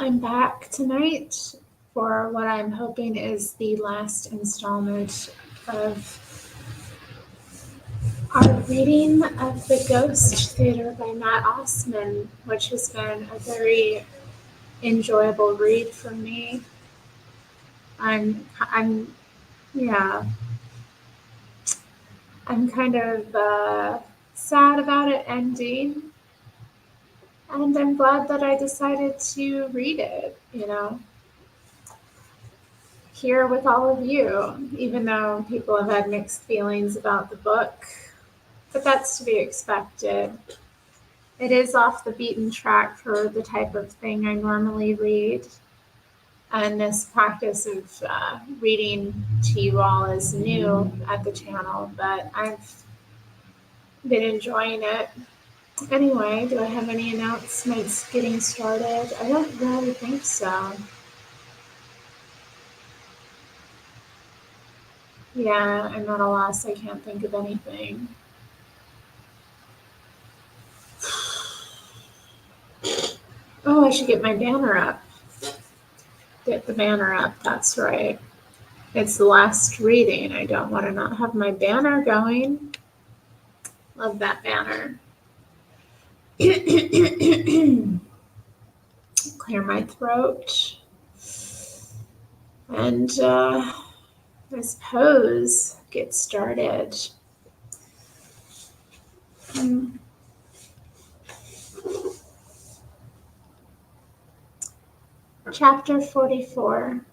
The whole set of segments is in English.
I'm back tonight for what I'm hoping is the last installment of our reading of The Ghost Theater by Matt Osman, which has been a very enjoyable read for me. Yeah, I'm kind of sad about it ending, and I'm glad that I decided to read it, here with all of you, even though people have had mixed feelings about the book. But that's to be expected. It is off the beaten track for the type of thing I normally read. And this practice of reading to you all is new at the channel, but I've been enjoying it. Anyway, do I have any announcements getting started? I don't really think so. Yeah, I'm at a loss. I can't think of anything. Oh, I should get my banner up. Get the banner up, that's right. It's the last reading. I don't want to not have my banner going. Love that banner. Clear my throat. And I suppose get started. Chapter 44.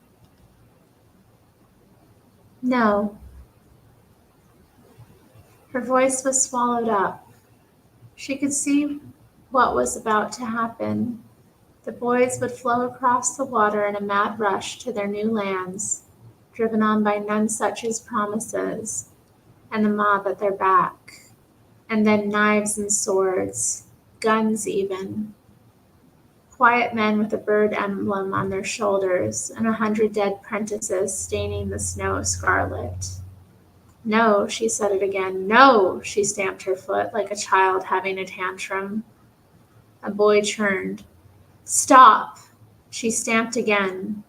No. Her voice was swallowed up. She could see what was about to happen. The boys would flow across the water in a mad rush to their new lands, driven on by none such as promises, and the mob at their back, and then knives and swords, guns even. Quiet men with a bird emblem on their shoulders, and 100 dead prentices staining the snow scarlet. No, she said it again. No, she stamped her foot like a child having a tantrum. A boy turned. Stop! She stamped again.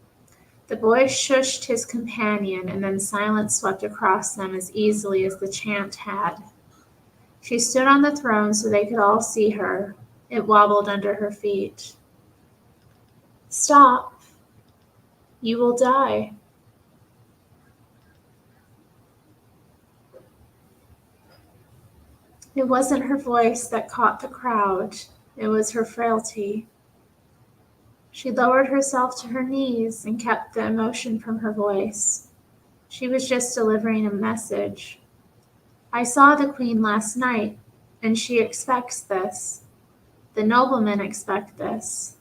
The boy shushed his companion, and then silence swept across them as easily as the chant had. She stood on the throne so they could all see her. It wobbled under her feet. Stop! You will die. It wasn't her voice that caught the crowd. It was her frailty. She lowered herself to her knees and kept the emotion from her voice. She was just delivering a message. I saw the queen last night, and she expects this. The noblemen expect this.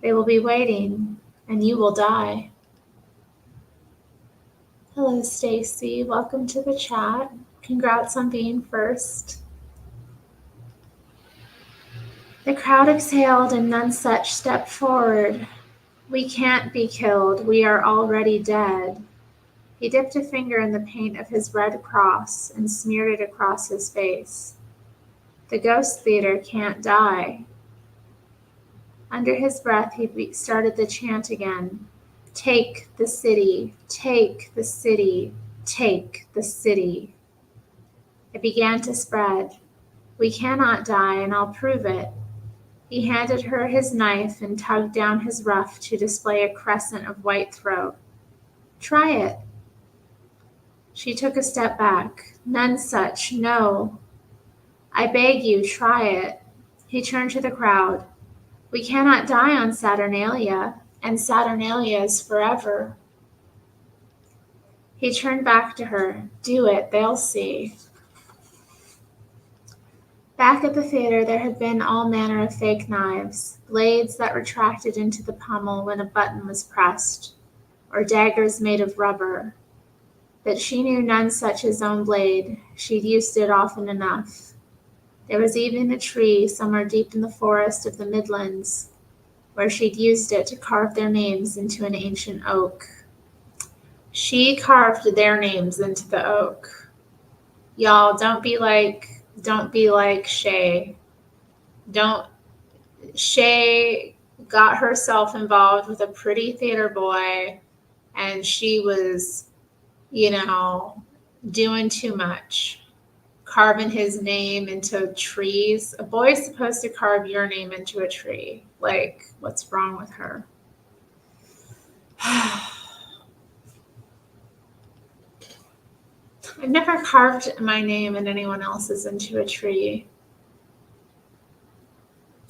They will be waiting, and you will die. Hello, Stacy. Welcome to the chat. Congrats on being first. The crowd exhaled, and none such stepped forward. We can't be killed. We are already dead. He dipped a finger in the paint of his red cross and smeared it across his face. The Ghost Theater can't die. Under his breath, he started the chant again. Take the city, take the city, take the city. It began to spread. We cannot die, and I'll prove it. He handed her his knife and tugged down his ruff to display a crescent of white throat. Try it. She took a step back. None such, no. I beg you, try it. He turned to the crowd. We cannot die on Saturnalia, and Saturnalia is forever. He turned back to her. Do it, they'll see. Back at the theater, there had been all manner of fake knives, blades that retracted into the pommel when a button was pressed, or daggers made of rubber. But she knew none such his own blade. She'd used it often enough. There was even a tree somewhere deep in the forest of the Midlands, where she'd used it to carve their names into an ancient oak. She carved their names into the oak. Y'all, don't be like Shay. Shay got herself involved with a pretty theater boy, and she was, you know, doing too much, carving his name into trees. A boy is supposed to carve your name into a tree. Like, what's wrong with her? I've never carved my name and anyone else's into a tree.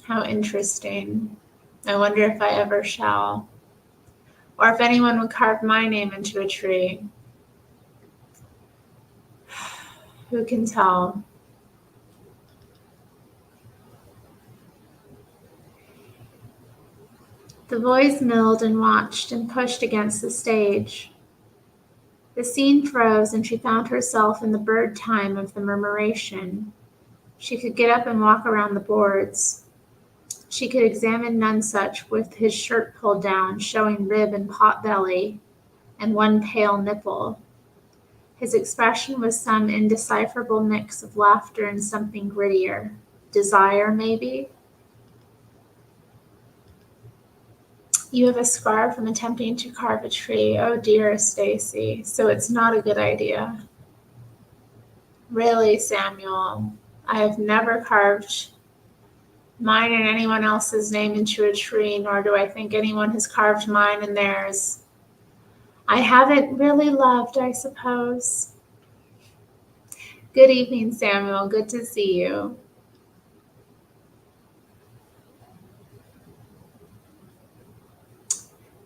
How interesting. I wonder if I ever shall. Or if anyone would carve my name into a tree. Who can tell? The boys milled and watched and pushed against the stage. The scene froze, and she found herself in the bird time of the murmuration. She could get up and walk around the boards. She could examine Nonsuch with his shirt pulled down, showing rib and pot belly, and one pale nipple. His expression was some indecipherable mix of laughter and something grittier. Desire, maybe? You have a scar from attempting to carve a tree. Oh dear, Stacy. So it's not a good idea. Really, Samuel? I have never carved mine and anyone else's name into a tree, nor do I think anyone has carved mine and theirs. I haven't really loved, I suppose. Good evening, Samuel. Good to see you.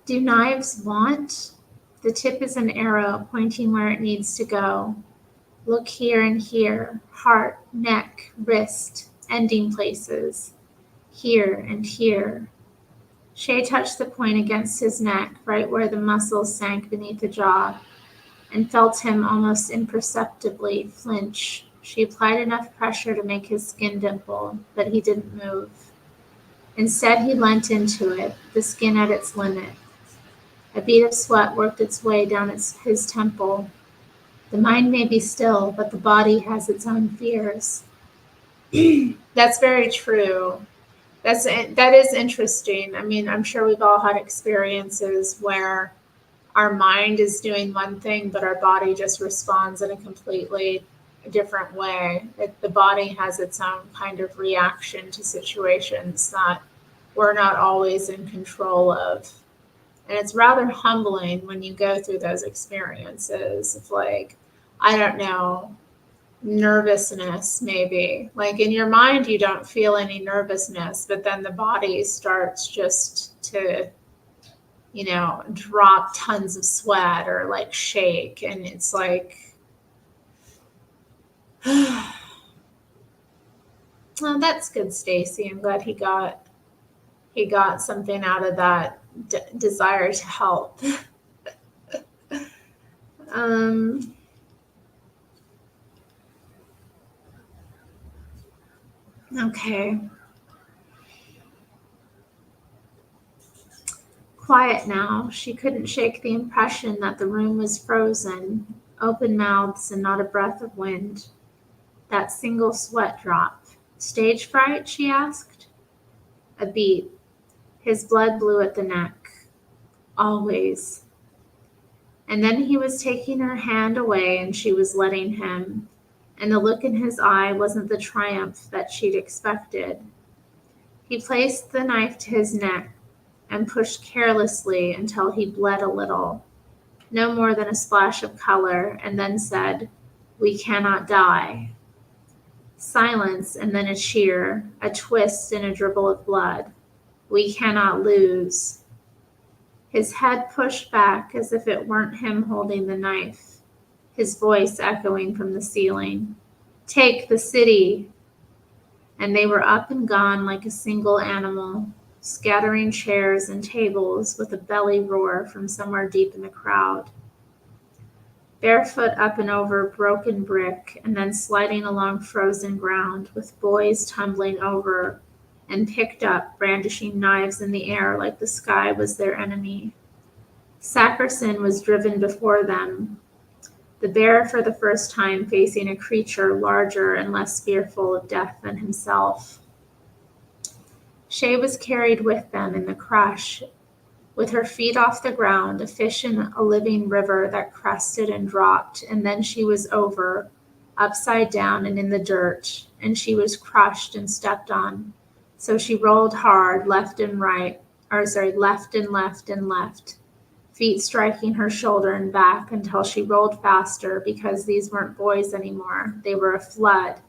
Do knives want? The tip is an arrow pointing where it needs to go. Look here and here, heart, neck, wrist, ending places. Here and here. Shay touched the point against his neck, right where the muscles sank beneath the jaw, and felt him almost imperceptibly flinch. She applied enough pressure to make his skin dimple, but he didn't move. Instead, he leant into it, the skin at its limit. A bead of sweat worked its way down his temple. The mind may be still, but the body has its own fears. That's very true. That is interesting. I mean, I'm sure we've all had experiences where our mind is doing one thing, but our body just responds in a completely different way. The body has its own kind of reaction to situations that we're not always in control of. And it's rather humbling when you go through those experiences of, like, I don't know, nervousness maybe. Like in your mind, you don't feel any nervousness, but then the body starts just to, drop tons of sweat or like shake. And it's like, oh, that's good, Stacy. I'm glad he got something out of that desire to help. Okay. Quiet now. She couldn't shake the impression that the room was frozen, open mouths and not a breath of wind. That single sweat drop. Stage fright, she asked. A beat. His blood blew at the neck. Always. And then he was taking her hand away and she was letting him. And the look in his eye wasn't the triumph that she'd expected. He placed the knife to his neck and pushed carelessly until he bled a little, no more than a splash of color, and then said, "We cannot die." Silence, and then a cheer, a twist and a dribble of blood. "We cannot lose." His head pushed back as if it weren't him holding the knife, his voice echoing from the ceiling. "Take the city!" And they were up and gone like a single animal, scattering chairs and tables with a belly roar from somewhere deep in the crowd. Barefoot up and over broken brick, and then sliding along frozen ground with boys tumbling over and picked up, brandishing knives in the air like the sky was their enemy. Sackerson was driven before them, the bear for the first time facing a creature larger and less fearful of death than himself. Shay was carried with them in the crush, with her feet off the ground, a fish in a living river that crested and dropped, and then she was over, upside down and in the dirt, and she was crushed and stepped on. So she rolled hard, left and left, feet striking her shoulder and back until she rolled faster because these weren't boys anymore. They were a flood,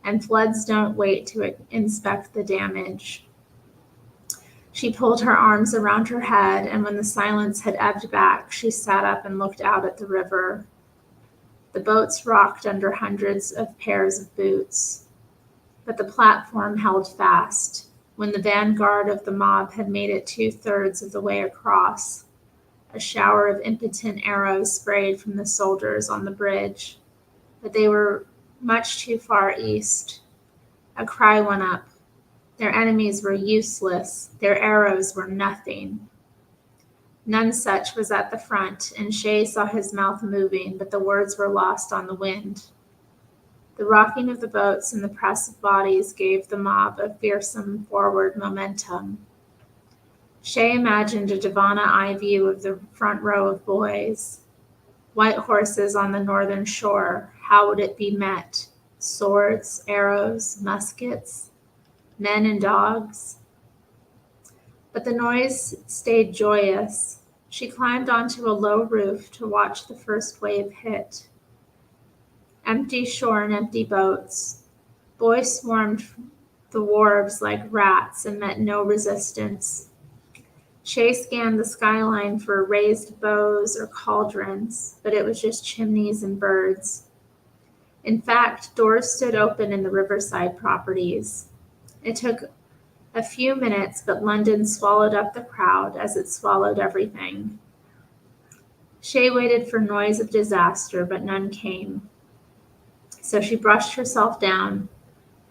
and floods don't wait to inspect the damage. She pulled her arms around her head, and when the silence had ebbed back, she sat up and looked out at the river. The boats rocked under hundreds of pairs of boots, but the platform held fast. When the vanguard of the mob had made it 2/3 of the way across, a shower of impotent arrows sprayed from the soldiers on the bridge, but they were much too far east. A cry went up. Their enemies were useless. Their arrows were nothing. Nonesuch was at the front, and Shay saw his mouth moving, but the words were lost on the wind. The rocking of the boats and the press of bodies gave the mob a fearsome forward momentum. Shay imagined a Devana eye view of the front row of boys. White horses on the northern shore. How would it be met? Swords, arrows, muskets, men and dogs. But the noise stayed joyous. She climbed onto a low roof to watch the first wave hit. Empty shore and empty boats. Boys swarmed the wharves like rats and met no resistance. Shay scanned the skyline for raised bows or cauldrons, but it was just chimneys and birds. In fact, doors stood open in the riverside properties. It took a few minutes, but London swallowed up the crowd as it swallowed everything. Shay waited for noise of disaster, but none came. So she brushed herself down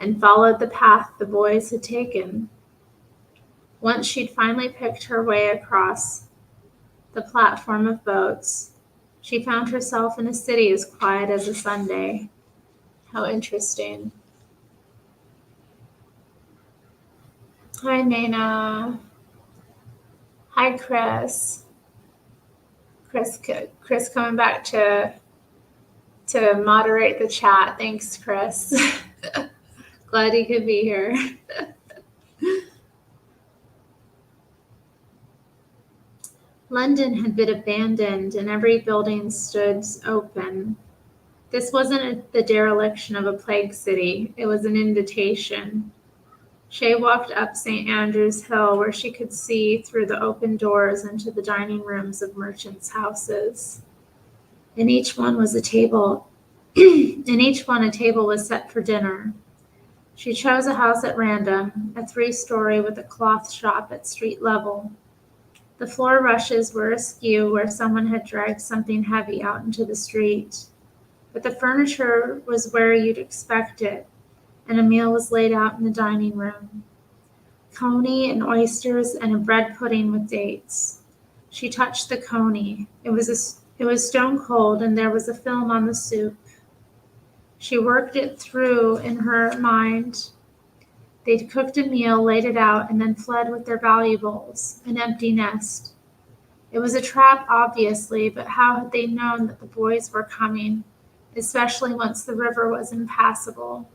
and followed the path the boys had taken. Once she'd finally picked her way across the platform of boats, she found herself in a city as quiet as a Sunday. How interesting. Hi, Nana. Hi, Chris. Chris coming back to moderate the chat. Thanks, Chris. Glad you could be here. London had been abandoned and every building stood open. This wasn't the dereliction of a plague city. It was an invitation. Shay walked up St. Andrew's Hill where she could see through the open doors into the dining rooms of merchants' houses. In each one was a table. In each one a table was set for dinner. She chose a house at random, a 3-story with a cloth shop at street level. The floor rushes were askew where someone had dragged something heavy out into the street. But the furniture was where you'd expect it, and a meal was laid out in the dining room. Coney and oysters and a bread pudding with dates. She touched the coney. It was stone cold, and there was a film on the soup. She worked it through in her mind. They'd cooked a meal, laid it out, and then fled with their valuables, an empty nest. It was a trap, obviously, but how had they known that the boys were coming, especially once the river was impassable?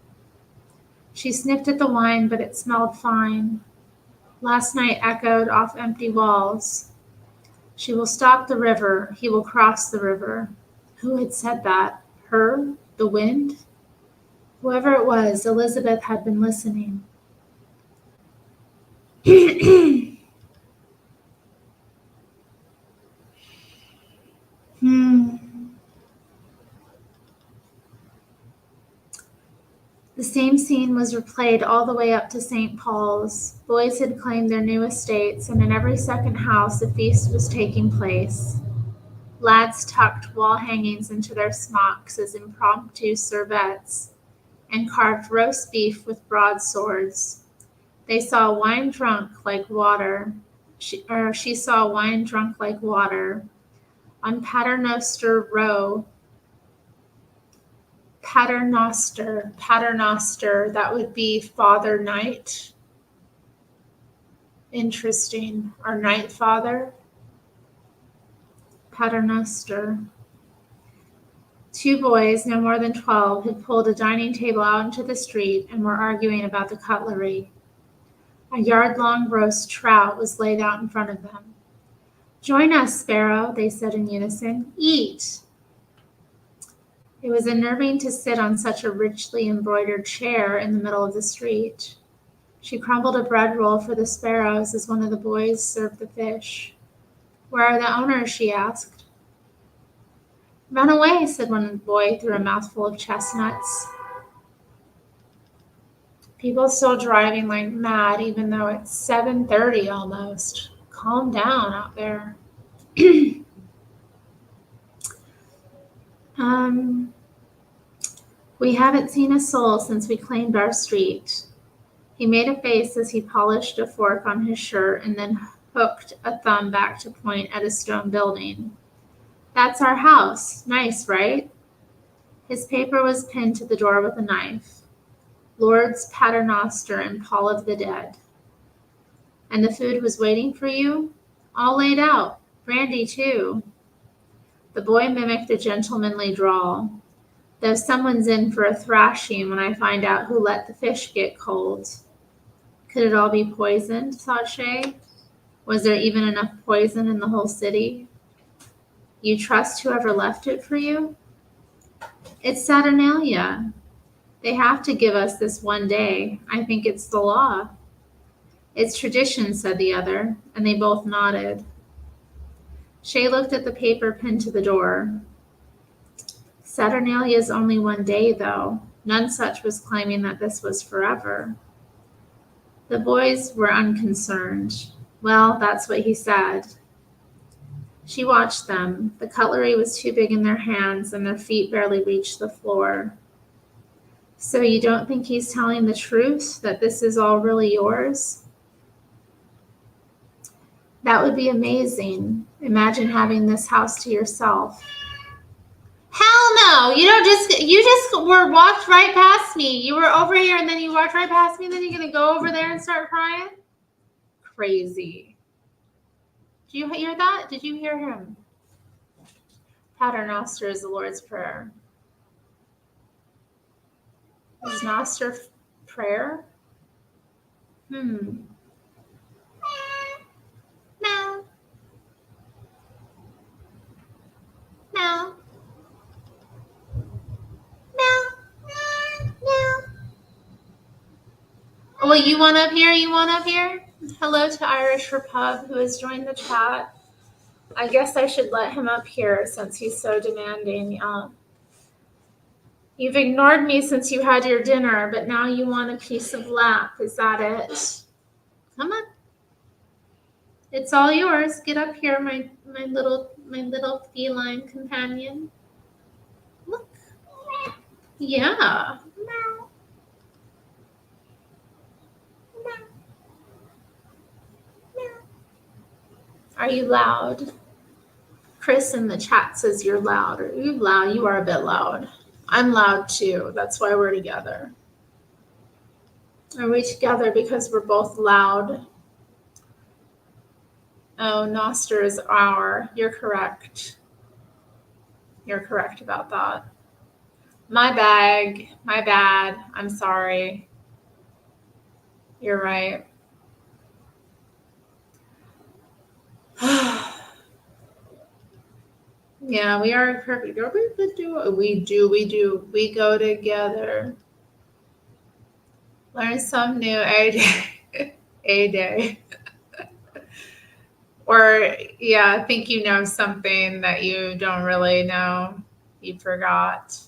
She sniffed at the wine, but it smelled fine. Last night echoed off empty walls. She will stop the river. He will cross the river. Who had said that? Her? The wind? Whoever it was, Elizabeth had been listening. The same scene was replayed all the way up to St. Paul's. Boys had claimed their new estates, and in every second house a feast was taking place. Lads tucked wall hangings into their smocks as impromptu servettes, and carved roast beef with broadswords. They saw wine drunk like water. She saw wine drunk like water. On Paternoster Row, Paternoster, that would be Father Night. Interesting. Our night father, Paternoster. 2 boys, no more than 12, had pulled a dining table out into the street and were arguing about the cutlery. A yard-long roast trout was laid out in front of them. "Join us, Sparrow," they said in unison. "Eat." It was unnerving to sit on such a richly embroidered chair in the middle of the street. She crumbled a bread roll for the sparrows as one of the boys served the fish. "Where are the owners?" she asked. "Run away," said one boy through a mouthful of chestnuts. People still driving like mad, even though it's 7:30 almost. Calm down out there. We haven't seen a soul since we claimed our street. He made a face as he polished a fork on his shirt and then hooked a thumb back to point at a stone building. "That's our house. Nice, right?" His paper was pinned to the door with a knife. "Lords Paternoster and Paul of the Dead." "And the food was waiting for you?" "All laid out. Brandy, too." The boy mimicked a gentlemanly drawl. "Though someone's in for a thrashing when I find out who let the fish get cold." Could it all be poisoned, thought Shay? Was there even enough poison in the whole city? "You trust whoever left it for you?" "It's Saturnalia. They have to give us this one day. I think it's the law." "It's tradition," said the other, and they both nodded. Shay looked at the paper pinned to the door. "Saturnalia's only one day, though. Nonesuch was claiming that this was forever." The boys were unconcerned. "Well, that's what he said." She watched them. The cutlery was too big in their hands, and their feet barely reached the floor. "So you don't think he's telling the truth, that this is all really yours?" "That would be amazing. Imagine having this house to yourself." "Hell no! You just walked right past me. You were over here and then you walked right past me and then you're gonna go over there and start crying?" Crazy. Did you hear that? Did you hear him? Paternoster is the Lord's Prayer. Is Noster prayer? No. No. No. No. Well, you want up here? You want up here? Hello to Irish Repub, who has joined the chat. I guess I should let him up here since he's so demanding. You've ignored me since you had your dinner, but now you want a piece of lap. Is that it? Come on. It's all yours. Get up here, my little feline companion. Look. Yeah. Are you loud? Chris in the chat says you're loud. Are you loud? You are a bit loud. I'm loud too. That's why we're together. Are we together because we're both loud? Oh, Noster is our. You're correct. You're correct about that. My bad. I'm sorry. You're right. Yeah, we are perfect. We do. We go together. Learn some new a day. A day. Or, yeah, think you know something that you don't really know. You forgot.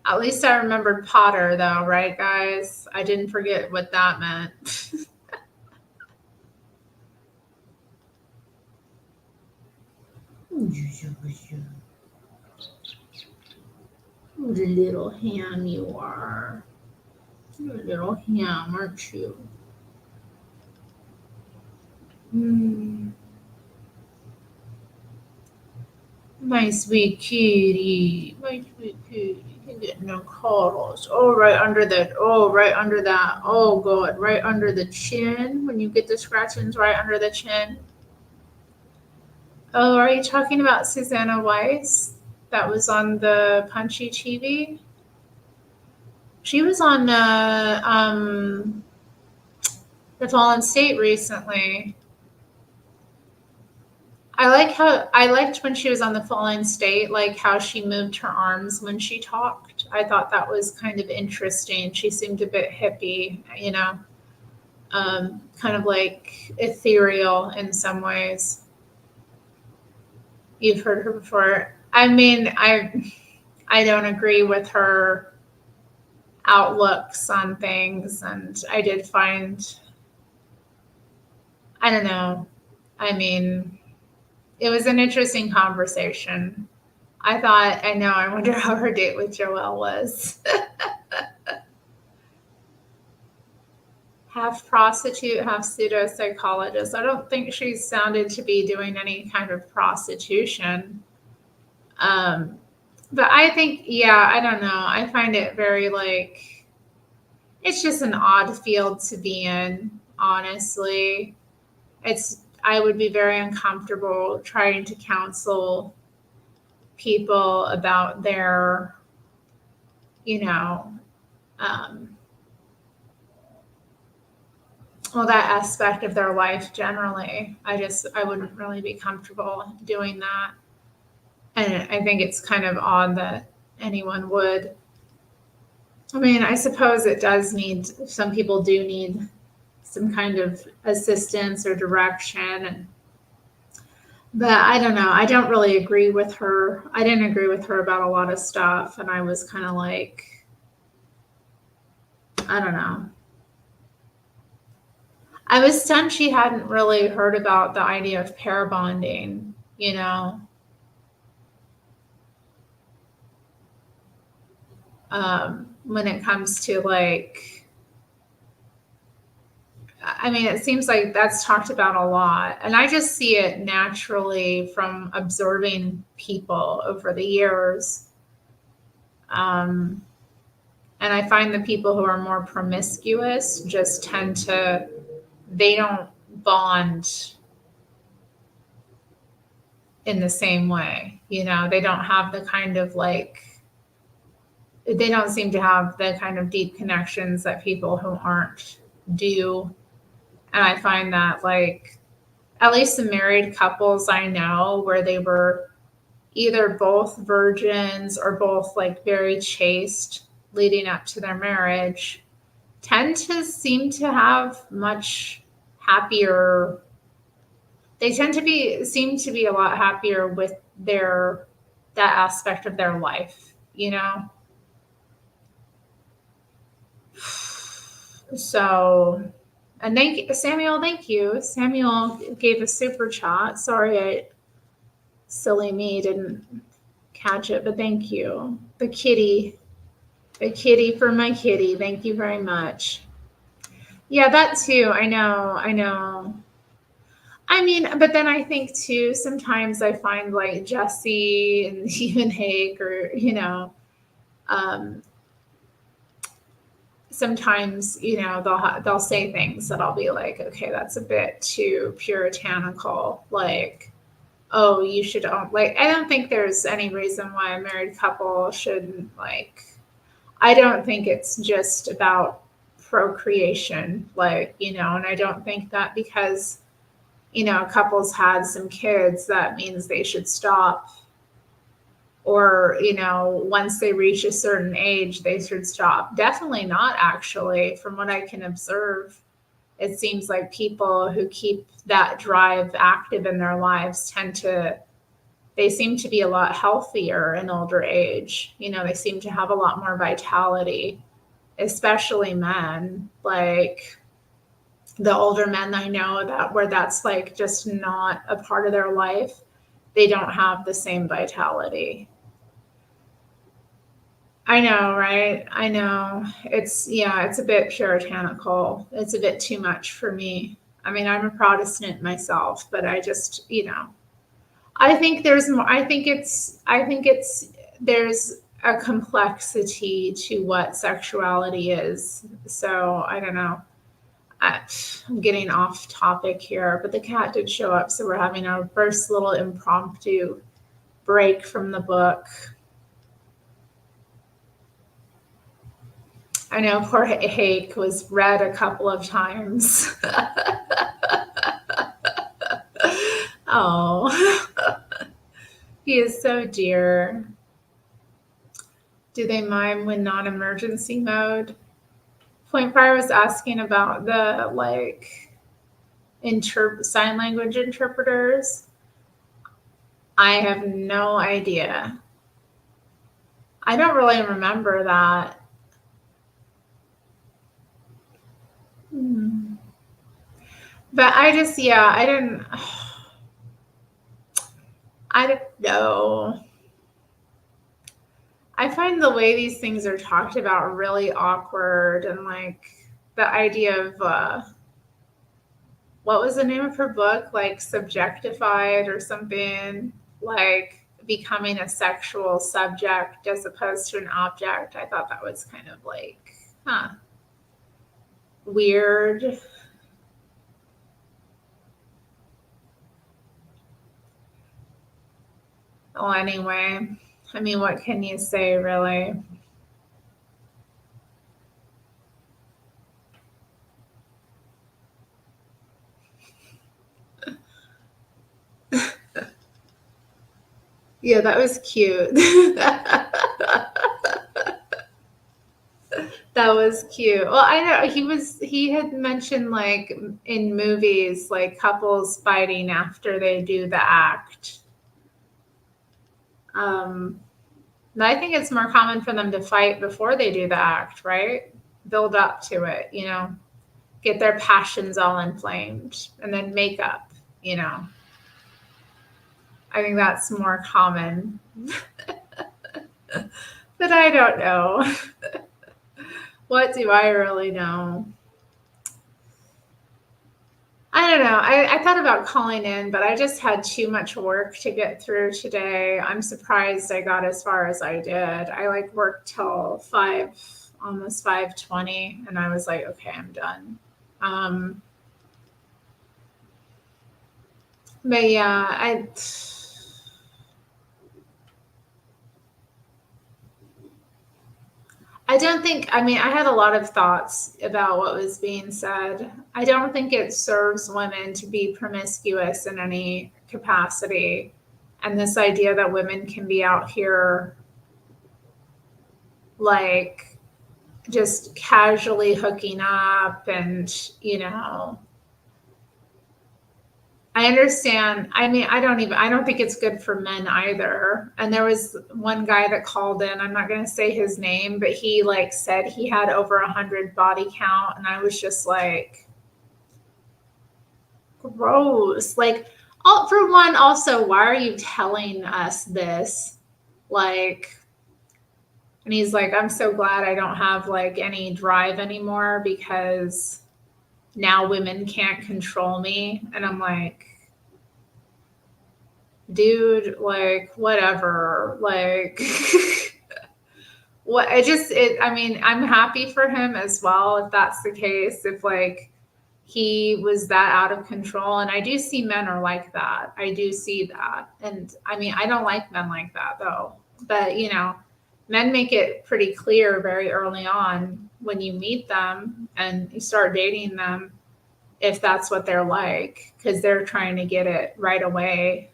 At least I remembered Potter, though, right, guys? I didn't forget what that meant. What a little ham you are. You're a little ham, aren't you? My sweet kitty. My sweet kitty. getting no cuddles. Oh, right under that. Oh, right under that. Oh, God, right under the chin. When you get the scratchings right under the chin. Oh, are you talking about Susanna Weiss? That was on the Punchy TV. She was on the Fallen State recently. I liked when she was on the Fallen State, like how she moved her arms when she talked. I thought that was kind of interesting. She seemed a bit hippie, kind of like ethereal in some ways. You've heard her before. I mean, I don't agree with her outlooks on things, and I did find, I don't know. I mean, it was an interesting conversation. I thought, I know, I wonder how her date with Joelle was. Half prostitute, half pseudo psychologist. I don't think she sounded to be doing any kind of prostitution. But I think, yeah, I don't know. I find it very like, it's just an odd field to be in, honestly. I would be very uncomfortable trying to counsel people about their, you know, um, well, that aspect of their life generally. I wouldn't really be comfortable doing that. And I think it's kind of odd that anyone would. I mean, I suppose it does need, some people do need some kind of assistance or direction. But I don't know. I don't really agree with her. I didn't agree with her about a lot of stuff. And I was kind of like, I don't know. I was stunned she hadn't really heard about the idea of pair bonding, when it comes to like, I mean, it seems like that's talked about a lot. And I just see it naturally from observing people over the years. And I find the people who are more promiscuous just they don't bond in the same way. They don't have the kind of like, they don't seem to have the kind of deep connections that people who aren't do. And I find that like, at least the married couples I know where they were either both virgins or both like very chaste leading up to their marriage tend to seem to have much happier, they tend to seem to be a lot happier with that aspect of their life. So, and Samuel, thank you. Samuel gave a super chat. Sorry, silly me didn't catch it, but thank you. The kitty for my kitty. Thank you very much. Yeah, that too. I know. I mean, but then I think too, sometimes I find like Jesse and even Hake or, sometimes, they'll say things that I'll be like, okay, that's a bit too puritanical. Like, oh, you should own, like, I don't think there's any reason why a married couple shouldn't like, I don't think it's just about procreation, like, and I don't think that because, a couple's had some kids, that means they should stop. Or, once they reach a certain age, they should stop. Definitely not, actually. From what I can observe, it seems like people who keep that drive active in their lives they seem to be a lot healthier in older age. They seem to have a lot more vitality, especially men. Like the older men I know that where that's like just not a part of their life, they don't have the same vitality. I know, right? I know. It's a bit puritanical. It's a bit too much for me. I mean, I'm a Protestant myself, but I just, I think there's more. I think it's there's a complexity to what sexuality is. So I don't know. I'm getting off topic here, but the cat did show up, so we're having our first little impromptu break from the book. I know poor Hake was read a couple of times. Oh, he is so dear. Do they mime when non-emergency mode? Point Fire was asking about the sign language interpreters. I have no idea. I don't really remember that. But I just, yeah, I don't know. I find the way these things are talked about really awkward, and like the idea of what was the name of her book? Like Subjectified or something, like becoming a sexual subject as opposed to an object. I thought that was kind of like, weird. Well, anyway, I mean, what can you say, really? Yeah, that was cute. That was cute. Well, I know he had mentioned like in movies, like couples fighting after they do the act. And I think it's more common for them to fight before they do the act, right? Build up to it, get their passions all inflamed and then make up. I think that's more common. But I don't know. What do I really know? I don't know. I thought about calling in, but I just had too much work to get through today. I'm surprised I got as far as I did. I worked till almost 5:20, and I was like, okay, I'm done. But yeah, I don't think, I mean, I had a lot of thoughts about what was being said. I don't think it serves women to be promiscuous in any capacity. And this idea that women can be out here, like, just casually hooking up and. I understand. I mean, I don't think it's good for men either. And there was one guy that called in, I'm not going to say his name, but he said he had over 100 body count. And I was just like, gross. For one, also, why are you telling us this? And he's like, I'm so glad I don't have any drive anymore because now women can't control me. And I'm like, dude, whatever, what I mean, I'm happy for him as well if that's the case, if he was that out of control. And I do see men are like that. I do see that. And I mean, I don't like men like that though. But men make it pretty clear very early on when you meet them and you start dating them if that's what they're like, because they're trying to get it right away.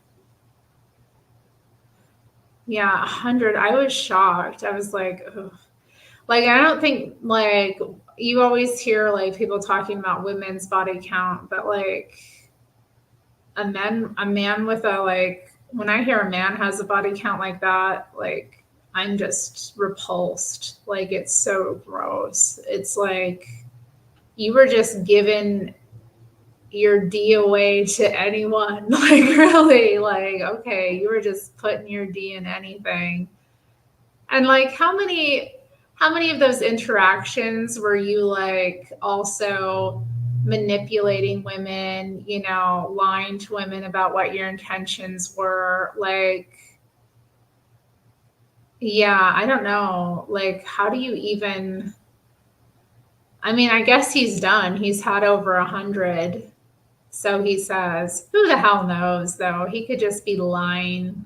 Yeah, 100. I was shocked. I was like, ugh. I don't think you always hear people talking about women's body count, but a man with when I hear a man has a body count like that, I'm just repulsed. It's so gross. It's like you were just given your D away to anyone. Really, okay, you were just putting your D in anything. And how many of those interactions were you also manipulating women, lying to women about what your intentions were? Yeah, I don't know. Like, how do you even? I mean, I guess he's done. He's had over 100. So he says, who the hell knows, though? He could just be lying.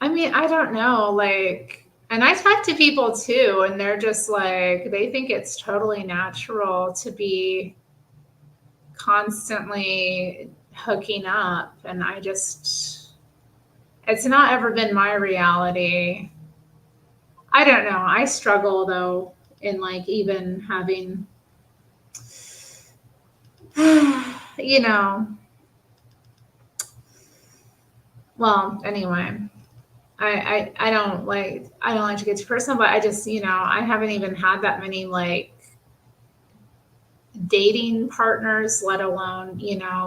I mean, I don't know. Like, and I talk to people too, and they're just like, they think it's totally natural to be constantly hooking up. And I just, it's not ever been my reality. I don't know. I struggle though in like even having, you know, well, anyway. I don't like to get too personal, but I just, I haven't even had that many like dating partners, let alone,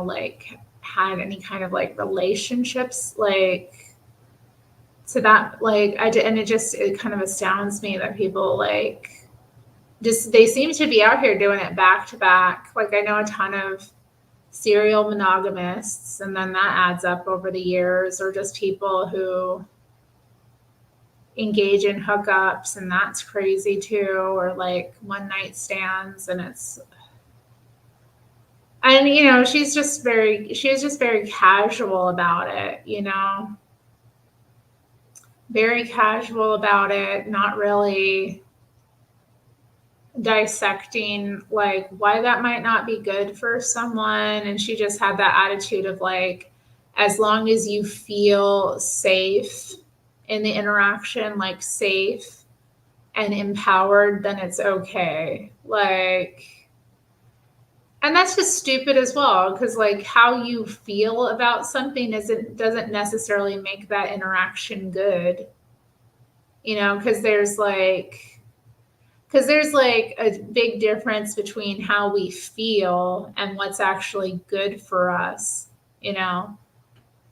like had any kind of like relationships like to that like and it kind of astounds me that people like just they seem to be out here doing it back to back. Like I know a ton of serial monogamists and then that adds up over the years, or just people who engage in hookups and that's crazy too, or like one night stands, and it's and she was just very casual about it, very casual about it, not really dissecting like why that might not be good for someone. And she just had that attitude of like, as long as you feel safe in the interaction, like safe and empowered, then it's okay. Like, and that's just stupid as well, because like how you feel about something doesn't necessarily make that interaction good, because there's like a big difference between how we feel and what's actually good for us, you know.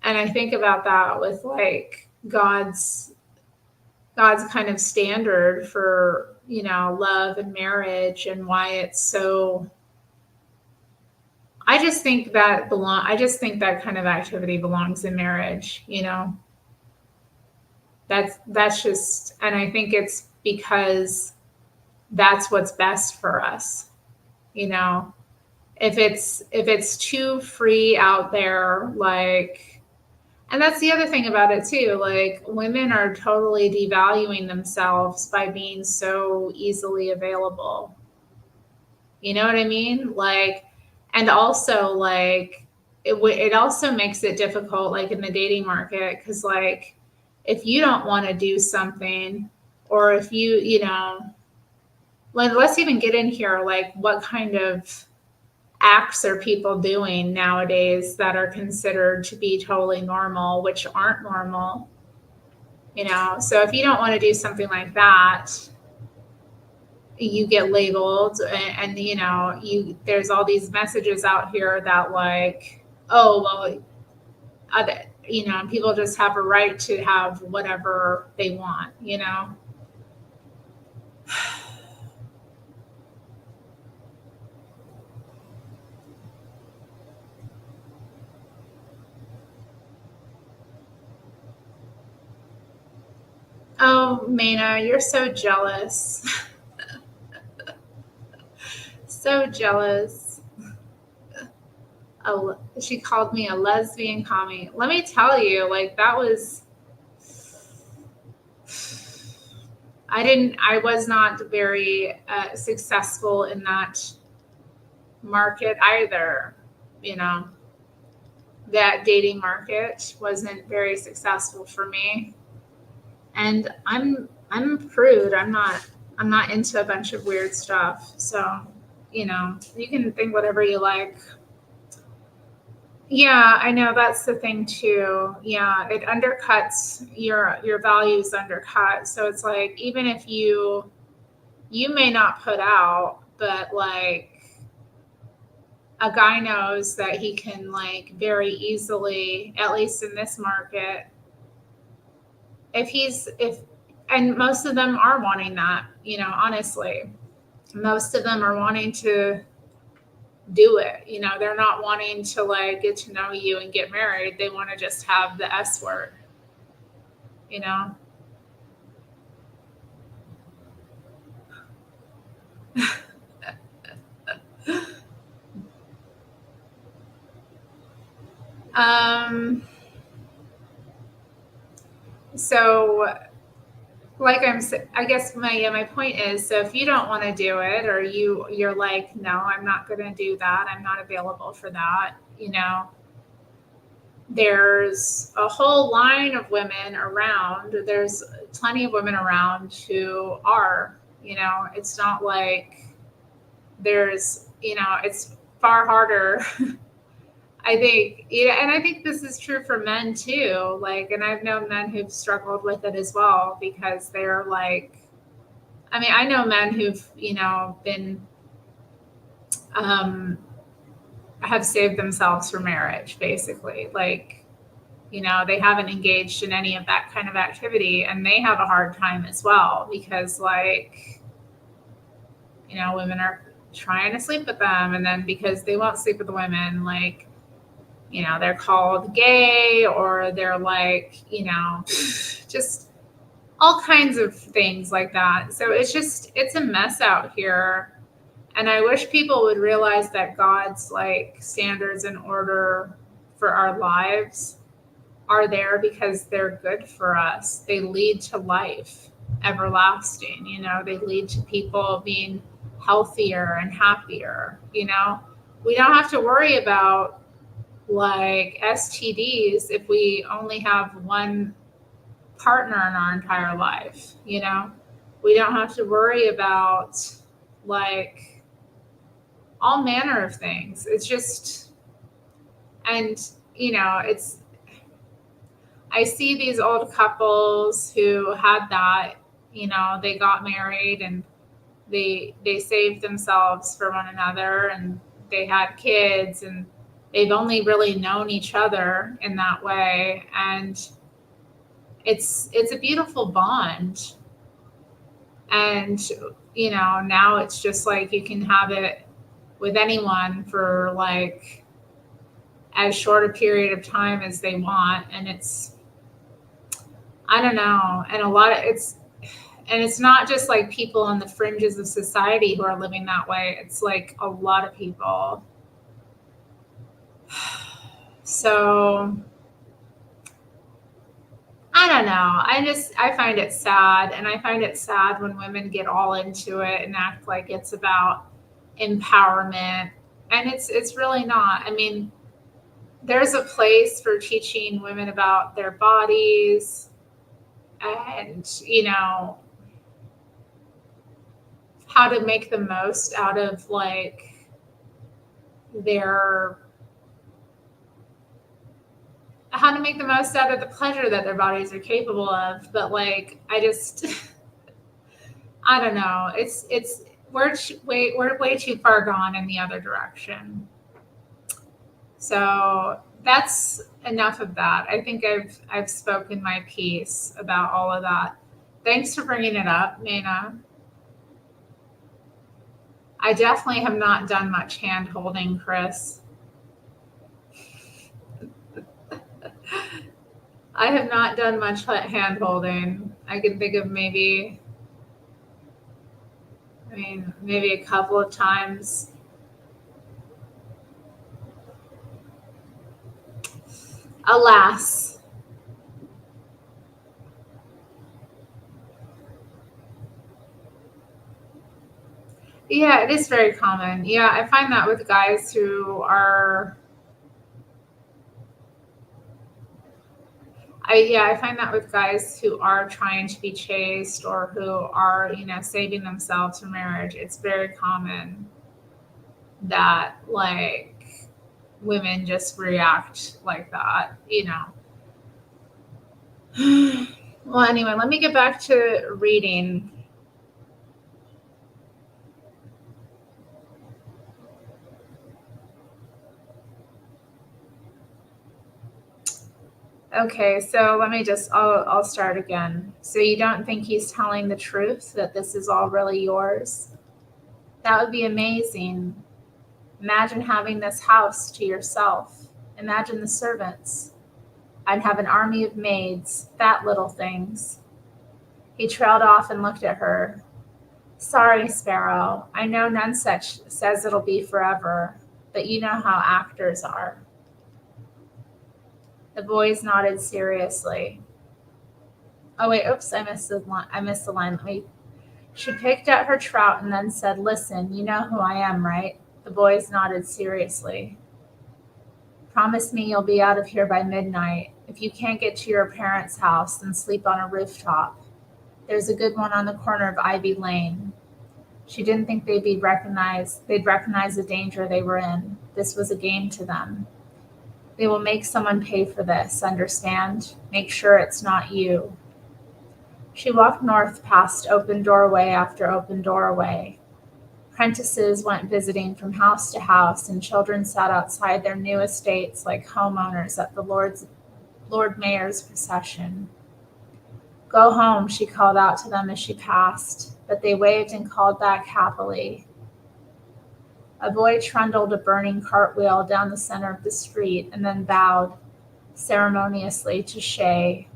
And I think about that with like God's kind of standard for, love and marriage, and why it's so I just think that kind of activity belongs in marriage, That's just, and I think it's because that's what's best for us, you know. If it's too free out there, like, and that's the other thing about it too, like women are totally devaluing themselves by being so easily available. You know what I mean? Like, and also like it also makes it difficult, like in the dating market, because like if you don't want to do something, or if let's even get in here, like what kind of acts are people doing nowadays that are considered to be totally normal, which aren't normal, So if you don't want to do something like that, you get labeled, and you there's all these messages out here that like, oh well, other, people just have a right to have whatever they want. Oh, Maina, you're so jealous. So jealous. She called me a lesbian commie. Let me tell you, like that was I was not very successful in that market either. You know, that dating market wasn't very successful for me, and I'm a prude. I'm not into a bunch of weird stuff. So, you can think whatever you like. Yeah, I know that's the thing too. Yeah, it undercuts your values undercut. So it's like even if you may not put out, but like a guy knows that he can like very easily, at least in this market, if and most of them are wanting that, honestly. most of them are wanting to do it. They're not wanting to like get to know you and get married. They want to just have the S word, you know? um, so like I guess my point is, so if you don't want to do it, or you're like, no, I'm not going to do that. I'm not available for that. There's a whole line of women around. There's plenty of women around who are, it's not like it's far harder. I think, and I think this is true for men too. Like, and I've known men who've struggled with it as well, because they're like, I mean, I know men who've, been, have saved themselves for marriage, basically. Like, they haven't engaged in any of that kind of activity, and they have a hard time as well, because, like, women are trying to sleep with them, and then because they won't sleep with the women, like, they're called gay, or they're like, just all kinds of things like that. So it's a mess out here. And I wish people would realize that God's like standards and order for our lives are there because they're good for us. They lead to life everlasting. They lead to people being healthier and happier. We don't have to worry about like STDs if we only have one partner in our entire life. We don't have to worry about like all manner of things. It's just, and it's, I see these old couples who had that, they got married and they saved themselves for one another, and they had kids, and they've only really known each other in that way. And it's a beautiful bond. And, now it's just like you can have it with anyone for like as short a period of time as they want. And it's, I don't know. And it's not just like people on the fringes of society who are living that way. It's like a lot of people. So I don't know. I find it sad. And I find it sad when women get all into it and act like it's about empowerment. And it's really not. I mean, there's a place for teaching women about their bodies and, how to make the most out of like how to make the most out of the pleasure that their bodies are capable of. But like, I don't know. We're way too far gone in the other direction. So that's enough of that. I think I've spoken my piece about all of that. Thanks for bringing it up, Nana. I definitely have not done much hand holding, Chris. I have not done much hand holding. I can think of maybe a couple of times. Alas. Yeah, it is very common. Yeah, I find that with guys who are I find that with guys who are trying to be chaste, or who are, saving themselves for marriage. It's very common that like women just react like that. Well, anyway, let me get back to reading. Okay, so I'll start again. So you don't think he's telling the truth, that this is all really yours? That would be amazing. Imagine having this house to yourself. Imagine the servants. I'd have an army of maids, fat little things. He trailed off and looked at her. Sorry, Sparrow. I know Nonsuch says it'll be forever, but you know how actors are. The boys nodded seriously. Oh wait, oops, I missed the line. She picked at her trout and then said, Listen, you know who I am, right? The boys nodded seriously. Promise me you'll be out of here by midnight. If you can't get to your parents' house, then sleep on a rooftop. There's a good one on the corner of Ivy Lane. She didn't think they'd recognize the danger they were in. This was a game to them. They will make someone pay for this, understand? Make sure it's not you. She walked north past open doorway after open doorway. Apprentices went visiting from house to house, and children sat outside their new estates like homeowners at the Lord Mayor's procession. Go home, she called out to them as she passed, but they waved and called back happily. A boy trundled a burning cartwheel down the center of the street and then bowed ceremoniously to Shay.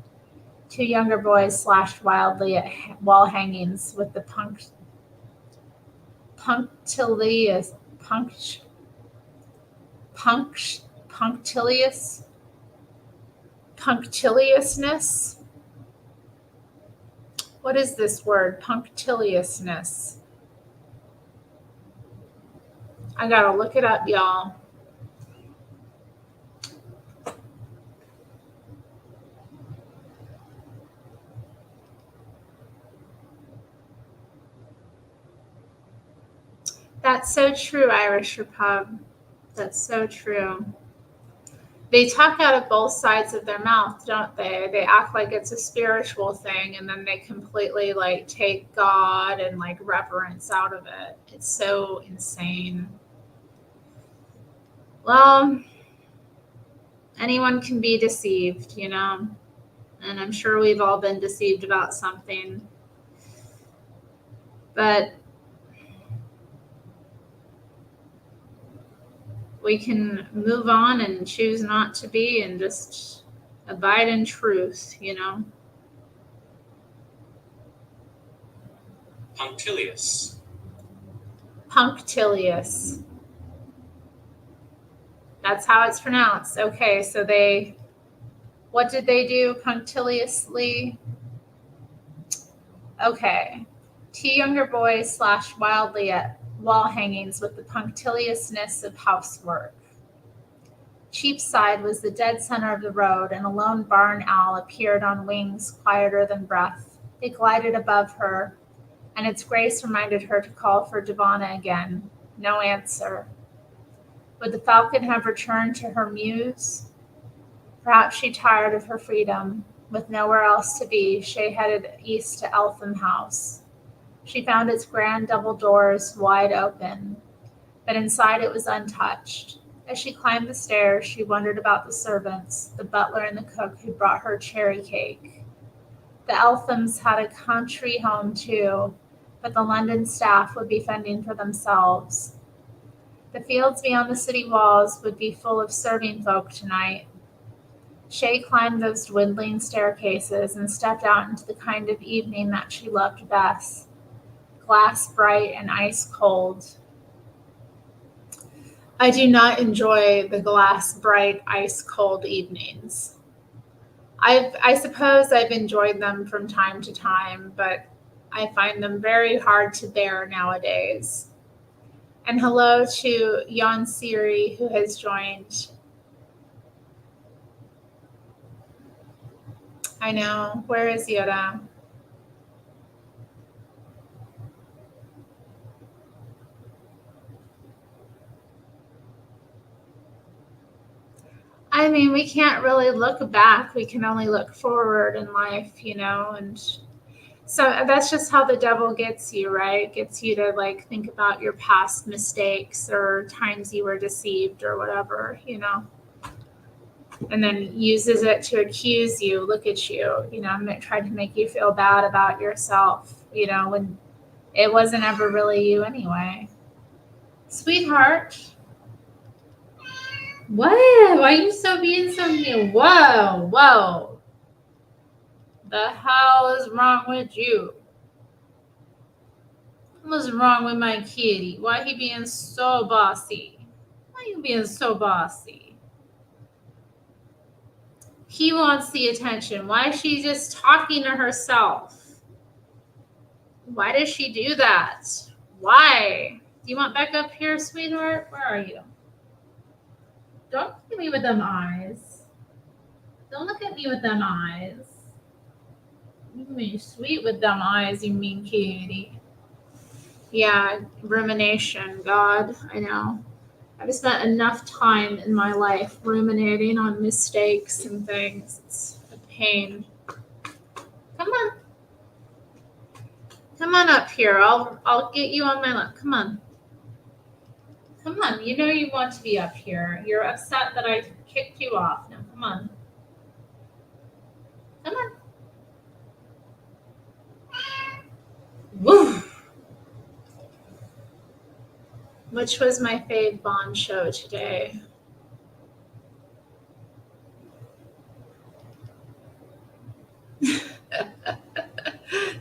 Two younger boys slashed wildly at wall hangings with the punctiliousness. What is this word? Punctiliousness. I gotta look it up, y'all. That's so true, Irish Repub. That's so true. They talk out of both sides of their mouth, don't they? They act like it's a spiritual thing, and then they completely like take God and like reverence out of it. It's so insane. Well, anyone can be deceived, you know? And I'm sure we've all been deceived about something. But we can move on and choose not to be and just abide in truth, you know? Punctilious. Punctilious. That's how it's pronounced. Okay, so what did they do punctiliously? Okay. Two younger boys slashed wildly at wall hangings with the punctiliousness of housework. Cheapside was the dead center of the road, and a lone barn owl appeared on wings quieter than breath. It glided above her, and its grace reminded her to call for Devana again. No answer. Would the falcon have returned to her muse? Perhaps she tired of her freedom. With nowhere else to be, Shay headed east to Eltham House. She found its grand double doors wide open, but inside it was untouched. As she climbed the stairs, she wondered about the servants, the butler and the cook who brought her cherry cake. The Elthams had a country home too, but the London staff would be fending for themselves. The fields beyond the city walls would be full of serving folk tonight. Shay climbed those dwindling staircases and stepped out into the kind of evening that she loved best. Glass bright and ice cold. I do not enjoy the glass bright, ice cold evenings. I suppose I've enjoyed them from time to time, but I find them very hard to bear nowadays. And hello to Jan Siri, who has joined. I know. Where is Yoda? I mean, we can't really look back. We can only look forward in life, you know, and so that's just how the devil gets you, right? Gets you to like think about your past mistakes or times you were deceived or whatever, you know, and then uses it to accuse you. Look at you, you know, trying to make you feel bad about yourself, you know, when it wasn't ever really you anyway. Sweetheart. What? Why are you being so mean? Whoa, whoa. The hell is wrong with you? What's wrong with my kitty? Why he being so bossy? Why you being so bossy? He wants the attention. Why is she just talking to herself? Why does she do that? Why? Do you want back up here, sweetheart? Where are you? Don't look at me with them eyes. Don't look at me with them eyes. You can be sweet with them eyes, you mean kitty. Yeah, rumination, God, I know. I've spent enough time in my life ruminating on mistakes and things. It's a pain. Come on. Come on up here. I'll get you on my lap. Come on. Come on. You know you want to be up here. You're upset that I kicked you off. Now come on. Come on. Woo! Which was my fave Bond show today?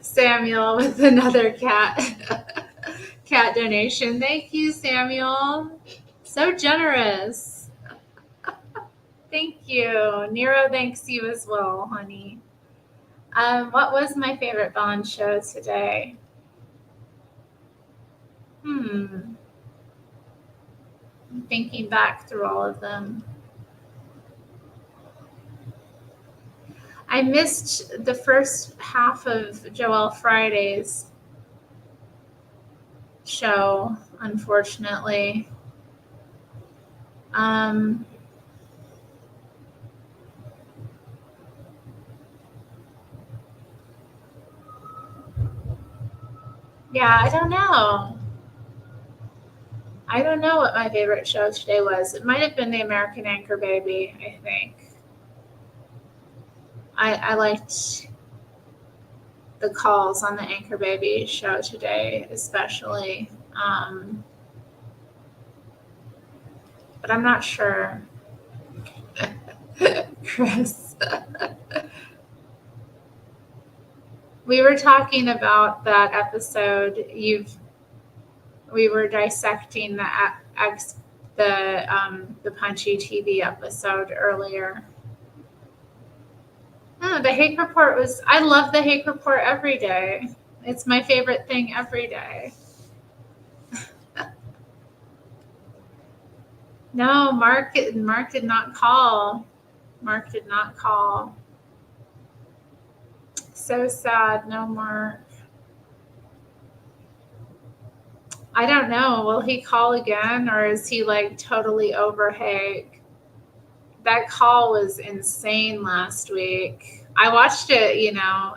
Samuel with another cat donation. Thank you, Samuel. So generous. Thank you. Nero thanks you as well, honey. What was my favorite Bond show today? I'm thinking back through all of them. I missed the first half of Joelle Friday's show, unfortunately. Yeah, I don't know. I don't know what my favorite show today was. It might have been The American Anchor Baby, I think. I liked the calls on the Anchor Baby show today, especially. But I'm not sure. Chris. We were talking about that episode. We were dissecting the Punchy TV episode earlier. Oh, the Hake Report was. I love the Hake Report every day. It's my favorite thing every day. No, Mark did not call. Mark did not call. So sad. No Mark. I don't know. Will he call again, or is he like totally over Hake? That call was insane last week. I watched it,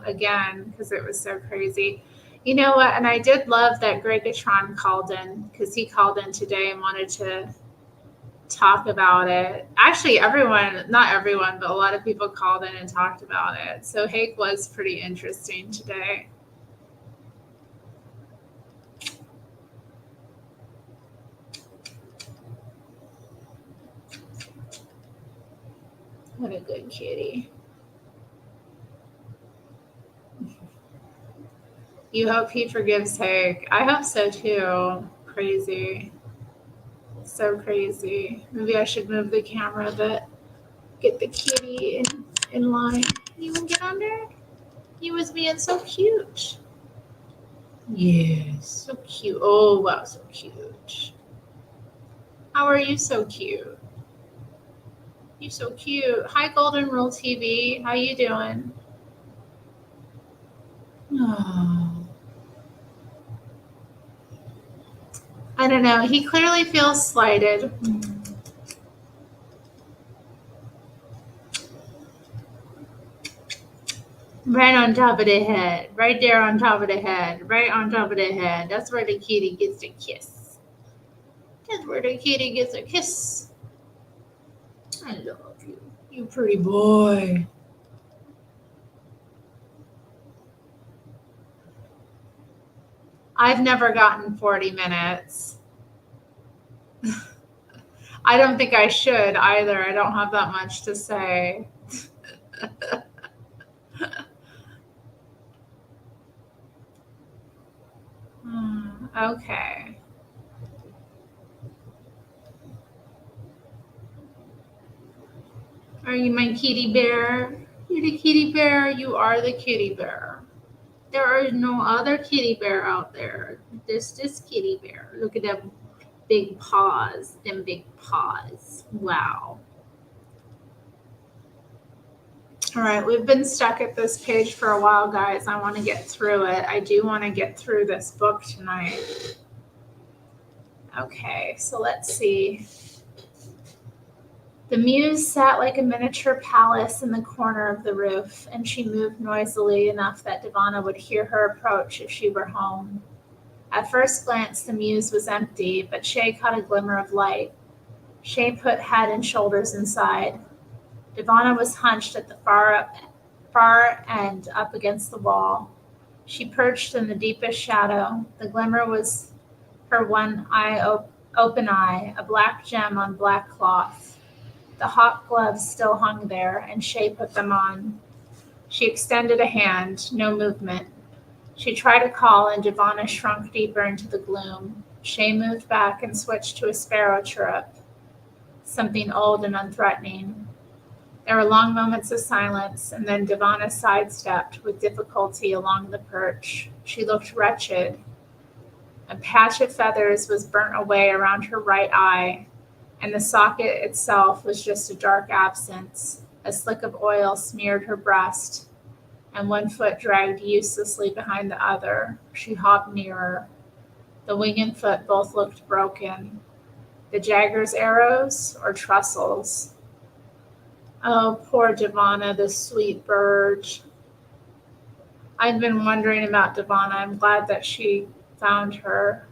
again because it was so crazy. You know what? And I did love that Gregatron called in because he called in today and wanted to talk about it. Actually, not everyone, but a lot of people called in and talked about it. So Hake was pretty interesting today. What a good kitty. You hope he forgives Hake. I hope so too. Crazy. So crazy. Maybe I should move the camera a bit. Get the kitty in line. You want to get under? He was being so cute. Yes, so cute. Oh, wow, so cute. How are you so cute? You so cute. Hi, Golden Rule TV. How you doing? Oh. I don't know. He clearly feels slighted. Right on top of the head. Right there on top of the head. Right on top of the head. That's where the kitty gets a kiss. That's where the kitty gets a kiss. I love you. You pretty boy. I've never gotten 40 minutes. I don't think I should either. I don't have that much to say. Okay. Are you my kitty bear? You're the kitty bear. You are the kitty bear. There is no other kitty bear out there. This kitty bear. Look at them big paws. Them big paws. Wow. All right, we've been stuck at this page for a while, guys. I want to get through it. I do want to get through this book tonight. Okay, so let's see. The muse sat like a miniature palace in the corner of the roof, and she moved noisily enough that Devana would hear her approach if she were home. At first glance, the muse was empty, but Shay caught a glimmer of light. Shay put head and shoulders inside. Devana was hunched at the far end up against the wall. She perched in the deepest shadow. The glimmer was her one open eye, a black gem on black cloth. The hot gloves still hung there, and Shay put them on. She extended a hand, no movement. She tried to call, and Devana shrunk deeper into the gloom. Shay moved back and switched to a sparrow chirrup, something old and unthreatening. There were long moments of silence, and then Devana sidestepped with difficulty along the perch. She looked wretched. A patch of feathers was burnt away around her right eye, and the socket itself was just a dark absence. A slick of oil smeared her breast, and one foot dragged uselessly behind the other. She hopped nearer. The wing and foot both looked broken. The Jagger's arrows or trussels? Oh, poor Devana, the sweet bird. I've been wondering about Devana. I'm glad that she found her.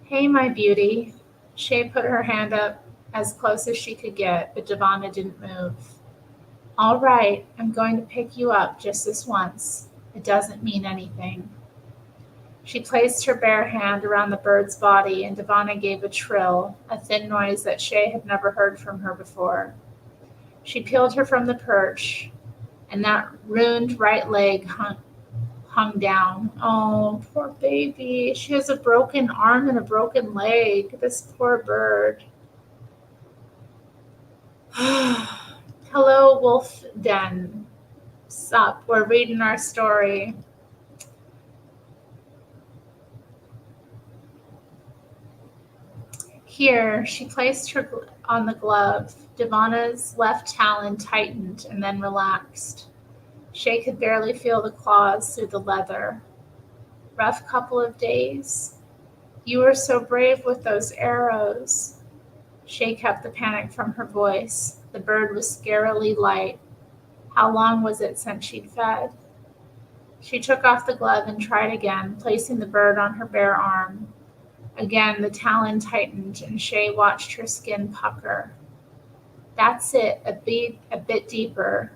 Hey, my beauty. Shay put her hand up as close as she could get, but Devana didn't move. All right, I'm going to pick you up just this once. It doesn't mean anything. She placed her bare hand around the bird's body, and Devana gave a trill, a thin noise that Shay had never heard from her before. She peeled her from the perch, and that ruined right leg hung down. Oh, poor baby. She has a broken arm and a broken leg. This poor bird. Hello, Wolf Den. Sup? We're reading our story. Here, she placed her on the glove. Devana's left talon tightened and then relaxed. Shay could barely feel the claws through the leather. Rough couple of days. You were so brave with those arrows. Shay kept the panic from her voice. The bird was scarily light. How long was it since she'd fed? She took off the glove and tried again, placing the bird on her bare arm. Again, the talon tightened, and Shay watched her skin pucker. That's it, a bit deeper.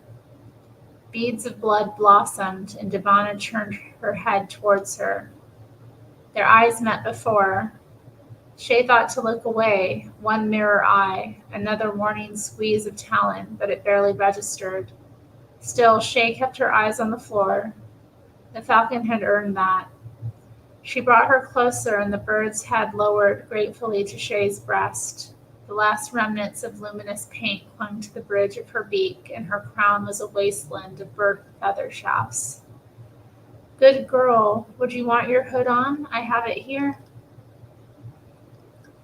Beads of blood blossomed, and Devana turned her head towards her. Their eyes met before. Shay thought to look away, one mirror eye, another warning squeeze of talon, but it barely registered. Still, Shay kept her eyes on the floor. The falcon had earned that. She brought her closer, and the bird's head lowered gratefully to Shay's breast. The last remnants of luminous paint clung to the bridge of her beak, and her crown was a wasteland of bird feather shafts. Good girl. Would you want your hood on? I have it here.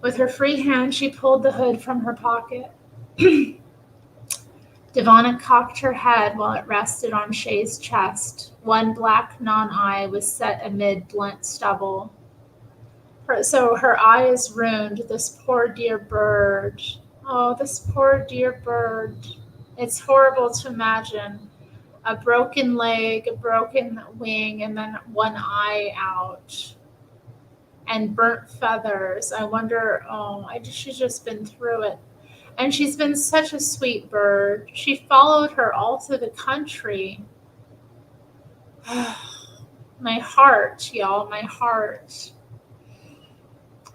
With her free hand, she pulled the hood from her pocket. Devana cocked her head while it rested on Shay's chest. One black non-eye was set amid blunt stubble. So her eye is ruined, this poor dear bird. Oh, this poor dear bird. It's horrible to imagine. A broken leg, a broken wing, and then one eye out. And burnt feathers. I wonder, she's just been through it. And she's been such a sweet bird. She followed her all through the country. My heart, y'all, my heart.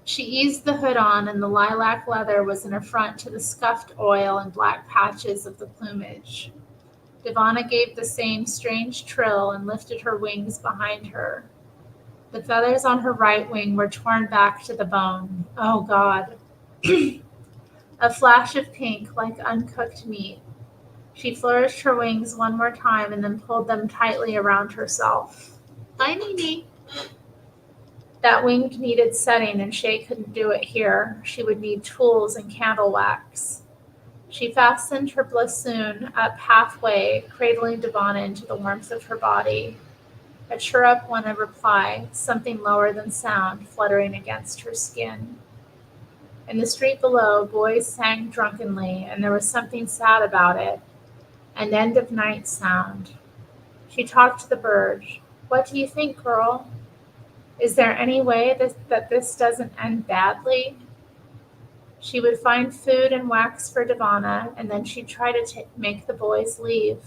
She eased the hood on, and the lilac leather was an affront to the scuffed oil and black patches of the plumage. Ivana gave the same strange trill and lifted her wings behind her. The feathers on her right wing were torn back to the bone. Oh, God. A flash of pink, like uncooked meat. She flourished her wings one more time and then pulled them tightly around herself. Bye, Nini. That wing needed setting, and Shay couldn't do it here. She would need tools and candle wax. She fastened her bassoon up halfway, cradling Ivana into the warmth of her body. A chirrup won a reply, something lower than sound, fluttering against her skin. In the street below, boys sang drunkenly, and there was something sad about it, an end-of-night sound. She talked to the bird. What do you think, girl? Is there any way that this doesn't end badly? She would find food and wax for Ivana, and then she'd try to make the boys leave.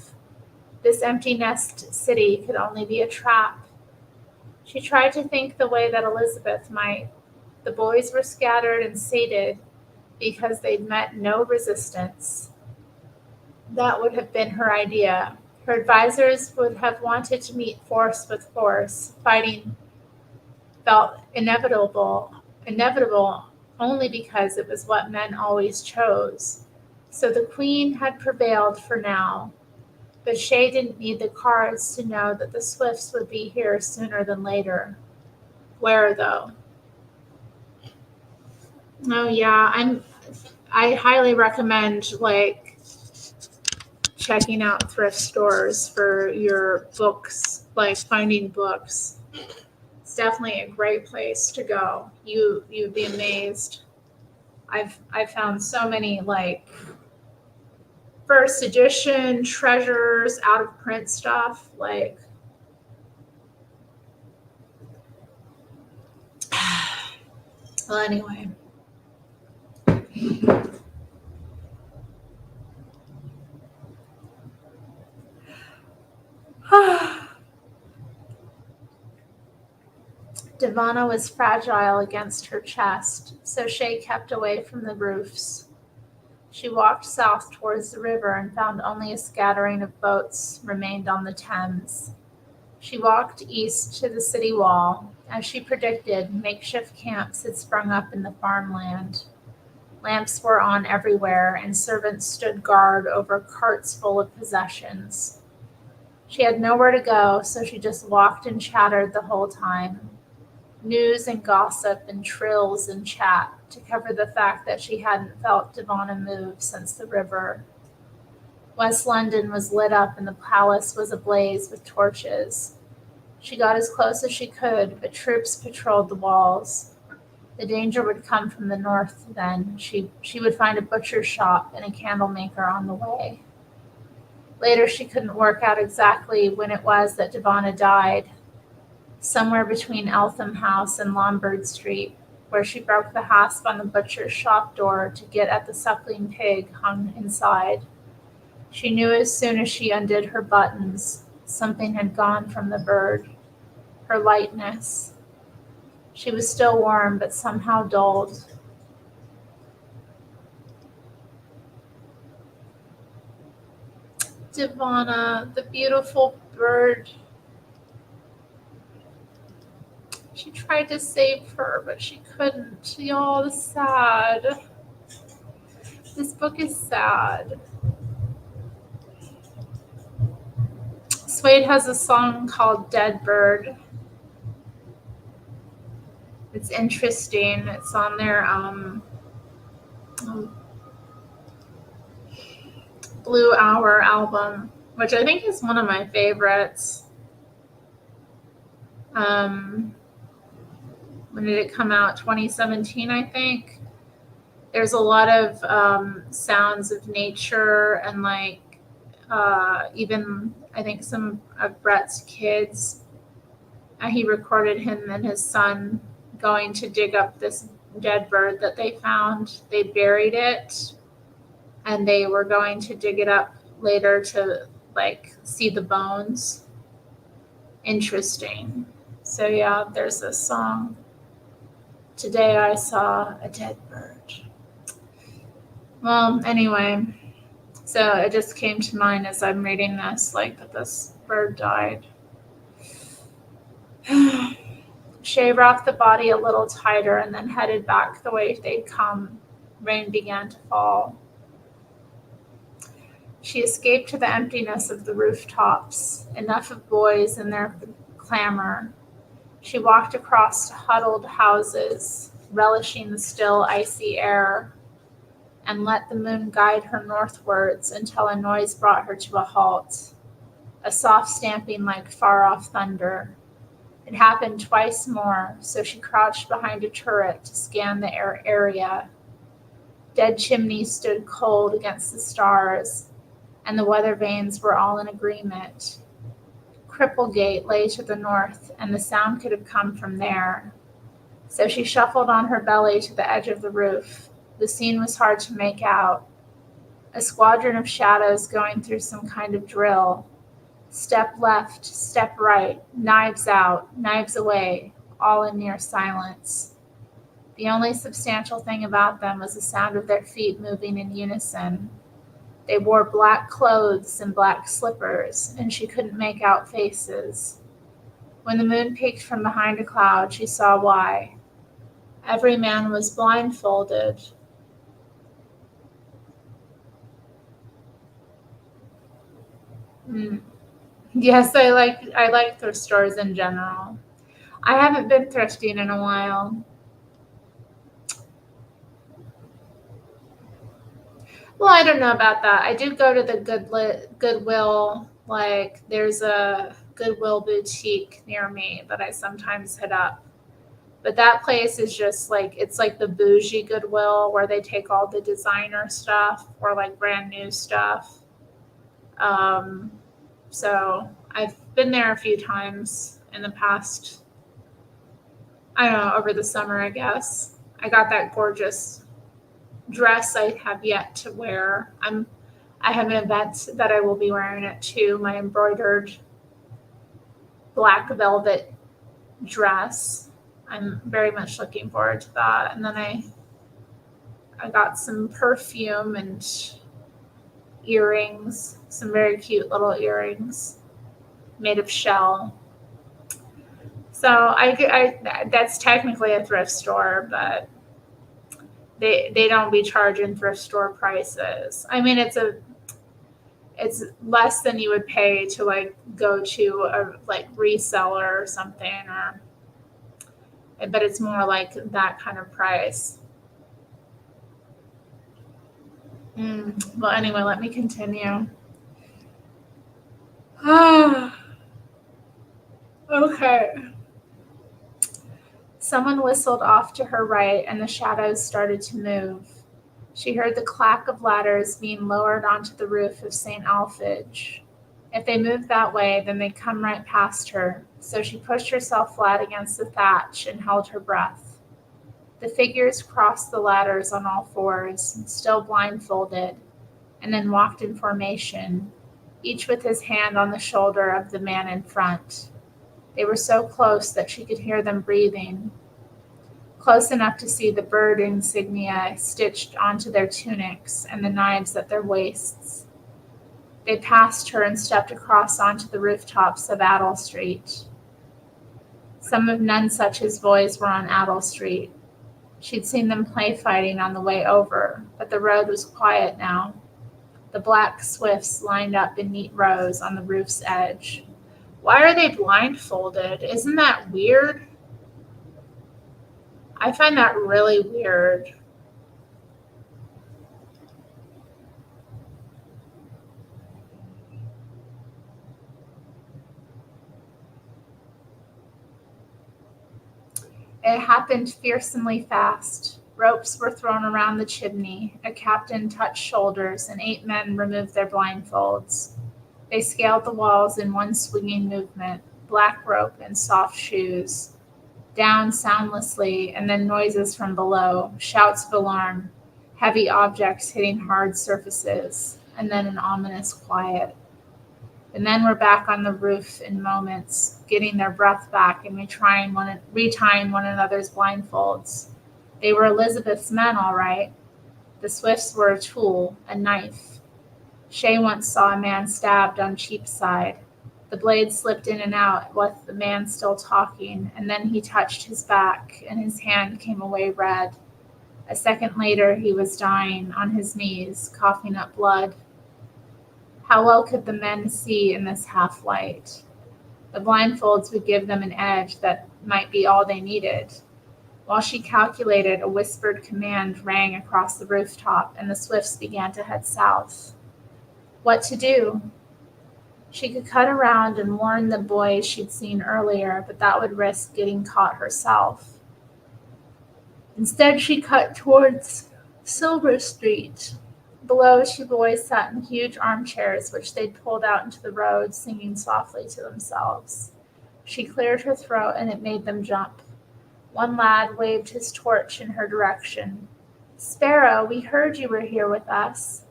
This empty nest city could only be a trap. She tried to think the way that Elizabeth might. The boys were scattered and sated because they'd met no resistance. That would have been her idea. Her advisors would have wanted to meet force with force. Fighting felt inevitable only because it was what men always chose. So the queen had prevailed for now. But Shay didn't need the cards to know that the Swifts would be here sooner than later. Where, though? Oh yeah, I highly recommend checking out thrift stores for your books, finding books. It's definitely a great place to go. You'd be amazed. I've found so many first edition treasures, out of print stuff. Well, anyway. Ivana was fragile against her chest, so Shay kept away from the roofs. She walked south towards the river and found only a scattering of boats remained on the Thames. She walked east to the city wall. As she predicted, makeshift camps had sprung up in the farmland. Lamps were on everywhere, and servants stood guard over carts full of possessions. She had nowhere to go, so she just walked and chattered the whole time. News and gossip and trills and chat to cover the fact that she hadn't felt Ivana move since the river. West London was lit up and the palace was ablaze with torches. She got as close as she could, but troops patrolled the walls. The danger would come from the north then. She would find a butcher's shop and a candle maker on the way. Later, she couldn't work out exactly when it was that Ivana died. Somewhere between Eltham House and Lombard Street, where she broke the hasp on the butcher's shop door to get at the suckling pig hung inside. She knew as soon as she undid her buttons, something had gone from the bird, her lightness. She was still warm, but somehow dulled. Ivana, the beautiful bird. She tried to save her, but she couldn't. Y'all, it's sad. This book is sad. Suede has a song called Dead Bird. It's interesting. It's on their Blue Hour album, which I think is one of my favorites. When did it come out? 2017, I think. There's a lot of sounds of nature and even I think some of Brett's kids. He recorded him and his son going to dig up this dead bird that they found. They buried it and they were going to dig it up later to see the bones. Interesting. So yeah, there's this song. Today I saw a dead bird. Well, anyway, so it just came to mind as I'm reading this, like that this bird died. Shay rocked the body a little tighter and then headed back the way they'd come. Rain began to fall. She escaped to the emptiness of the rooftops. Enough of boys and their clamor. She walked across huddled houses, relishing the still, icy air, and let the moon guide her northwards until a noise brought her to a halt, a soft stamping like far-off thunder. It happened twice more, so she crouched behind a turret to scan the area. Dead chimneys stood cold against the stars, and the weather vanes were all in agreement. Cripplegate lay to the north, and the sound could have come from there. So she shuffled on her belly to the edge of the roof. The scene was hard to make out. A squadron of shadows going through some kind of drill. Step left, step right, knives out, knives away, all in near silence. The only substantial thing about them was the sound of their feet moving in unison. They wore black clothes and black slippers, and she couldn't make out faces. When the moon peeked from behind a cloud, she saw why. Every man was blindfolded. Yes, I like thrift stores in general. I haven't been thrifting in a while. Well, I don't know about that. I did go to the Goodwill. Like, there's a Goodwill boutique near me that I sometimes hit up. But that place is just like, it's like the bougie Goodwill where they take all the designer stuff or like brand new stuff. So I've been there a few times in the past, I don't know, over the summer, I guess. I got that gorgeous dress I have yet to wear. I have an event that I will be wearing it to, my embroidered black velvet dress. I'm very much looking forward to that. And then I got some perfume and earrings, some very cute little earrings made of shell. So I that's technically a thrift store, but they don't be charging thrift store prices. I mean, it's less than you would pay to like go to a like reseller or something, or but it's more like that kind of price. Well, anyway, let me continue. Okay. Someone whistled off to her right, and the shadows started to move. She heard the clack of ladders being lowered onto the roof of St. Alphege. If they moved that way, then they'd come right past her, so she pushed herself flat against the thatch and held her breath. The figures crossed the ladders on all fours, still blindfolded, and then walked in formation, each with his hand on the shoulder of the man in front. They were so close that she could hear them breathing, close enough to see the bird insignia stitched onto their tunics and the knives at their waists. They passed her and stepped across onto the rooftops of Adel Street. Some of Nunsuch's boys were on Adel Street. She'd seen them play fighting on the way over, but the road was quiet now. The black swifts lined up in neat rows on the roof's edge. Why are they blindfolded? Isn't that weird? I find that really weird. It happened fearsomely fast. Ropes were thrown around the chimney. A captain touched shoulders, and 8 men removed their blindfolds. They scaled the walls in one swinging movement, black rope and soft shoes. Down soundlessly, and then noises from below, shouts of alarm, heavy objects hitting hard surfaces, and then an ominous quiet. The men were back on the roof in moments, getting their breath back and retying one another's blindfolds. They were Elizabeth's men, all right. The Swifts were a tool, a knife. Shay once saw a man stabbed on Cheapside. The blade slipped in and out with the man still talking, and then he touched his back, and his hand came away red. A second later, he was dying, on his knees, coughing up blood. How well could the men see in this half-light? The blindfolds would give them an edge that might be all they needed. While she calculated, a whispered command rang across the rooftop, and the Swifts began to head south. What to do? She could cut around and warn the boys she'd seen earlier, but that would risk getting caught herself. Instead, she cut towards Silver Street. Below, two boys sat in huge armchairs, which they'd pulled out into the road, singing softly to themselves. She cleared her throat, and it made them jump. One lad waved his torch in her direction. "Sparrow, we heard you were here with us.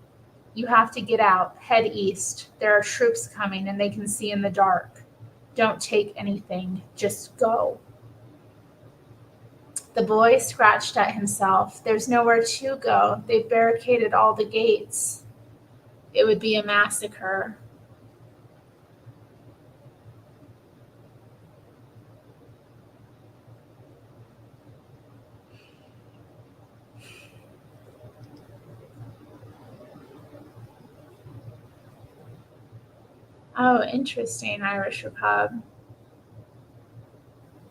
You have to get out. Head east. There are troops coming, and they can see in the dark. Don't take anything. Just go." The boy scratched at himself. There's nowhere to go. They've barricaded all the gates. It would be a massacre. Oh, interesting, Irish Repub.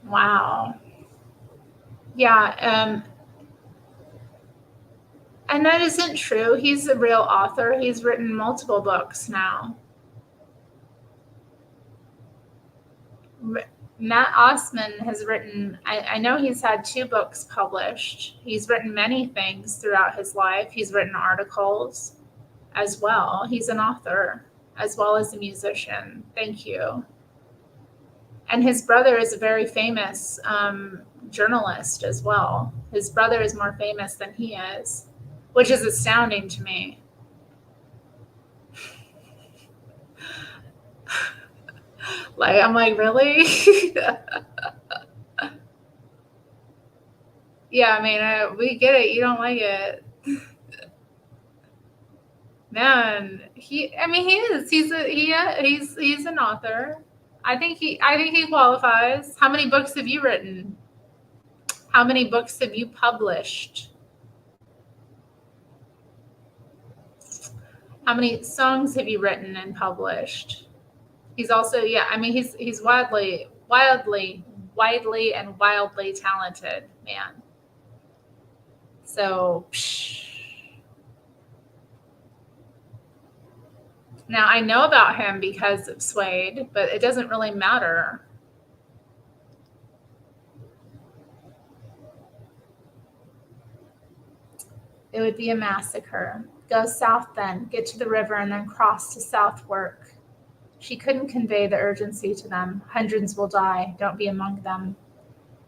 Wow. Yeah, and that isn't true. He's a real author. He's written multiple books now. Matt Osman has written, I know he's had 2 books published. He's written many things throughout his life. He's written articles as well. He's an author as well as a musician. Thank you. And his brother is a very famous journalist as well. His brother is more famous than he is, which is astounding to me. I'm like, really? Yeah, I mean, we get it. You don't like it. Man, he is. He's an author. I think he qualifies. How many books have you written? How many books have you published? How many songs have you written and published? He's also, he's wildly and wildly talented, man. So, now I know about him because of Suede, but it doesn't really matter. It would be a massacre. Go south then, get to the river, and then cross to Southwark. She couldn't convey the urgency to them. Hundreds will die. Don't be among them.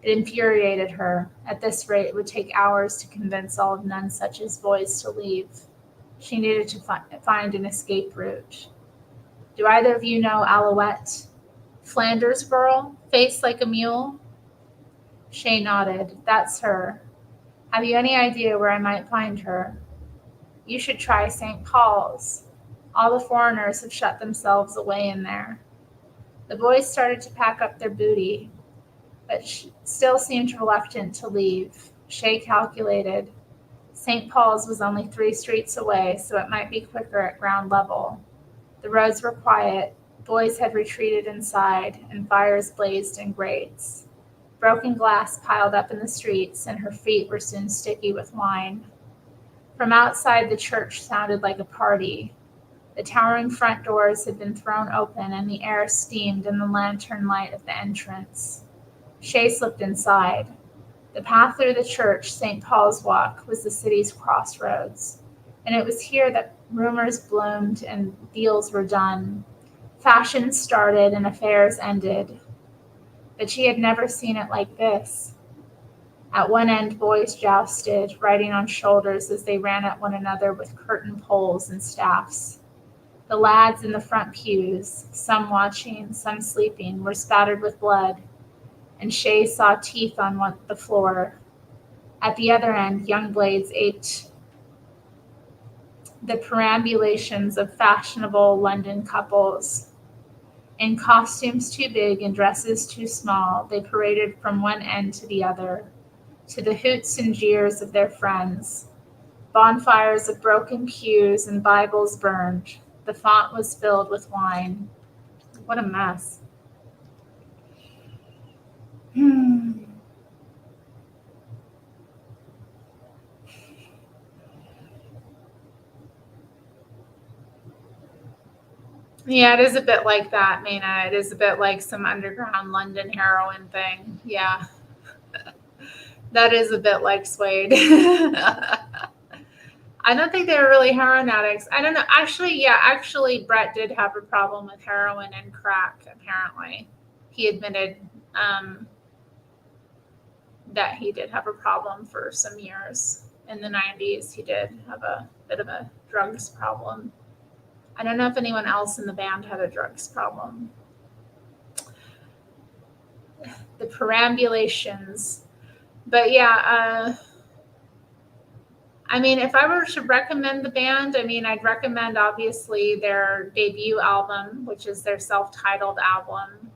It infuriated her. At this rate, it would take hours to convince all of Nonesuch's boys to leave. She needed to find an escape route. Do either of you know Alouette? Flanders girl, face like a mule? Shay nodded. That's her. Have you any idea where I might find her? You should try St. Paul's. All the foreigners have shut themselves away in there. The boys started to pack up their booty, but still seemed reluctant to leave. Shay calculated. St. Paul's was only 3 streets away, so it might be quicker at ground level. The roads were quiet. Boys had retreated inside, and fires blazed in grates. Broken glass piled up in the streets, and her feet were soon sticky with wine. From outside, the church sounded like a party. The towering front doors had been thrown open, and the air steamed in the lantern light of the entrance. Shay slipped inside. The path through the church, St. Paul's Walk, was the city's crossroads, and it was here that rumors bloomed and deals were done. Fashions started and affairs ended. But she had never seen it like this. At one end, boys jousted, riding on shoulders as they ran at one another with curtain poles and staffs. The lads in the front pews, some watching, some sleeping, were spattered with blood, and Shay saw teeth on the floor. At the other end, young blades aped the perambulations of fashionable London couples. In costumes too big and dresses too small, they paraded from one end to the other, to the hoots and jeers of their friends. Bonfires of broken pews and Bibles burned. The font was filled with wine. What a mess. Yeah, it is a bit like that, Mina. It is a bit like some underground London heroin thing. Yeah, that is a bit like Suede. I don't think they were really heroin addicts. I don't know. Actually, Brett did have a problem with heroin and crack, apparently. He admitted that he did have a problem for some years. In the 90s, he did have a bit of a drugs problem. I don't know if anyone else in the band had a drugs problem. The perambulations. But yeah, I mean, if I were to recommend the band, I mean, I'd recommend obviously their debut album, which is their self-titled album.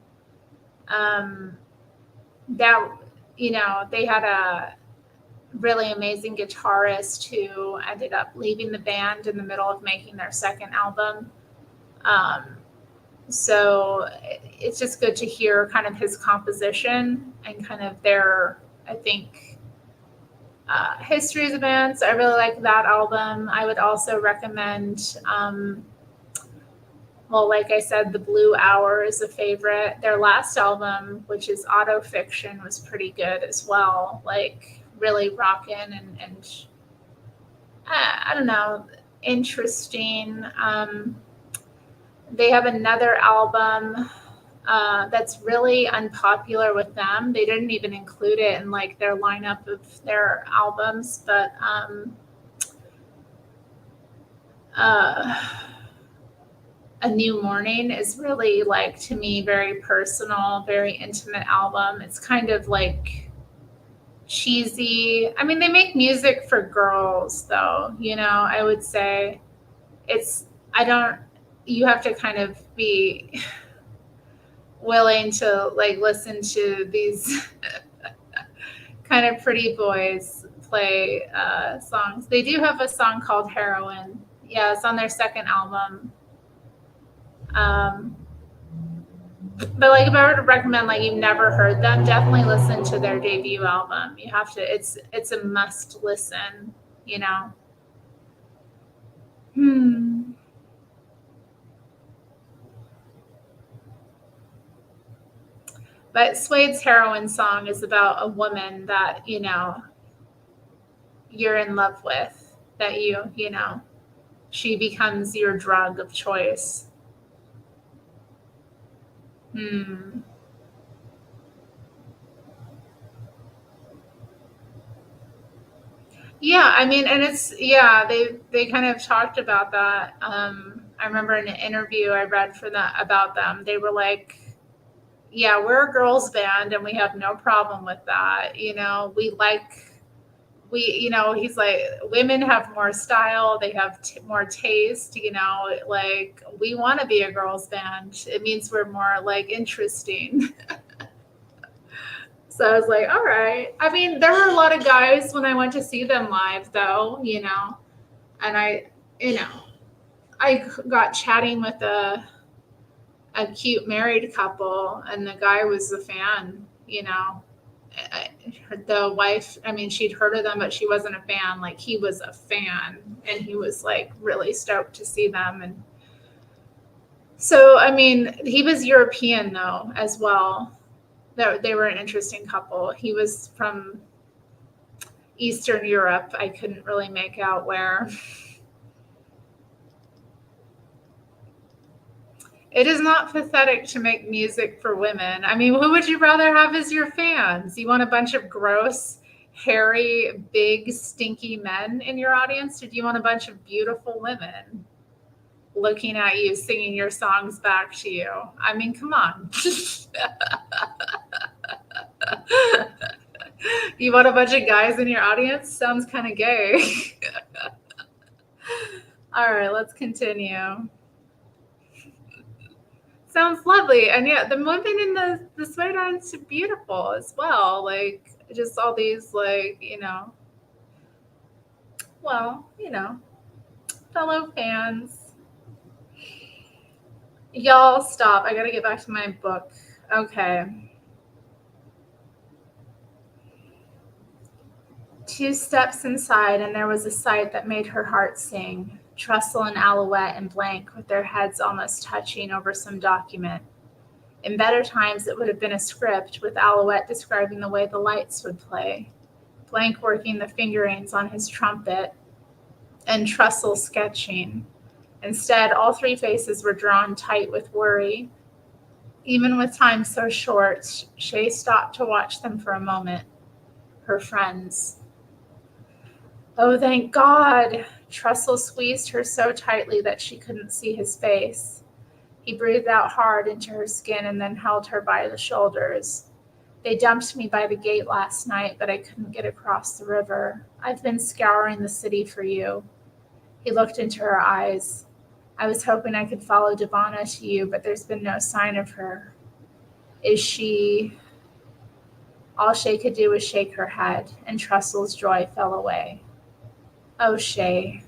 That, you know, they had a really amazing guitarist who ended up leaving the band in the middle of making their second album. So it's just good to hear kind of his composition and kind of their, I think, history as a band. So I really like that album. I would also recommend, well, like I said, The Blue Hour is a favorite. Their last album, which is Auto Fiction, was pretty good as well. Like really rockin' and I don't know, interesting. They have another album that's really unpopular with them. They didn't even include it in like their lineup of their albums, but A New Morning is really, like, to me, very personal, very intimate album. It's kind of like cheesy. I mean, they make music for girls, though, you know, I would say you have to kind of be willing to like listen to these kind of pretty boys play songs. They do have a song called Heroin. Yeah, it's on their second album. But like if I were to recommend, like you've never heard them, definitely listen to their debut album. You have to, it's a must listen, you know. But Suede's Heroin song is about a woman that, you know, you're in love with, that you know, she becomes your drug of choice. Yeah, I mean, and they kind of talked about that. I remember in an interview I read about them, they were like, yeah, we're a girls band and we have no problem with that. You know, you know, he's like, women have more style, they have more taste, you know, like we want to be a girls band. It means we're more like interesting. So I was like, all right. I mean, there were a lot of guys when I went to see them live, though, you know, and I got chatting with a cute married couple, and the guy was a fan, you know. The wife, I mean, she'd heard of them, but she wasn't a fan. Like, he was a fan, and he was like really stoked to see them. And so, I mean, he was European, though, as well. They were an interesting couple. He was from Eastern Europe. I couldn't really make out where. It is not pathetic to make music for women. I mean, who would you rather have as your fans? You want a bunch of gross, hairy, big, stinky men in your audience? Or do you want a bunch of beautiful women? looking at you, singing your songs back to you. I mean, come on. You want a bunch of guys in your audience? Sounds kind of gay. All right, let's continue. Sounds lovely. And yeah, the women in the sweaters are beautiful as well. Like, just all these, like, well, fellow fans. Y'all stop. I gotta get back to my book. Okay. 2 steps inside, and there was a sight that made her heart sing. Trestle and Alouette and Blank with their heads almost touching over some document. In better times, it would have been a script with Alouette describing the way the lights would play, Blank working the fingerings on his trumpet, and Trestle sketching. Instead, all 3 faces were drawn tight with worry. Even with time so short, Shay stopped to watch them for a moment. Her friends. Oh, thank God! Trestle squeezed her so tightly that she couldn't see his face. He breathed out hard into her skin and then held her by the shoulders. They dumped me by the gate last night, but I couldn't get across the river. I've been scouring the city for you. He looked into her eyes. I was hoping I could follow Devana to you, but there's been no sign of her. Is she... All Shay could do was shake her head, and Trestle's joy fell away. Oh, Shay.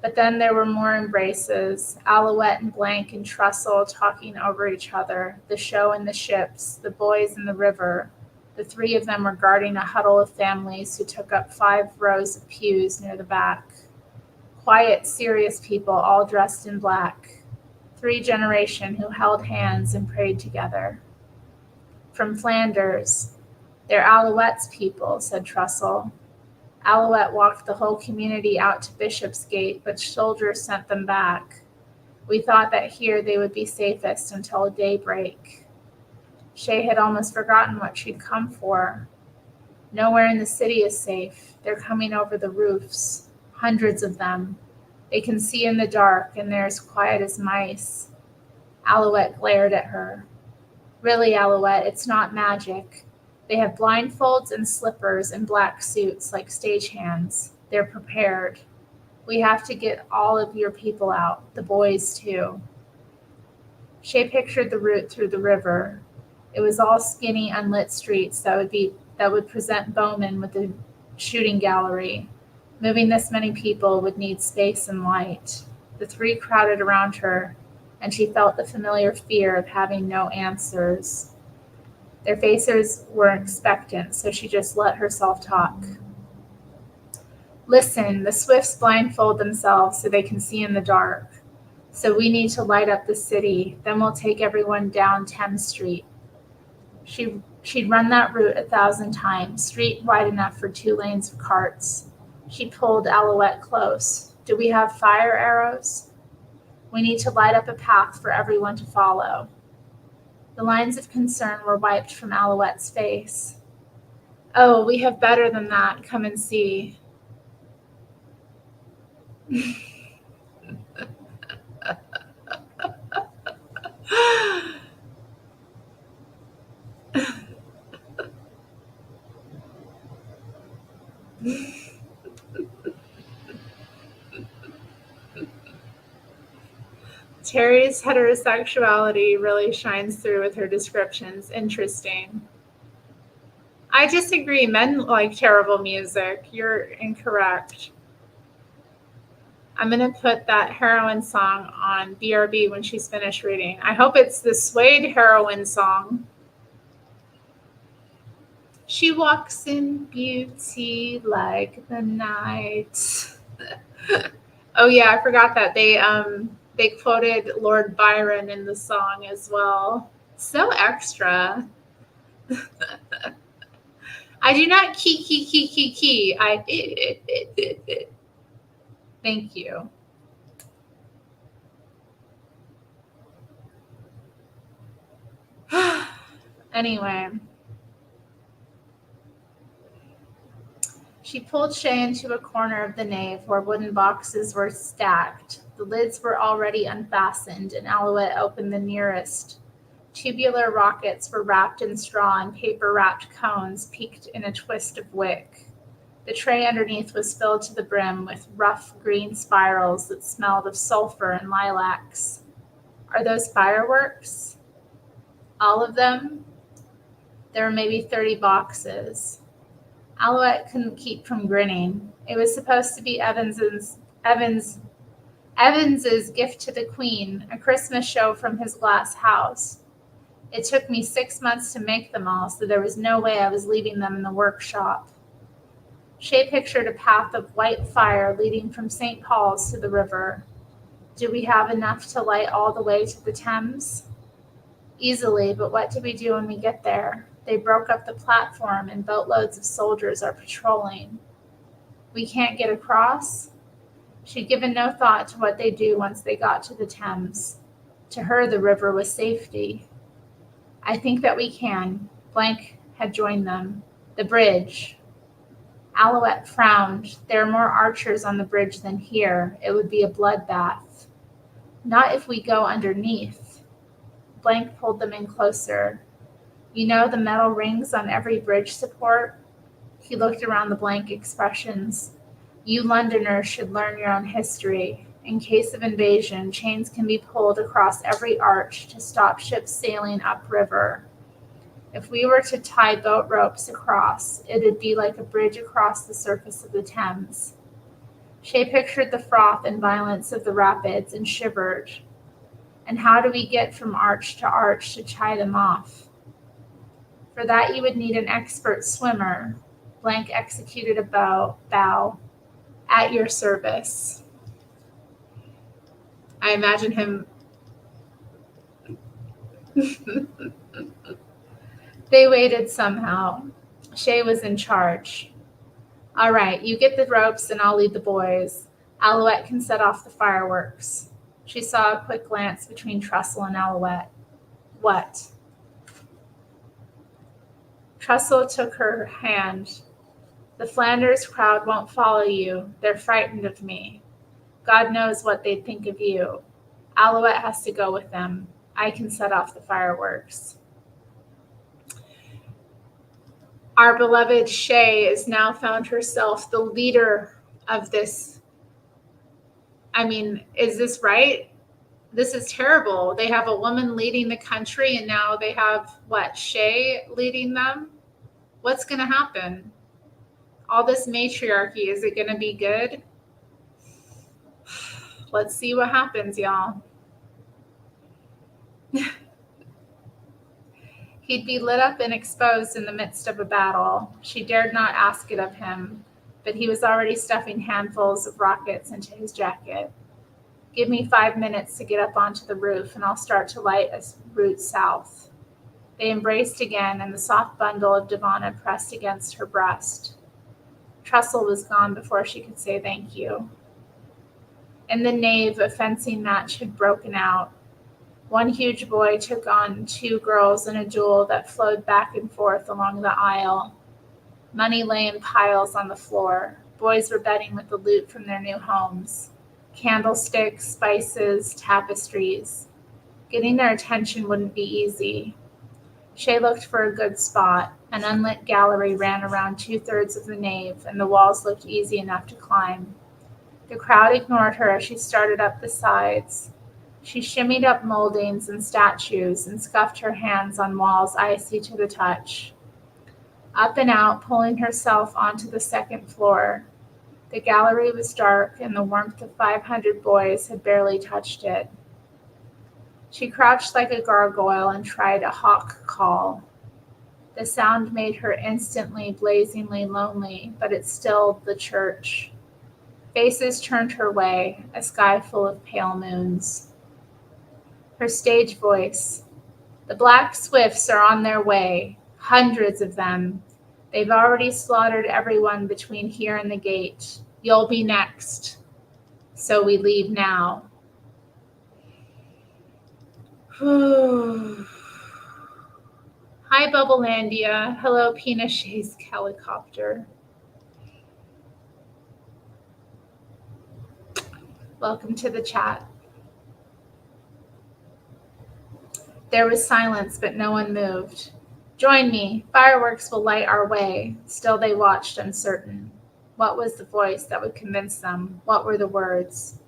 But then there were more embraces, Alouette and Blank and Trestle talking over each other, the show and the ships, the boys in the river. The 3 of them were guarding a huddle of families who took up 5 rows of pews near the back. Quiet, serious people, all dressed in black. 3 generations who held hands and prayed together. From Flanders. They're Alouette's people, said Trestle. Alouette walked the whole community out to Bishopsgate, but soldiers sent them back. We thought that here they would be safest until daybreak. Shay had almost forgotten what she'd come for. Nowhere in the city is safe. They're coming over the roofs. Hundreds of them. They can see in the dark, and they're as quiet as mice. Alouette glared at her. Really, Alouette, it's not magic. They have blindfolds and slippers and black suits like stagehands. They're prepared. We have to get all of your people out, the boys too. Shay pictured the route through the river. It was all skinny, unlit streets that would present Bowman with a shooting gallery. Moving this many people would need space and light. The 3 crowded around her, and she felt the familiar fear of having no answers. Their faces were expectant, so she just let herself talk. Listen, the Swifts blindfold themselves so they can see in the dark. So we need to light up the city. Then we'll take everyone down Thames Street. She'd run that route 1,000 times, street wide enough for 2 lanes of carts. She pulled Alouette close. Do we have fire arrows? We need to light up a path for everyone to follow. The lines of concern were wiped from Alouette's face. Oh, we have better than that. Come and see. Terry's heterosexuality really shines through with her descriptions. Interesting. I disagree. Men like terrible music. You're incorrect. I'm going to put that heroine song on BRB when she's finished reading. I hope it's the Suede heroine song. She walks in beauty like the night. Oh yeah, I forgot that they quoted Lord Byron in the song as well. So extra. I do not key. Thank you. Anyway. She pulled Shay into a corner of the nave where wooden boxes were stacked. The lids were already unfastened, and Alouette opened the nearest. Tubular rockets were wrapped in straw, and paper-wrapped cones peaked in a twist of wick. The tray underneath was filled to the brim with rough green spirals that smelled of sulfur and lilacs. Are those fireworks? All of them? There were maybe 30 boxes. Alouette couldn't keep from grinning. It was supposed to be Evans's gift to the Queen, a Christmas show from his glass house. It took me 6 months to make them all, so there was no way I was leaving them in the workshop. Shay pictured a path of white fire leading from St. Paul's to the river. Do we have enough to light all the way to the Thames? Easily, but what do we do when we get there? They broke up the platform and boatloads of soldiers are patrolling. We can't get across? She'd given no thought to what they'd do once they got to the Thames. To her, the river was safety. I think that we can. Blank had joined them. The bridge. Alouette frowned. There are more archers on the bridge than here. It would be a bloodbath. Not if we go underneath. Blank pulled them in closer. You know the metal rings on every bridge support? He looked around the blank expressions. You Londoners should learn your own history. In case of invasion, chains can be pulled across every arch to stop ships sailing upriver. If we were to tie boat ropes across, it'd be like a bridge across the surface of the Thames. Shay pictured the froth and violence of the rapids and shivered. And how do we get from arch to arch to tie them off? For that you would need an expert swimmer. Blank executed a bow. At your service. I imagine him. They waited somehow. Shay was in charge. All right, you get the ropes and I'll lead the boys. Alouette can set off the fireworks. She saw a quick glance between Trestle and Alouette. What? Trestle took her hand. The Flanders crowd won't follow you. They're frightened of me. God knows what they'd think of you. Alouette has to go with them. I can set off the fireworks. Our beloved Shay has now found herself the leader of this. I mean, is this right? This is terrible. They have a woman leading the country, and now they have, Shay leading them? What's going to happen? All this matriarchy, is it going to be good? Let's see what happens, y'all. He'd be lit up and exposed in the midst of a battle. She dared not ask it of him, but he was already stuffing handfuls of rockets into his jacket. Give me 5 minutes to get up onto the roof, and I'll start to light a route south. They embraced again, and the soft bundle of Devana pressed against her breast. Trestle was gone before she could say thank you. In the nave, a fencing match had broken out. One huge boy took on 2 girls in a duel that flowed back and forth along the aisle. Money lay in piles on the floor. Boys were betting with the loot from their new homes. Candlesticks, spices, tapestries. Getting their attention wouldn't be easy. Shay looked for a good spot. An unlit gallery ran around 2/3 of the nave, and the walls looked easy enough to climb. The crowd ignored her as she started up the sides. She shimmied up moldings and statues and scuffed her hands on walls icy to the touch. Up and out, pulling herself onto the second floor. The gallery was dark, and the warmth of 500 boys had barely touched it. She crouched like a gargoyle and tried a hawk call. The sound made her instantly blazingly lonely, but it stilled the church. Faces turned her way, a sky full of pale moons. Her stage voice. The Black Swifts are on their way, hundreds of them. They've already slaughtered everyone between here and the gate. You'll be next. So we leave now. Hi, Bubblelandia. Hello, Pinochet's helicopter. Welcome to the chat. There was silence, but no one moved. Join me. Fireworks will light our way. Still they watched, uncertain. What was the voice that would convince them? What were the words?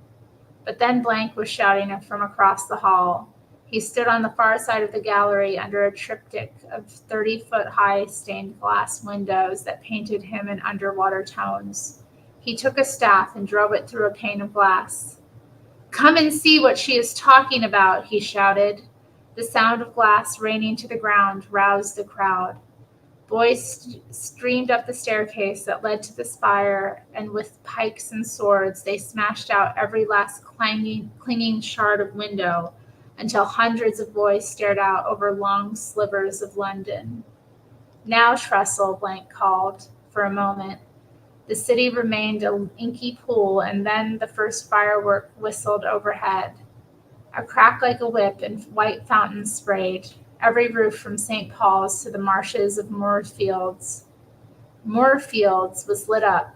But then Blank was shouting from across the hall. He stood on the far side of the gallery under a triptych of 30-foot-high stained glass windows that painted him in underwater tones. He took a staff and drove it through a pane of glass. "Come and see what she is talking about," he shouted. The sound of glass raining to the ground roused the crowd. Boys streamed up the staircase that led to the spire, and with pikes and swords they smashed out every last clinging shard of window until hundreds of boys stared out over long slivers of London. "Now, Trestle," Blank called. For a moment, the city remained an inky pool, and then the first firework whistled overhead. A crack like a whip and white fountains sprayed. Every roof from St. Paul's to the marshes of Moorfields. Moorfields was lit up,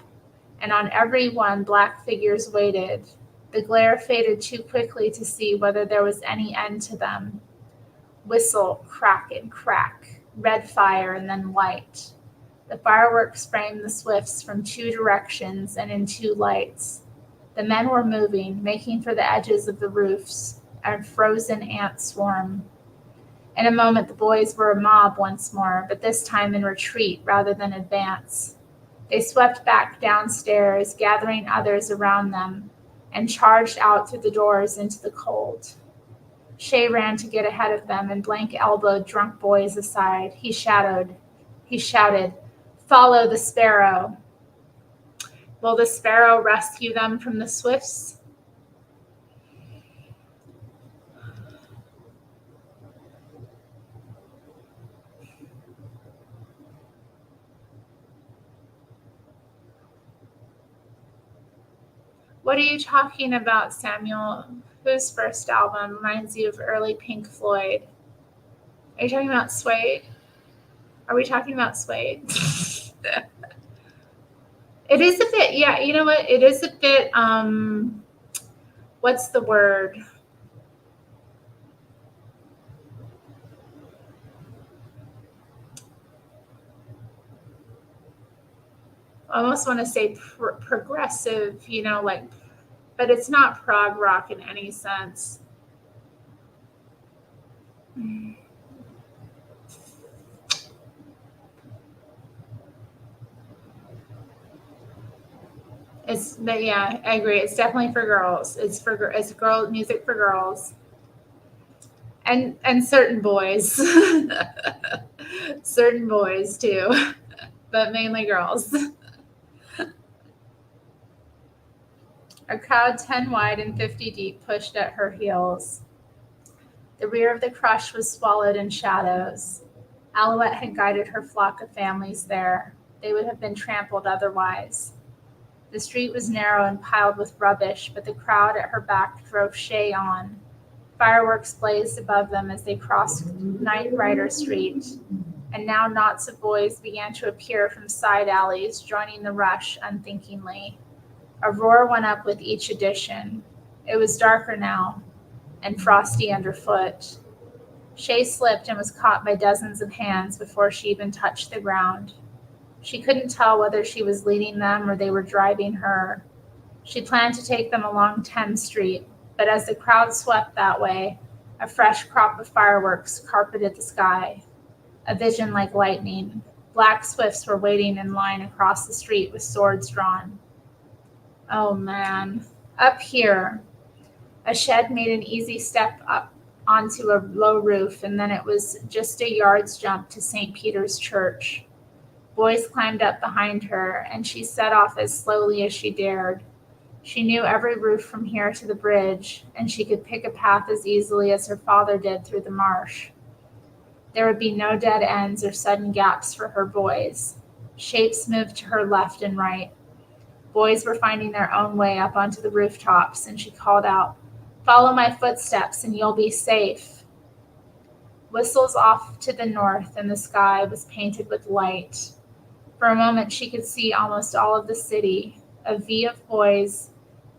and on every one black figures waited. The glare faded too quickly to see whether there was any end to them. Whistle, crack and crack, red fire and then white. The fireworks framed the Swifts from two directions and in two lights. The men were moving, making for the edges of the roofs, a frozen ant swarm. In a moment, the boys were a mob once more, but this time in retreat rather than advance. They swept back downstairs, gathering others around them, and charged out through the doors into the cold. Shay ran to get ahead of them, and Blank elbowed drunk boys aside. He shouted, "Follow the Sparrow." "Will the Sparrow rescue them from the Swifts?" What are you talking about, Samuel? Whose first album reminds you of early Pink Floyd? Are you talking about Suede? Are we talking about Suede? It is a bit, yeah, you know what? It is a bit, what's the word? I almost want to say progressive, but it's not prog rock in any sense. But yeah, I agree. It's definitely for girls. It's girl music for girls, and certain boys, certain boys too, but mainly girls. A crowd 10 wide and 50 deep pushed at her heels. The rear of the crush was swallowed in shadows. Alouette had guided her flock of families there. They would have been trampled otherwise. The street was narrow and piled with rubbish, but the crowd at her back drove Shay on. Fireworks blazed above them as they crossed Knight Rider Street, and now knots of boys began to appear from side alleys, joining the rush unthinkingly. A roar went up with each addition. It was darker now, and frosty underfoot. Shay slipped and was caught by dozens of hands before she even touched the ground. She couldn't tell whether she was leading them or they were driving her. She planned to take them along Thames Street, but as the crowd swept that way, a fresh crop of fireworks carpeted the sky. A vision like lightning. Black Swifts were waiting in line across the street with swords drawn. Oh man. Up here. A shed made an easy step up onto a low roof, and then it was just a yard's jump to St. Peter's Church. Boys climbed up behind her, and she set off as slowly as she dared. She knew every roof from here to the bridge, and she could pick a path as easily as her father did through the marsh. There would be no dead ends or sudden gaps for her boys. Shapes moved to her left and right. Boys were finding their own way up onto the rooftops, and she called out, "Follow my footsteps and you'll be safe." Whistles off to the north, and the sky was painted with light. For a moment, she could see almost all of the city, a V of boys,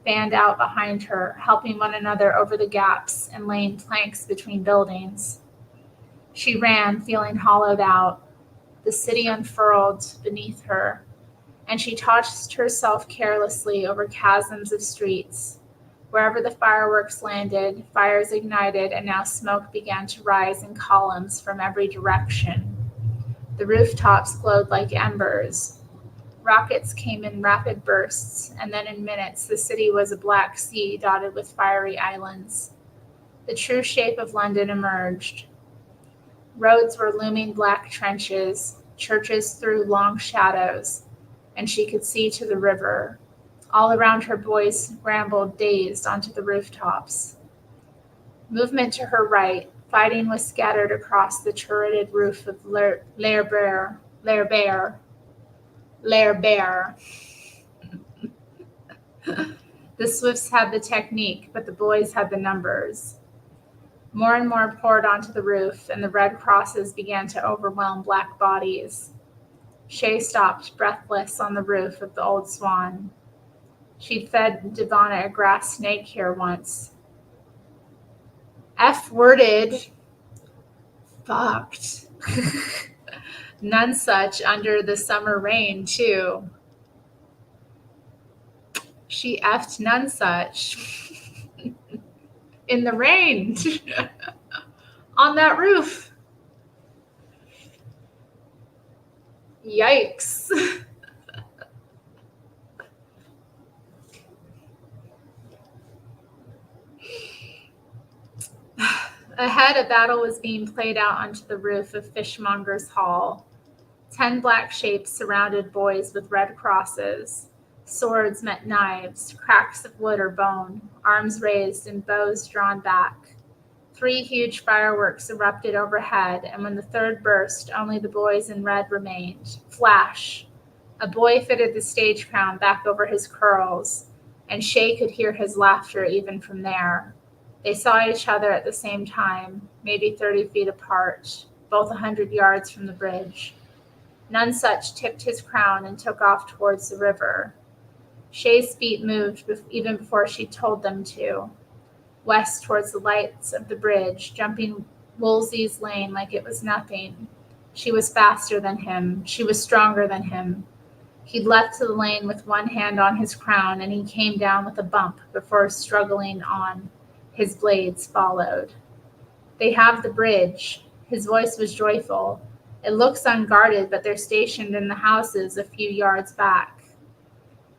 fanned out behind her, helping one another over the gaps and laying planks between buildings. She ran, feeling hollowed out. The city unfurled beneath her, and she tossed herself carelessly over chasms of streets. Wherever the fireworks landed, fires ignited, and now smoke began to rise in columns from every direction. The rooftops glowed like embers. Rockets came in rapid bursts, and then in minutes the city was a black sea dotted with fiery islands. The true shape of London emerged. Roads were looming black trenches, churches threw long shadows, and she could see to the river. All around her, boys scrambled dazed onto the rooftops. Movement to her right, fighting was scattered across the turreted roof of Lairbear. The Swifts had the technique, but the boys had the numbers. More and more poured onto the roof, and the red crosses began to overwhelm black bodies. Shay stopped, breathless, on the roof of the Old Swan. She'd fed Devonna a grass snake here once. F-worded. Fucked. None such under the summer rain, too. She effed none such. In the rain. On that roof. Yikes. Ahead, a battle was being played out onto the roof of Fishmonger's Hall. 10 black shapes surrounded boys with red crosses. Swords met knives, cracks of wood or bone, arms raised and bows drawn back. 3 huge fireworks erupted overhead, and when the third burst, only the boys in red remained. Flash! A boy fitted the stage crown back over his curls, and Shay could hear his laughter even from there. They saw each other at the same time, maybe 30 feet apart, both 100 yards from the bridge. None such tipped his crown and took off towards the river. Shay's feet moved even before she told them to, west towards the lights of the bridge, jumping Woolsey's Lane like it was nothing. She was faster than him. She was stronger than him. He'd leapt to the lane with one hand on his crown, and he came down with a bump before struggling on. His blades followed. They have the bridge. His voice was joyful. It looks unguarded, but they're stationed in the houses a few yards back.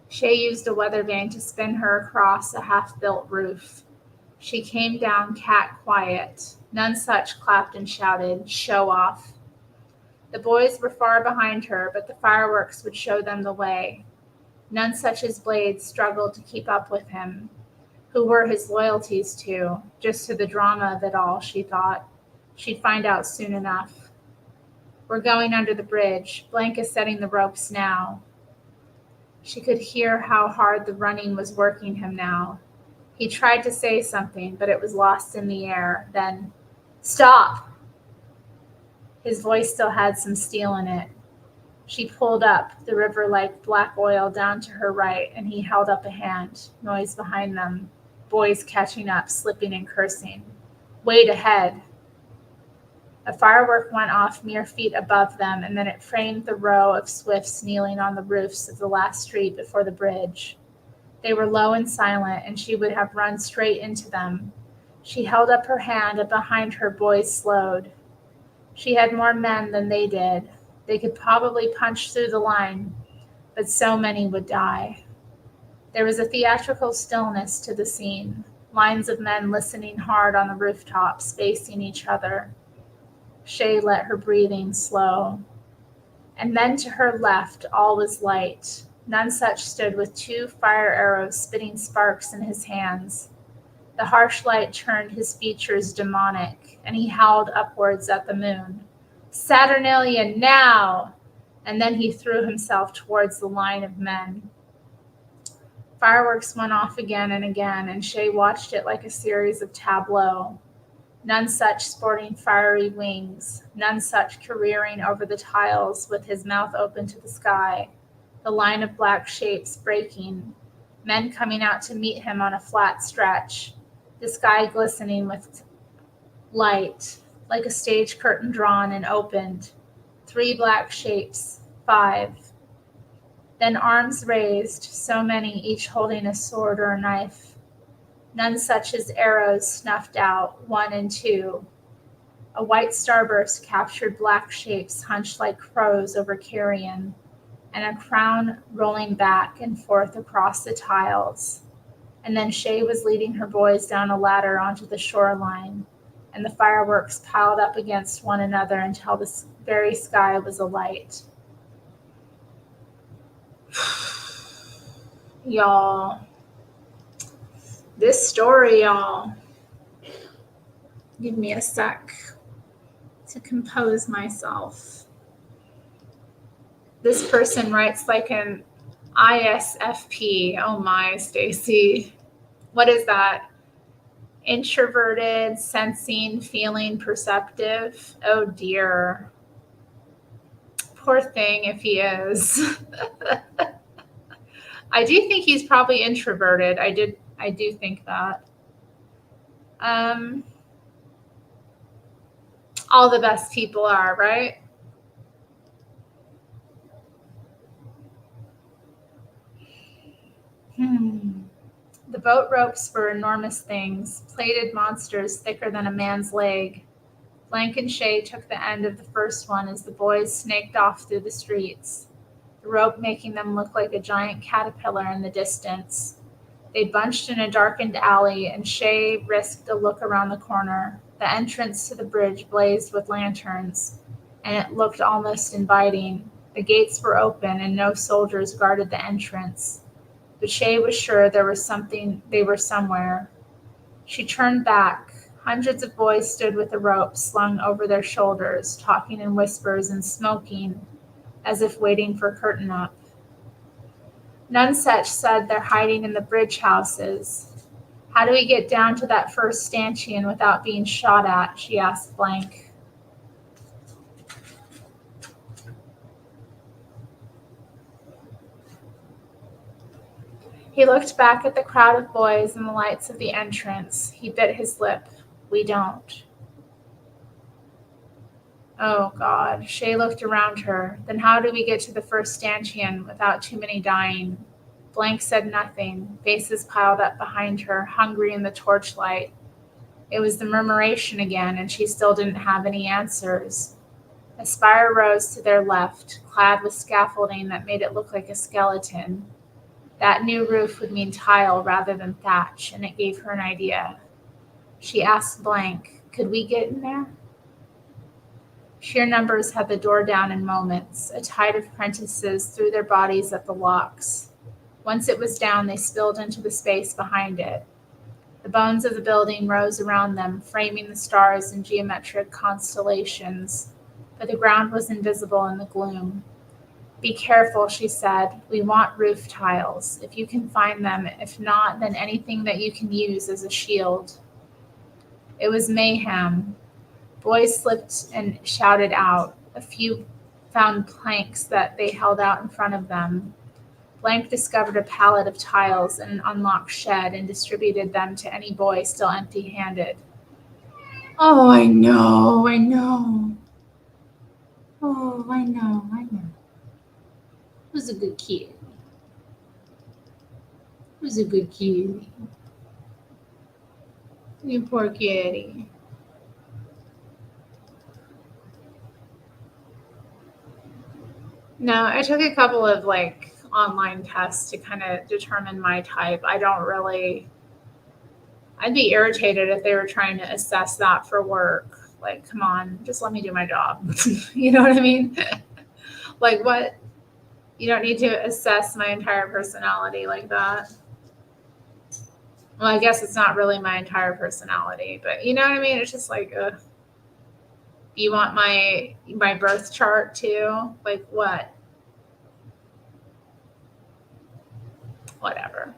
Shay used a weather vane to spin her across a half-built roof. She came down cat quiet. None such clapped and shouted, "Show off." The boys were far behind her, but the fireworks would show them the way. None such's blades struggled to keep up with him. Who were his loyalties to? Just to the drama of it all, she thought. She'd find out soon enough. We're going under the bridge. Blank is setting the ropes now. She could hear how hard the running was working him now. He tried to say something, but it was lost in the air. Then, "Stop!" His voice still had some steel in it. She pulled up, the river like black oil down to her right, and he held up a hand. Noise behind them. Boys catching up, slipping and cursing. Wait ahead. A firework went off mere feet above them, and then it framed the row of Swifts kneeling on the roofs of the last street before the bridge. They were low and silent, and she would have run straight into them. She held up her hand, and behind her boys slowed. She had more men than they did. They could probably punch through the line, but so many would die. There was a theatrical stillness to the scene, lines of men listening hard on the rooftops, facing each other. Shay let her breathing slow. And then to her left, all was light. None such stood with 2 fire arrows spitting sparks in his hands. The harsh light turned his features demonic, and he howled upwards at the moon. "Saturnalia now!" And then he threw himself towards the line of men. Fireworks went off again and again, and Shay watched it like a series of tableaux. None such sporting fiery wings, none such careering over the tiles with his mouth open to the sky, the line of black shapes breaking. Men coming out to meet him on a flat stretch, the sky glistening with light, like a stage curtain drawn and opened. 3 black shapes, 5. Then arms raised, so many, each holding a sword or a knife. None such as arrows snuffed out, 1 and 2. A white starburst captured black shapes hunched like crows over carrion, and a crown rolling back and forth across the tiles. And then Shay was leading her boys down a ladder onto the shoreline, and the fireworks piled up against one another until the very sky was alight. Y'all, this story, y'all, give me a sec to compose myself. This person writes like an ISFP. Oh my, Stacy. What is that? Introverted, sensing, feeling, perceptive. Oh dear. Poor thing if he is. I do think he's probably introverted. I do think that. All the best people are, right? The boat ropes were enormous things, plated monsters thicker than a man's leg. Blank and Shay took the end of the first one as the boys snaked off through the streets, the rope making them look like a giant caterpillar in the distance. They bunched in a darkened alley, and Shay risked a look around the corner. The entrance to the bridge blazed with lanterns, and it looked almost inviting. The gates were open, and no soldiers guarded the entrance. But Shay was sure they were somewhere. She turned back. Hundreds of boys stood with the rope slung over their shoulders, talking in whispers and smoking, as if waiting for curtain up. Nonsuch said they're hiding in the bridge houses. How do we get down to that first stanchion without being shot at? She asked Blank. He looked back at the crowd of boys and the lights of the entrance. He bit his lip. We don't. Oh, God. Shay looked around her. Then how do we get to the first stanchion without too many dying? Blank said nothing. Faces piled up behind her, hungry in the torchlight. It was the murmuration again, and she still didn't have any answers. A spire rose to their left, clad with scaffolding that made it look like a skeleton. That new roof would mean tile rather than thatch, and it gave her an idea. She asked Blank, could we get in there? Sheer numbers had the door down in moments. A tide of apprentices threw their bodies at the locks. Once it was down, they spilled into the space behind it. The bones of the building rose around them, framing the stars in geometric constellations, but the ground was invisible in the gloom. Be careful, she said. We want roof tiles, if you can find them. If not, then anything that you can use as a shield. It was mayhem. Boys slipped and shouted out. A few found planks that they held out in front of them. Blank discovered a pallet of tiles in an unlocked shed and distributed them to any boy still empty-handed. Oh, I know. Oh, I know. Who's a good kid? You poor kitty. No, I took a couple of online tests to kind of determine my type. I'd be irritated if they were trying to assess that for work. Like, come on, just let me do my job. You know what I mean? Like, what? You don't need to assess my entire personality like that. Well, I guess it's not really my entire personality, but you know what I mean? It's just like, ugh. You want my birth chart too? Like, what? Whatever.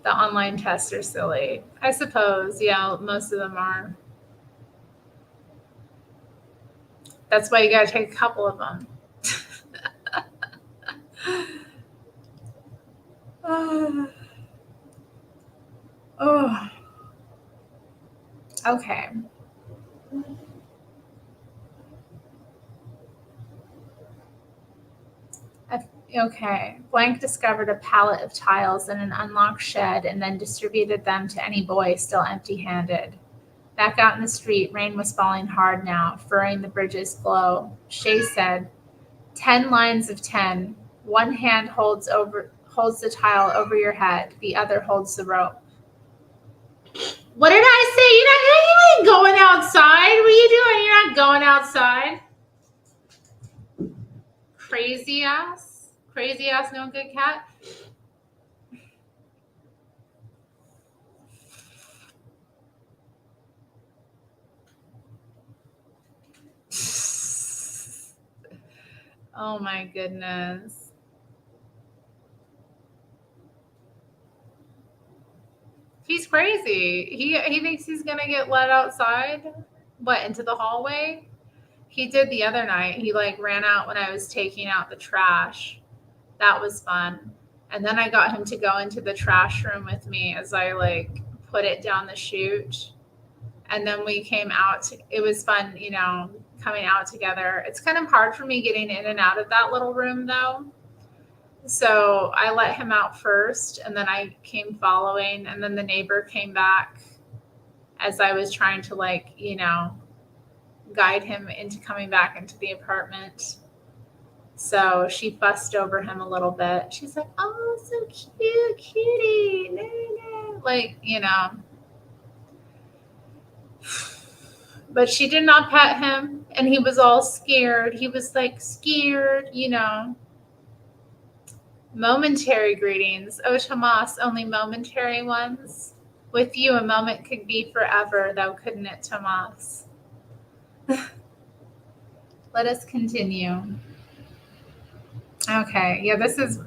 The online tests are silly. I suppose, yeah, most of them are. That's why you gotta take a couple of them. Oh, okay. Okay. Blank discovered a pallet of tiles in an unlocked shed and then distributed them to any boy still empty-handed. Back out in the street, rain was falling hard now, furrowing the bridge's glow. Shay said, 10 lines of 10. One hand holds the tile over your head, the other holds the rope. What did I say? You ain't going outside. What are you doing? You're not going outside. Crazy ass, no good cat. Oh my goodness. He's crazy. He thinks he's gonna get let outside. What, into the hallway? He did the other night. He like ran out when I was taking out the trash. That was fun. And then I got him to go into the trash room with me as I like put it down the chute. And then we came out. It was fun, coming out together. It's kind of hard for me getting in and out of that little room though. So I let him out first and then I came following, and then the neighbor came back as I was trying to guide him into coming back into the apartment. So she fussed over him a little bit. She's like, oh, so cute, cutie. No. But she did not pet him, and he was all scared. He was like scared. Momentary greetings. Oh, Tomas, only momentary ones. With you, a moment could be forever, though, couldn't it, Tomas? Let us continue. Okay, yeah,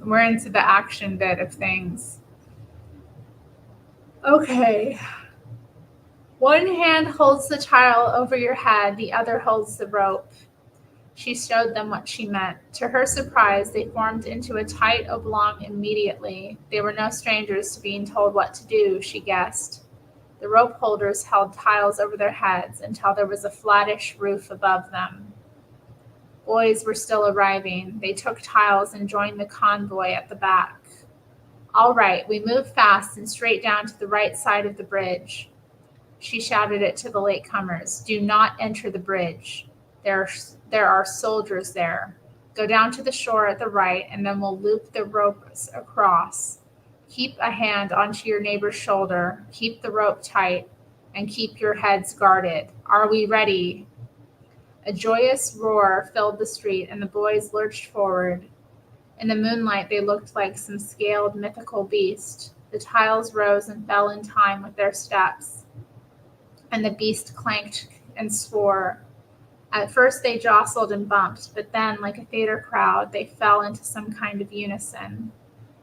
we're into the action bit of things. Okay. One hand holds the tile over your head, the other holds the rope. She showed them what she meant. To her surprise, they formed into a tight oblong immediately. They were no strangers to being told what to do, she guessed. The rope holders held tiles over their heads until there was a flattish roof above them. Boys were still arriving. They took tiles and joined the convoy at the back. All right, we move fast and straight down to the right side of the bridge. She shouted it to the latecomers. Do not enter the bridge. There are soldiers there. Go down to the shore at the right, and then we'll loop the ropes across. Keep a hand onto your neighbor's shoulder. Keep the rope tight, and keep your heads guarded. Are we ready? A joyous roar filled the street, and the boys lurched forward. In the moonlight, they looked like some scaled mythical beast. The tiles rose and fell in time with their steps, and the beast clanked and swore. At first they jostled and bumped, but then, like a theater crowd, they fell into some kind of unison.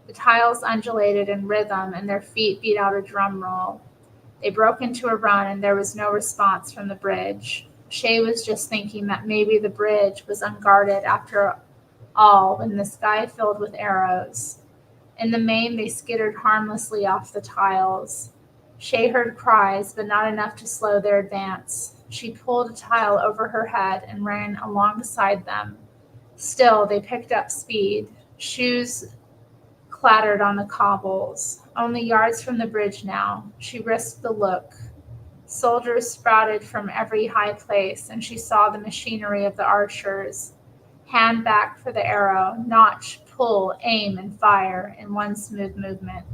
The tiles undulated in rhythm, and their feet beat out a drum roll. They broke into a run, and there was no response from the bridge. Shay was just thinking that maybe the bridge was unguarded after all when the sky filled with arrows. In the main, they skittered harmlessly off the tiles. Shay heard cries, but not enough to slow their advance. She pulled a tile over her head and ran alongside them. Still, they picked up speed. Shoes clattered on the cobbles. Only yards from the bridge now. She risked the look. Soldiers sprouted from every high place, and she saw the machinery of the archers. Hand back for the arrow, notch, pull, aim, and fire in one smooth movement.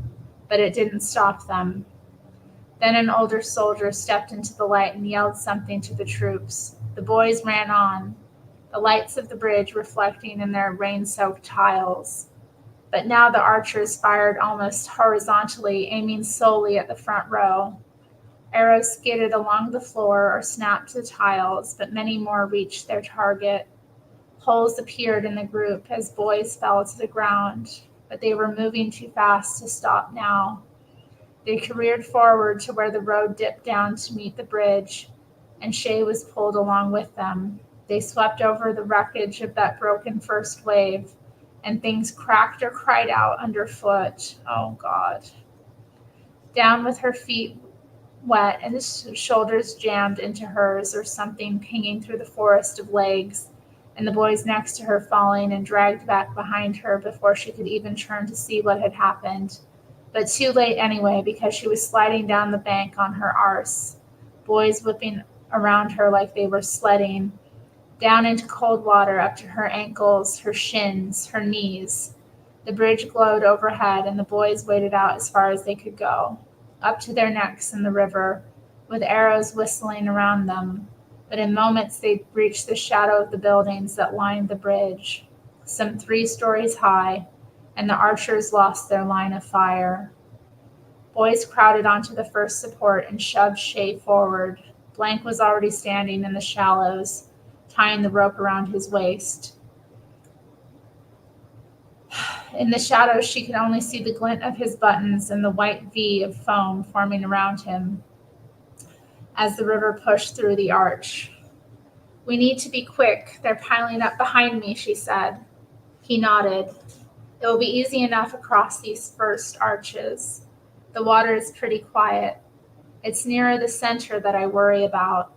But it didn't stop them. Then an older soldier stepped into the light and yelled something to the troops. The boys ran on, the lights of the bridge reflecting in their rain-soaked tiles. But now the archers fired almost horizontally, aiming solely at the front row. Arrows skidded along the floor or snapped the tiles, but many more reached their target. Holes appeared in the group as boys fell to the ground, but they were moving too fast to stop now. They careered forward to where the road dipped down to meet the bridge, and Shay was pulled along with them. They swept over the wreckage of that broken first wave, and things cracked or cried out underfoot. Oh, God. Down with her feet wet and his shoulders jammed into hers, or something pinging through the forest of legs, and the boys next to her falling and dragged back behind her before she could even turn to see what had happened. But too late anyway, because she was sliding down the bank on her arse, boys whipping around her like they were sledding, down into cold water up to her ankles, her shins, her knees. The bridge glowed overhead, and the boys waded out as far as they could go, up to their necks in the river, with arrows whistling around them. But in moments they reached the shadow of the buildings that lined the bridge, some 3 stories high, and the archers lost their line of fire. Boys crowded onto the first support and shoved Shay forward. Blank was already standing in the shallows, tying the rope around his waist. In the shadows, she could only see the glint of his buttons and the white V of foam forming around him as the river pushed through the arch. "We need to be quick. They're piling up behind me," she said. He nodded. "It will be easy enough across these first arches. The water is pretty quiet. It's nearer the center that I worry about."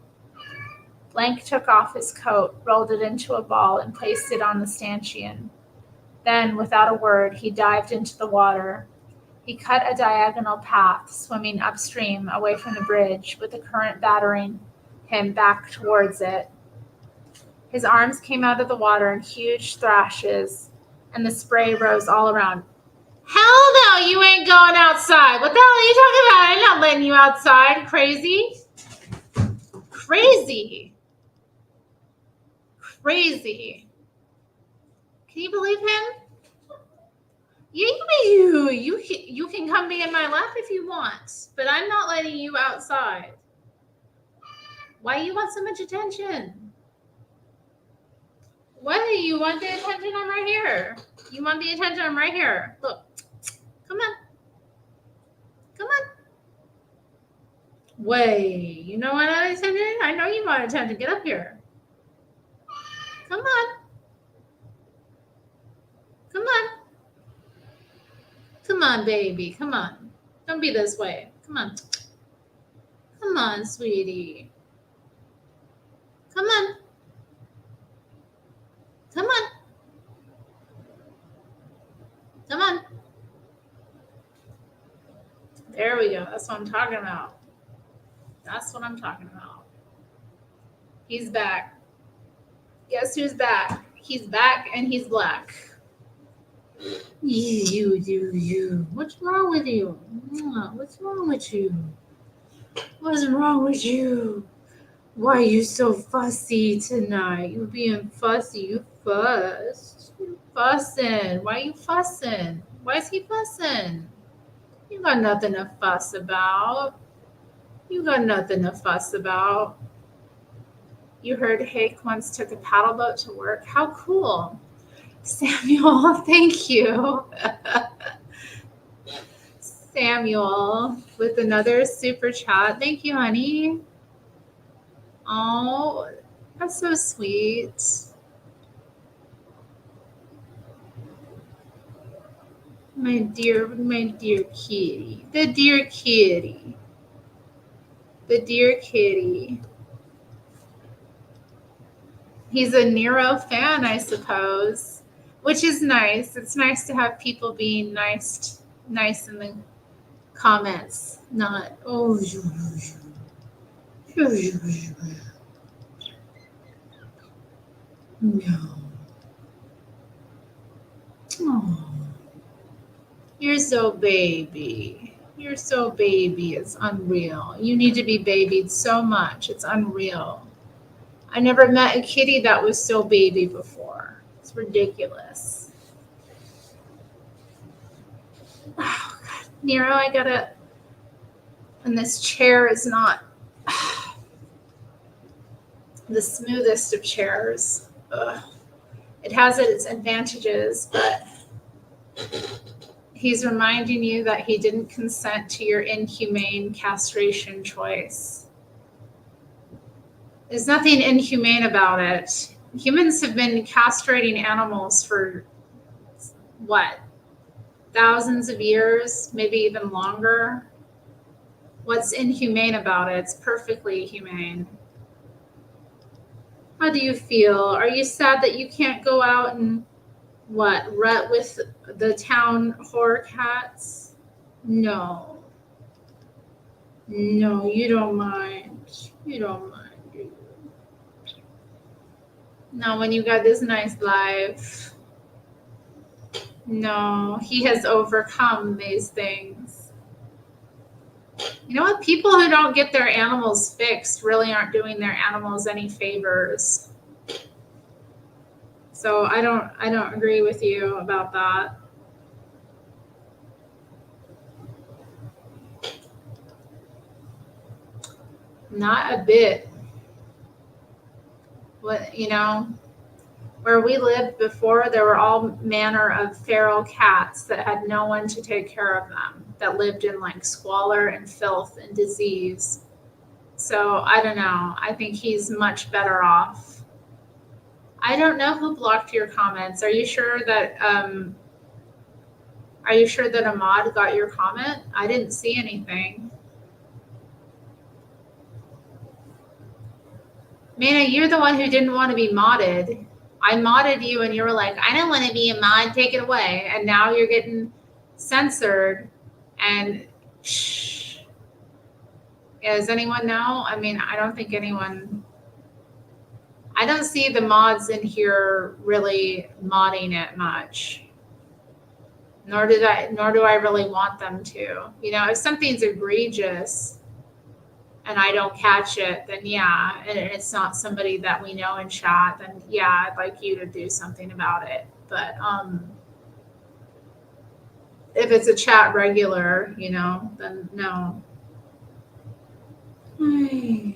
Blank took off his coat, rolled it into a ball, and placed it on the stanchion. Then, without a word, he dived into the water. He cut a diagonal path, swimming upstream, away from the bridge, with the current battering him back towards it. His arms came out of the water in huge thrashes, and the spray rose all around. "Hell no, you ain't going outside. What the hell are you talking about? I'm not letting you outside. Crazy. Crazy. Crazy. Can you believe him? You can come be in my lap if you want, but I'm not letting you outside. Why you want so much attention? Why do you want the attention? I'm right here. You want the attention? I'm right here. Look. Come on. Come on. Wait, you know what attention? I know you want attention. Get up here. Come on. Come on. Come on, baby. Come on. Don't be this way. Come on. Come on, sweetie. Come on. Come on. Come on. There we go. That's what I'm talking about. That's what I'm talking about. He's back. Guess who's back? He's back and he's black. You. What's wrong with you? What's wrong with you? What's wrong with you? Why are you so fussy tonight? You being fussy. You fussed. You fussing. Why are you fussing? Why is he fussing? You got nothing to fuss about. You got nothing to fuss about. You heard Hake once took a paddle boat to work. How cool. Samuel, thank you. Samuel with another super chat. Thank you, honey. Oh, that's so sweet. My dear kitty. The dear kitty. The dear kitty. He's a Nero fan, I suppose, which is nice. It's nice to have people being nice in the comments, not no. Oh, you're so baby. You're so baby. It's unreal. You need to be babied so much. It's unreal. I never met a kitty that was so baby before. It's ridiculous. Oh, God. Nero, I gotta. And this chair is not the smoothest of chairs. Ugh. It has its advantages, but he's reminding you that he didn't consent to your inhumane castration choice. There's nothing inhumane about it. Humans have been castrating animals for what, thousands of years, maybe even longer. What's inhumane about it? It's perfectly humane. How do you feel? Are you sad that you can't go out and rut with the town horror cats? No. No, you don't mind. You don't mind. No, when you got this nice life. No, he has overcome these things. You know what? People who don't get their animals fixed really aren't doing their animals any favors. So I don't agree with you about that. Not a bit. What, where we lived before, there were all manner of feral cats that had no one to take care of them, that lived in like squalor and filth and disease. So I don't know. I think he's much better off. I don't know who blocked your comments. Are you sure that Ahmad got your comment? I didn't see anything. Mana, you're the one who didn't want to be modded. I modded you and you were like, I don't want to be a mod, take it away. And now you're getting censored. And shh. Yeah, does anyone know? I mean, I don't think anyone. I don't see the mods in here really modding it much. Nor do I really want them to. If something's egregious and I don't catch it, then yeah, and it's not somebody that we know in chat, then yeah, I'd like you to do something about it. But if it's a chat regular, then no. Hi.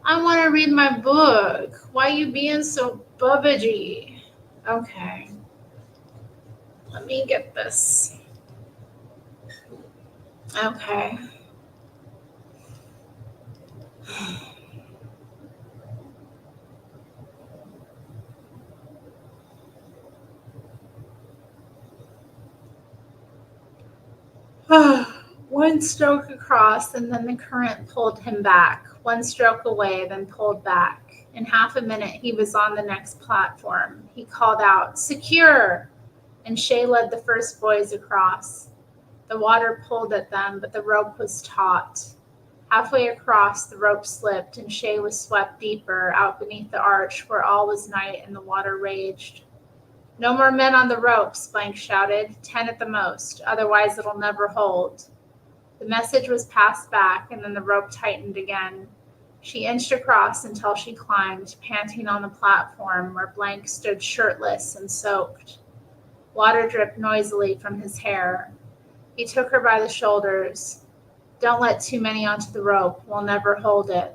I want to read my book. Why you being so bubbagey? Okay. Let me get this. Okay. One stroke across, and then the current pulled him back. One stroke away, then pulled back. In half a minute, he was on the next platform. He called out, "Secure!" And Shay led the first boys across. The water pulled at them, but the rope was taut. Halfway across, the rope slipped, and Shay was swept deeper, out beneath the arch, where all was night and the water raged. "No more men on the ropes," Blank shouted. 10 at the most, otherwise it'll never hold. The message was passed back, and then the rope tightened again. She inched across until she climbed, panting on the platform where Blank stood shirtless and soaked. Water dripped noisily from his hair. He took her by the shoulders. "Don't let too many onto the rope. We'll never hold it."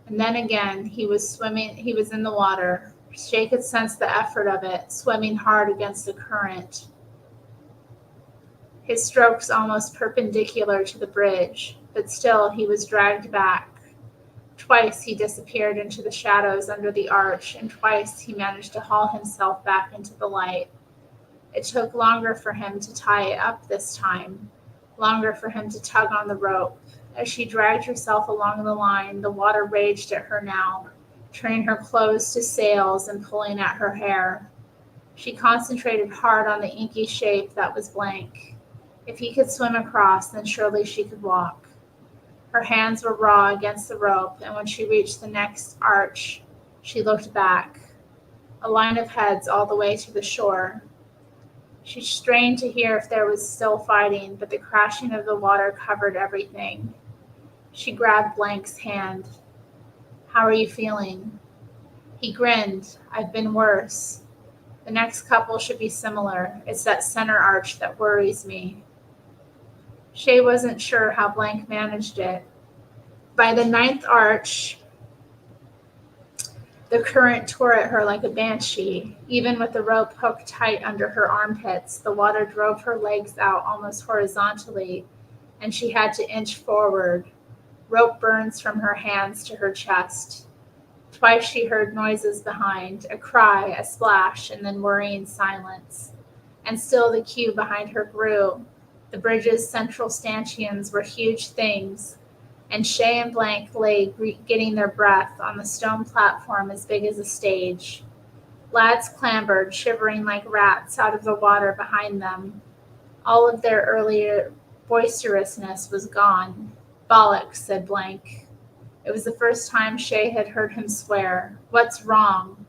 And then again, he was in the water. Shay could sense the effort of it, swimming hard against the current. His strokes almost perpendicular to the bridge, but still he was dragged back. Twice he disappeared into the shadows under the arch, and twice he managed to haul himself back into the light. It took longer for him to tie it up this time, longer for him to tug on the rope. As she dragged herself along the line, the water raged at her now, turning her clothes to sails and pulling at her hair. She concentrated hard on the inky shape that was Blank. If he could swim across, then surely she could walk. Her hands were raw against the rope, and when she reached the next arch, she looked back. A line of heads all the way to the shore. She strained to hear if there was still fighting, but the crashing of the water covered everything. She grabbed Blank's hand. "How are you feeling?" He grinned. "I've been worse. The next couple should be similar. It's that center arch that worries me." Shay wasn't sure how Blank managed it. By the 9th arch, the current tore at her like a banshee. Even with the rope hooked tight under her armpits, the water drove her legs out almost horizontally, and she had to inch forward. Rope burns from her hands to her chest. Twice she heard noises behind, a cry, a splash, and then worrying silence. And still the queue behind her grew. The bridge's central stanchions were huge things, and Shay and Blank lay getting their breath on the stone platform as big as a stage. Lads clambered, shivering like rats, out of the water behind them. All of their earlier boisterousness was gone. Bollocks, said Blank. It was the first time Shay had heard him swear. What's wrong?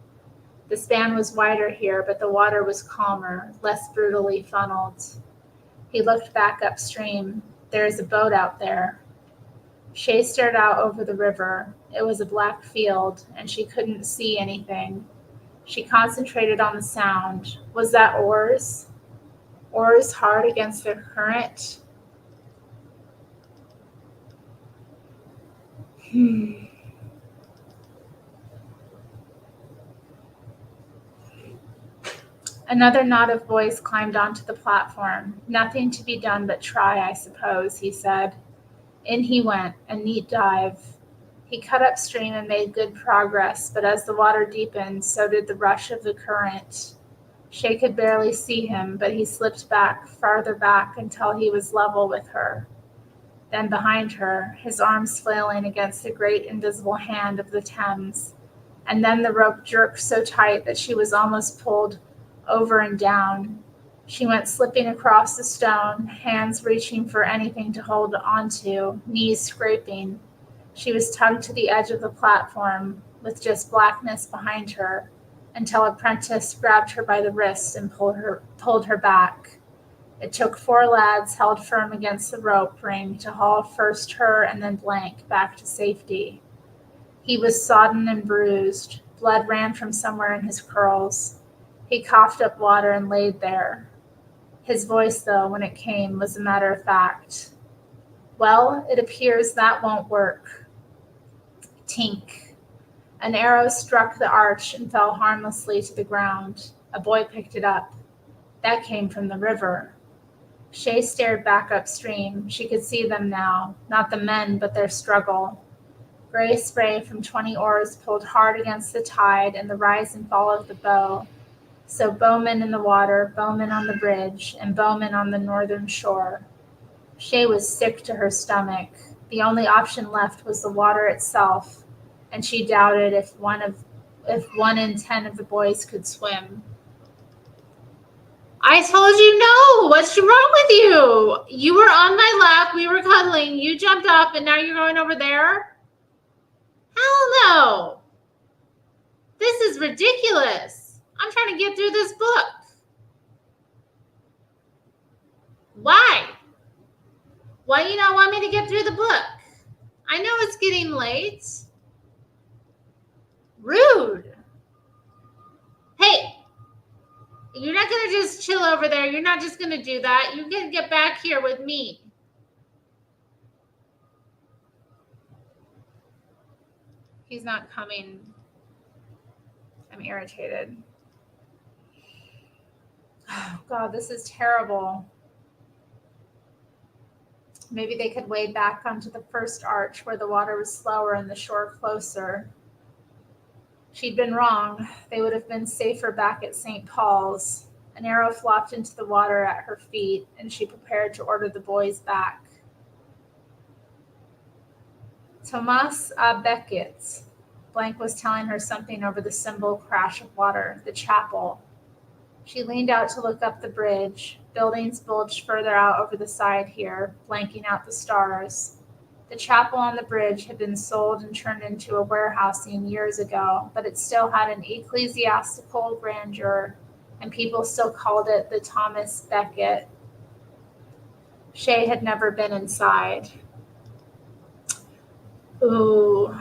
The span was wider here, but the water was calmer, less brutally funneled. He looked back upstream. There is a boat out there. Shay stared out over the river. It was a black field, and she couldn't see anything. She concentrated on the sound. Was that oars? Oars hard against the current? Another knot of boys climbed onto the platform. Nothing to be done but try, I suppose, he said. In he went, a neat dive. He cut upstream and made good progress, but as the water deepened, so did the rush of the current. Shay could barely see him, but he slipped back, farther back, until he was level with her. Then behind her, his arms flailing against the great invisible hand of the Thames. And then the rope jerked so tight that she was almost pulled over and down. She went slipping across the stone, hands reaching for anything to hold onto, knees scraping. She was tugged to the edge of the platform, with just blackness behind her, until a Prentice grabbed her by the wrist and pulled her back. It took 4 lads held firm against the rope ring to haul first her and then Blank back to safety. He was sodden and bruised. Blood ran from somewhere in his curls. He coughed up water and laid there. His voice, though, when it came, was a matter of fact. Well, it appears that won't work. Tink. An arrow struck the arch and fell harmlessly to the ground. A boy picked it up. That came from the river. Shay stared back upstream. She could see them now, not the men, but their struggle. Gray spray from 20 oars pulled hard against the tide and the rise and fall of the bow. So bowmen in the water, bowmen on the bridge, and bowmen on the northern shore. Shay was sick to her stomach. The only option left was the water itself, and she doubted if 1 in 10 of the boys could swim. I told you no. What's wrong with you? You were on my lap. We were cuddling. You jumped up, and now you're going over there? Hell no. This is ridiculous. I'm trying to get through this book. Why? Why do you not want me to get through the book? I know it's getting late. Rude. Hey, you're not going to just chill over there. You're not just going to do that. You're going to get back here with me. He's not coming. I'm irritated. Oh, God, this is terrible. Maybe they could wade back onto the first arch where the water was slower and the shore closer. She'd been wrong. They would have been safer back at St. Paul's. An arrow flopped into the water at her feet, and she prepared to order the boys back. Thomas a Becket. Blank was telling her something over the cymbal crash of water, the chapel. She leaned out to look up the bridge. Buildings bulged further out over the side here, blanking out the stars. The chapel on the bridge had been sold and turned into a warehousing years ago, but it still had an ecclesiastical grandeur, and people still called it the Thomas Becket. Shay had never been inside. Ooh.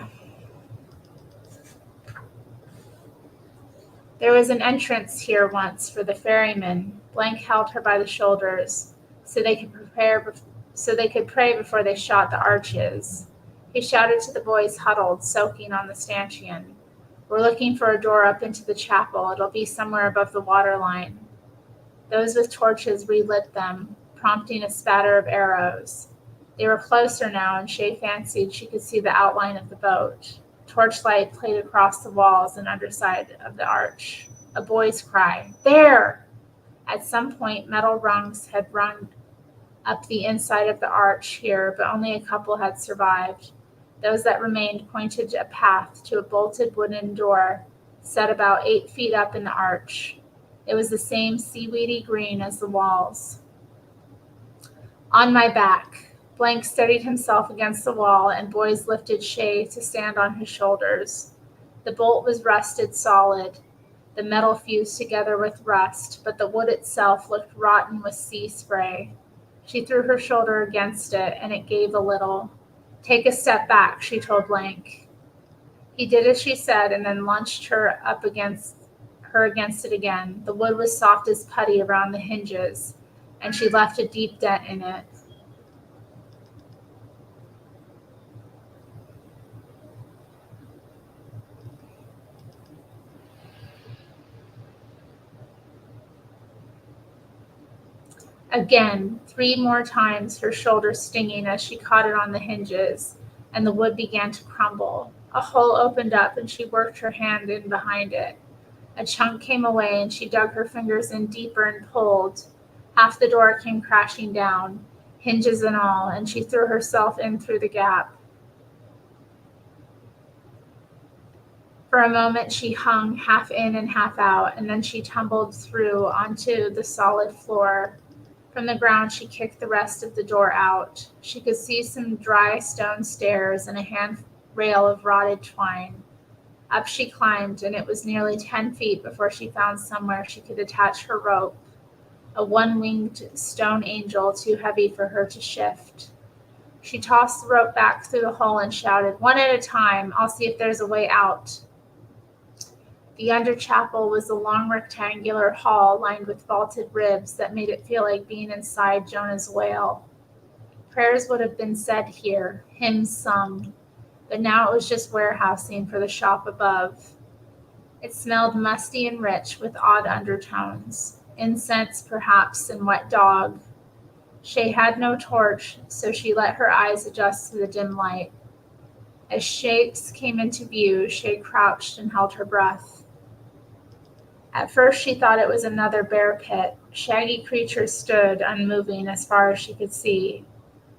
There was an entrance here once for the ferrymen. Blank held her by the shoulders, so they could pray before they shot the arches. He shouted to the boys huddled, soaking on the stanchion. We're looking for a door up into the chapel. It'll be somewhere above the waterline. Those with torches relit them, prompting a spatter of arrows. They were closer now, and Shay fancied she could see the outline of the boat. Torchlight played across the walls and underside of the arch. A boy's cry, "There!" At some point, metal rungs had run up the inside of the arch here, but only a couple had survived. Those that remained pointed a path to a bolted wooden door set about 8 feet up in the arch. It was the same seaweedy green as the walls. On my back. Blank steadied himself against the wall, and Boys lifted Shay to stand on his shoulders. The bolt was rusted solid. The metal fused together with rust, but the wood itself looked rotten with sea spray. She threw her shoulder against it, and it gave a little. "Take a step back," she told Blank. He did as she said, and then launched her against it again. The wood was soft as putty around the hinges, and she left a deep dent in it. Again, 3 more times, her shoulder stinging as she caught it on the hinges, and the wood began to crumble. A hole opened up, and she worked her hand in behind it. A chunk came away, and she dug her fingers in deeper and pulled. Half the door came crashing down, hinges and all, and she threw herself in through the gap. For a moment she hung, half in and half out, and then she tumbled through onto the solid floor. From the ground she kicked the rest of the door out. She could see some dry stone stairs and a handrail of rotted twine. Up she climbed, and it was nearly 10 feet before she found somewhere she could attach her rope, a one-winged stone angel too heavy for her to shift. She tossed the rope back through the hole and shouted, "One at a time. I'll see if there's a way out." The underchapel was a long rectangular hall lined with vaulted ribs that made it feel like being inside Jonah's whale. Prayers would have been said here, hymns sung, but now it was just warehousing for the shop above. It smelled musty and rich with odd undertones, incense perhaps and wet dog. Shay had no torch, so she let her eyes adjust to the dim light. As shapes came into view, Shay crouched and held her breath. At first she thought it was another bear pit. Shaggy creatures stood unmoving as far as she could see.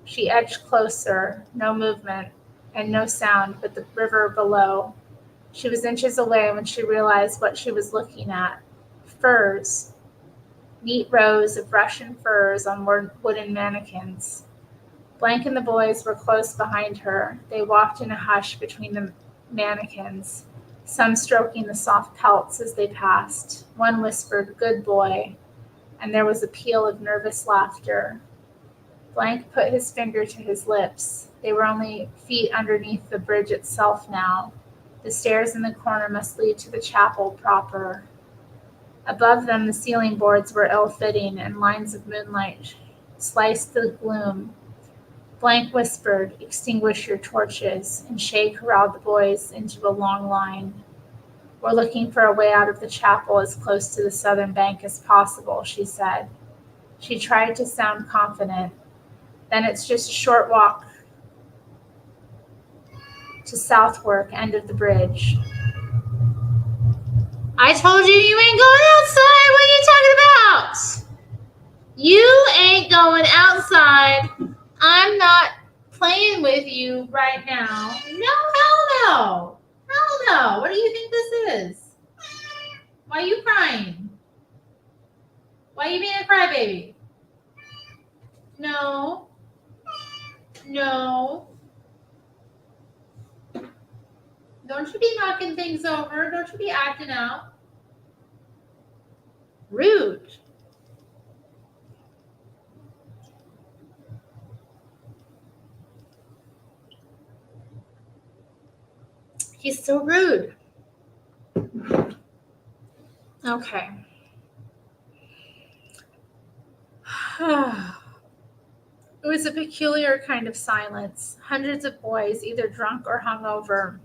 She edged closer, no movement and no sound but the river below. She was inches away when she realized what she was looking at. Furs. Neat rows of Russian furs on wooden mannequins. Blank and the boys were close behind her. They walked in a hush between the mannequins, some stroking the soft pelts as they passed. One whispered, "Good boy," and there was a peal of nervous laughter. Blank put his finger to his lips. They were only feet underneath the bridge itself now. The stairs in the corner must lead to the chapel proper. Above them, the ceiling boards were ill-fitting, and lines of moonlight sliced the gloom. Blank whispered, "Extinguish your torches," and Shay corralled the boys into a long line. "We're looking for a way out of the chapel as close to the southern bank as possible," she said. She tried to sound confident. "Then it's just a short walk to Southwark, end of the bridge." "I told you you ain't going outside. What are you talking about? You ain't going outside. I'm not playing with you right now." "No, hell no. Hell no. What do you think this is? Why are you crying? Why are you being a crybaby?" "No. No. Don't you be knocking things over. Don't you be acting out. Rude." He's so rude. Okay. It was a peculiar kind of silence. Hundreds of boys, either drunk or hungover,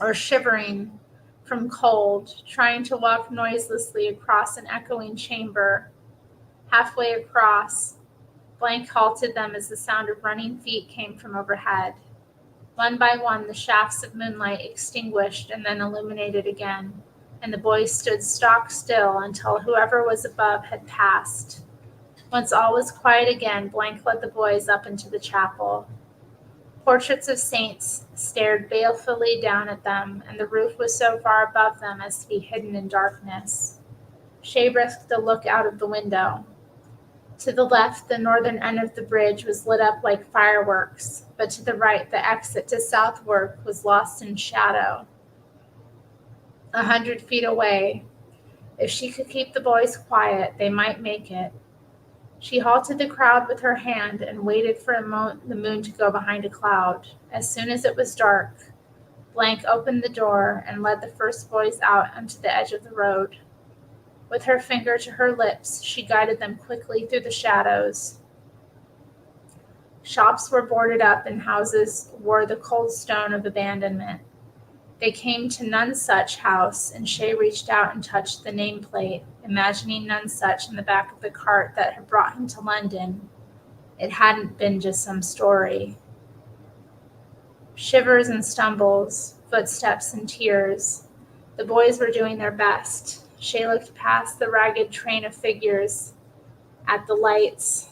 or shivering from cold, trying to walk noiselessly across an echoing chamber. Halfway across, Blank halted them as the sound of running feet came from overhead. One by one, the shafts of moonlight extinguished and then illuminated again, and the boys stood stock still until whoever was above had passed. Once all was quiet again, Blank led the boys up into the chapel. Portraits of saints stared balefully down at them, and the roof was so far above them as to be hidden in darkness. Shay risked a look out of the window. To the left, the northern end of the bridge was lit up like fireworks, but to the right, the exit to Southwark was lost in shadow. 100 feet away, if she could keep the boys quiet, they might make it. She halted the crowd with her hand and waited for the moon to go behind a cloud. As soon as it was dark, Blank opened the door and led the first boys out onto the edge of the road. With her finger to her lips, she guided them quickly through the shadows. Shops were boarded up and houses wore the cold stone of abandonment. They came to Nonesuch House, and Shay reached out and touched the nameplate, imagining Nonesuch in the back of the cart that had brought him to London. It hadn't been just some story. Shivers and stumbles, footsteps and tears. The boys were doing their best. Shay looked past the ragged train of figures at the lights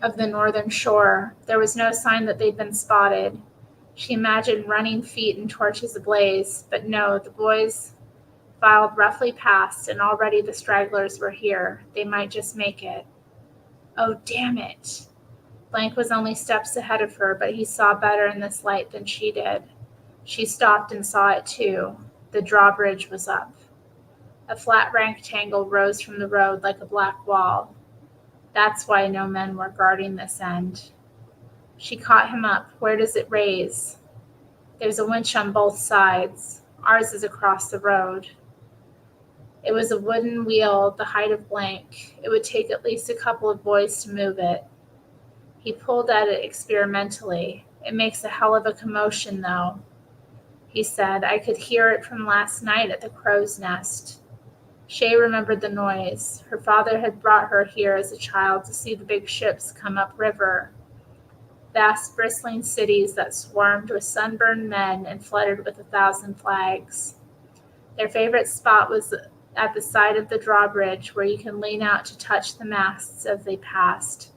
of the northern shore. There was no sign that they'd been spotted. She imagined running feet and torches ablaze, but no, the boys filed roughly past, and already the stragglers were here. They might just make it. Oh, damn it. Blank was only steps ahead of her, but he saw better in this light than she did. She stopped and saw it too. The drawbridge was up. A flat rectangle rose from the road like a black wall. That's why no men were guarding this end. She caught him up. Where does it raise? There's a winch on both sides. Ours is across the road. It was a wooden wheel the height of Blank. It would take at least a couple of boys to move it. He pulled at it experimentally. It makes a hell of a commotion, though, he said. I could hear it from last night at the crow's nest. Shay remembered the noise. Her father had brought her here as a child to see the big ships come upriver. Vast bristling cities that swarmed with sunburned men and fluttered with 1,000 flags. Their favorite spot was at the side of the drawbridge where you can lean out to touch the masts as they passed.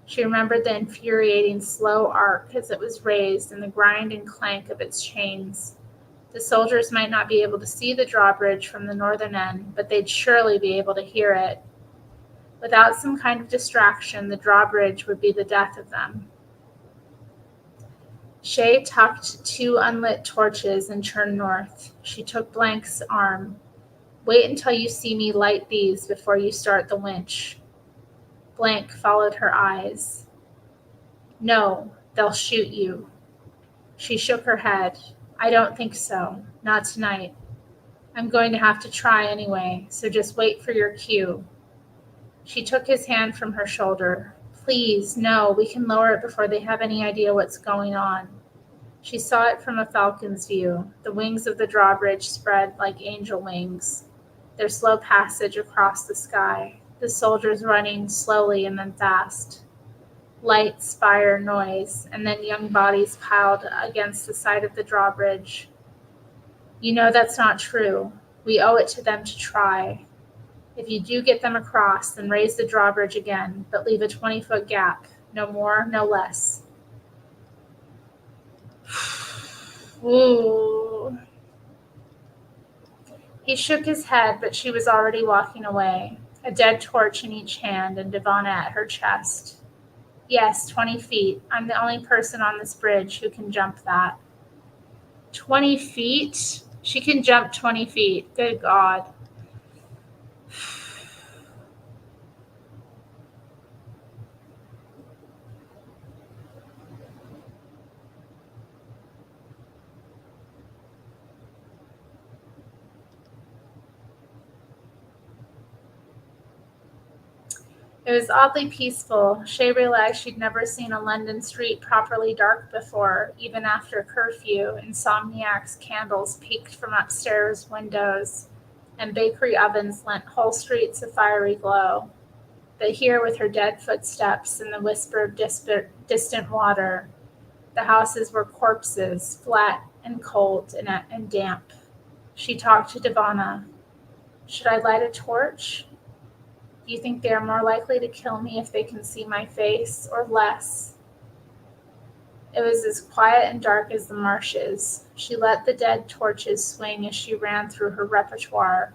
She remembered the infuriating slow arc as it was raised and the grind and clank of its chains. The soldiers might not be able to see the drawbridge from the northern end, but they'd surely be able to hear it. Without some kind of distraction, the drawbridge would be the death of them. Shay tucked 2 unlit torches and turned north. She took Blank's arm. Wait until you see me light these before you start the winch. Blank followed her eyes. No, they'll shoot you. She shook her head. I don't think so. Not tonight. I'm going to have to try anyway, so just wait for your cue. She took his hand from her shoulder. Please, no, we can lower it before they have any idea what's going on. She saw it from a falcon's view. The wings of the drawbridge spread like angel wings, their slow passage across the sky, the soldiers running slowly and then fast. Lights, fire, noise, and then young bodies piled against the side of the drawbridge. You know that's not true. We owe it to them to try. If you do get them across, then raise the drawbridge again, but leave a 20-foot gap. No more, no less. Ooh. He shook his head, but she was already walking away, a dead torch in each hand and Devana at her chest. Yes, 20 feet. I'm the only person on this bridge who can jump that. 20 feet? She can jump 20 feet. Good God. It was oddly peaceful. Shay realized she'd never seen a London street properly dark before, even after curfew. Insomniac's candles peeked from upstairs windows, and bakery ovens lent whole streets a fiery glow. but here with her dead footsteps and the whisper of distant water, the houses were corpses, flat and cold and damp. She talked to Devana. Should I light a torch? Do you think they are more likely to kill me if they can see my face, or less? It was as quiet and dark as the marshes. She let the dead torches swing as she ran through her repertoire.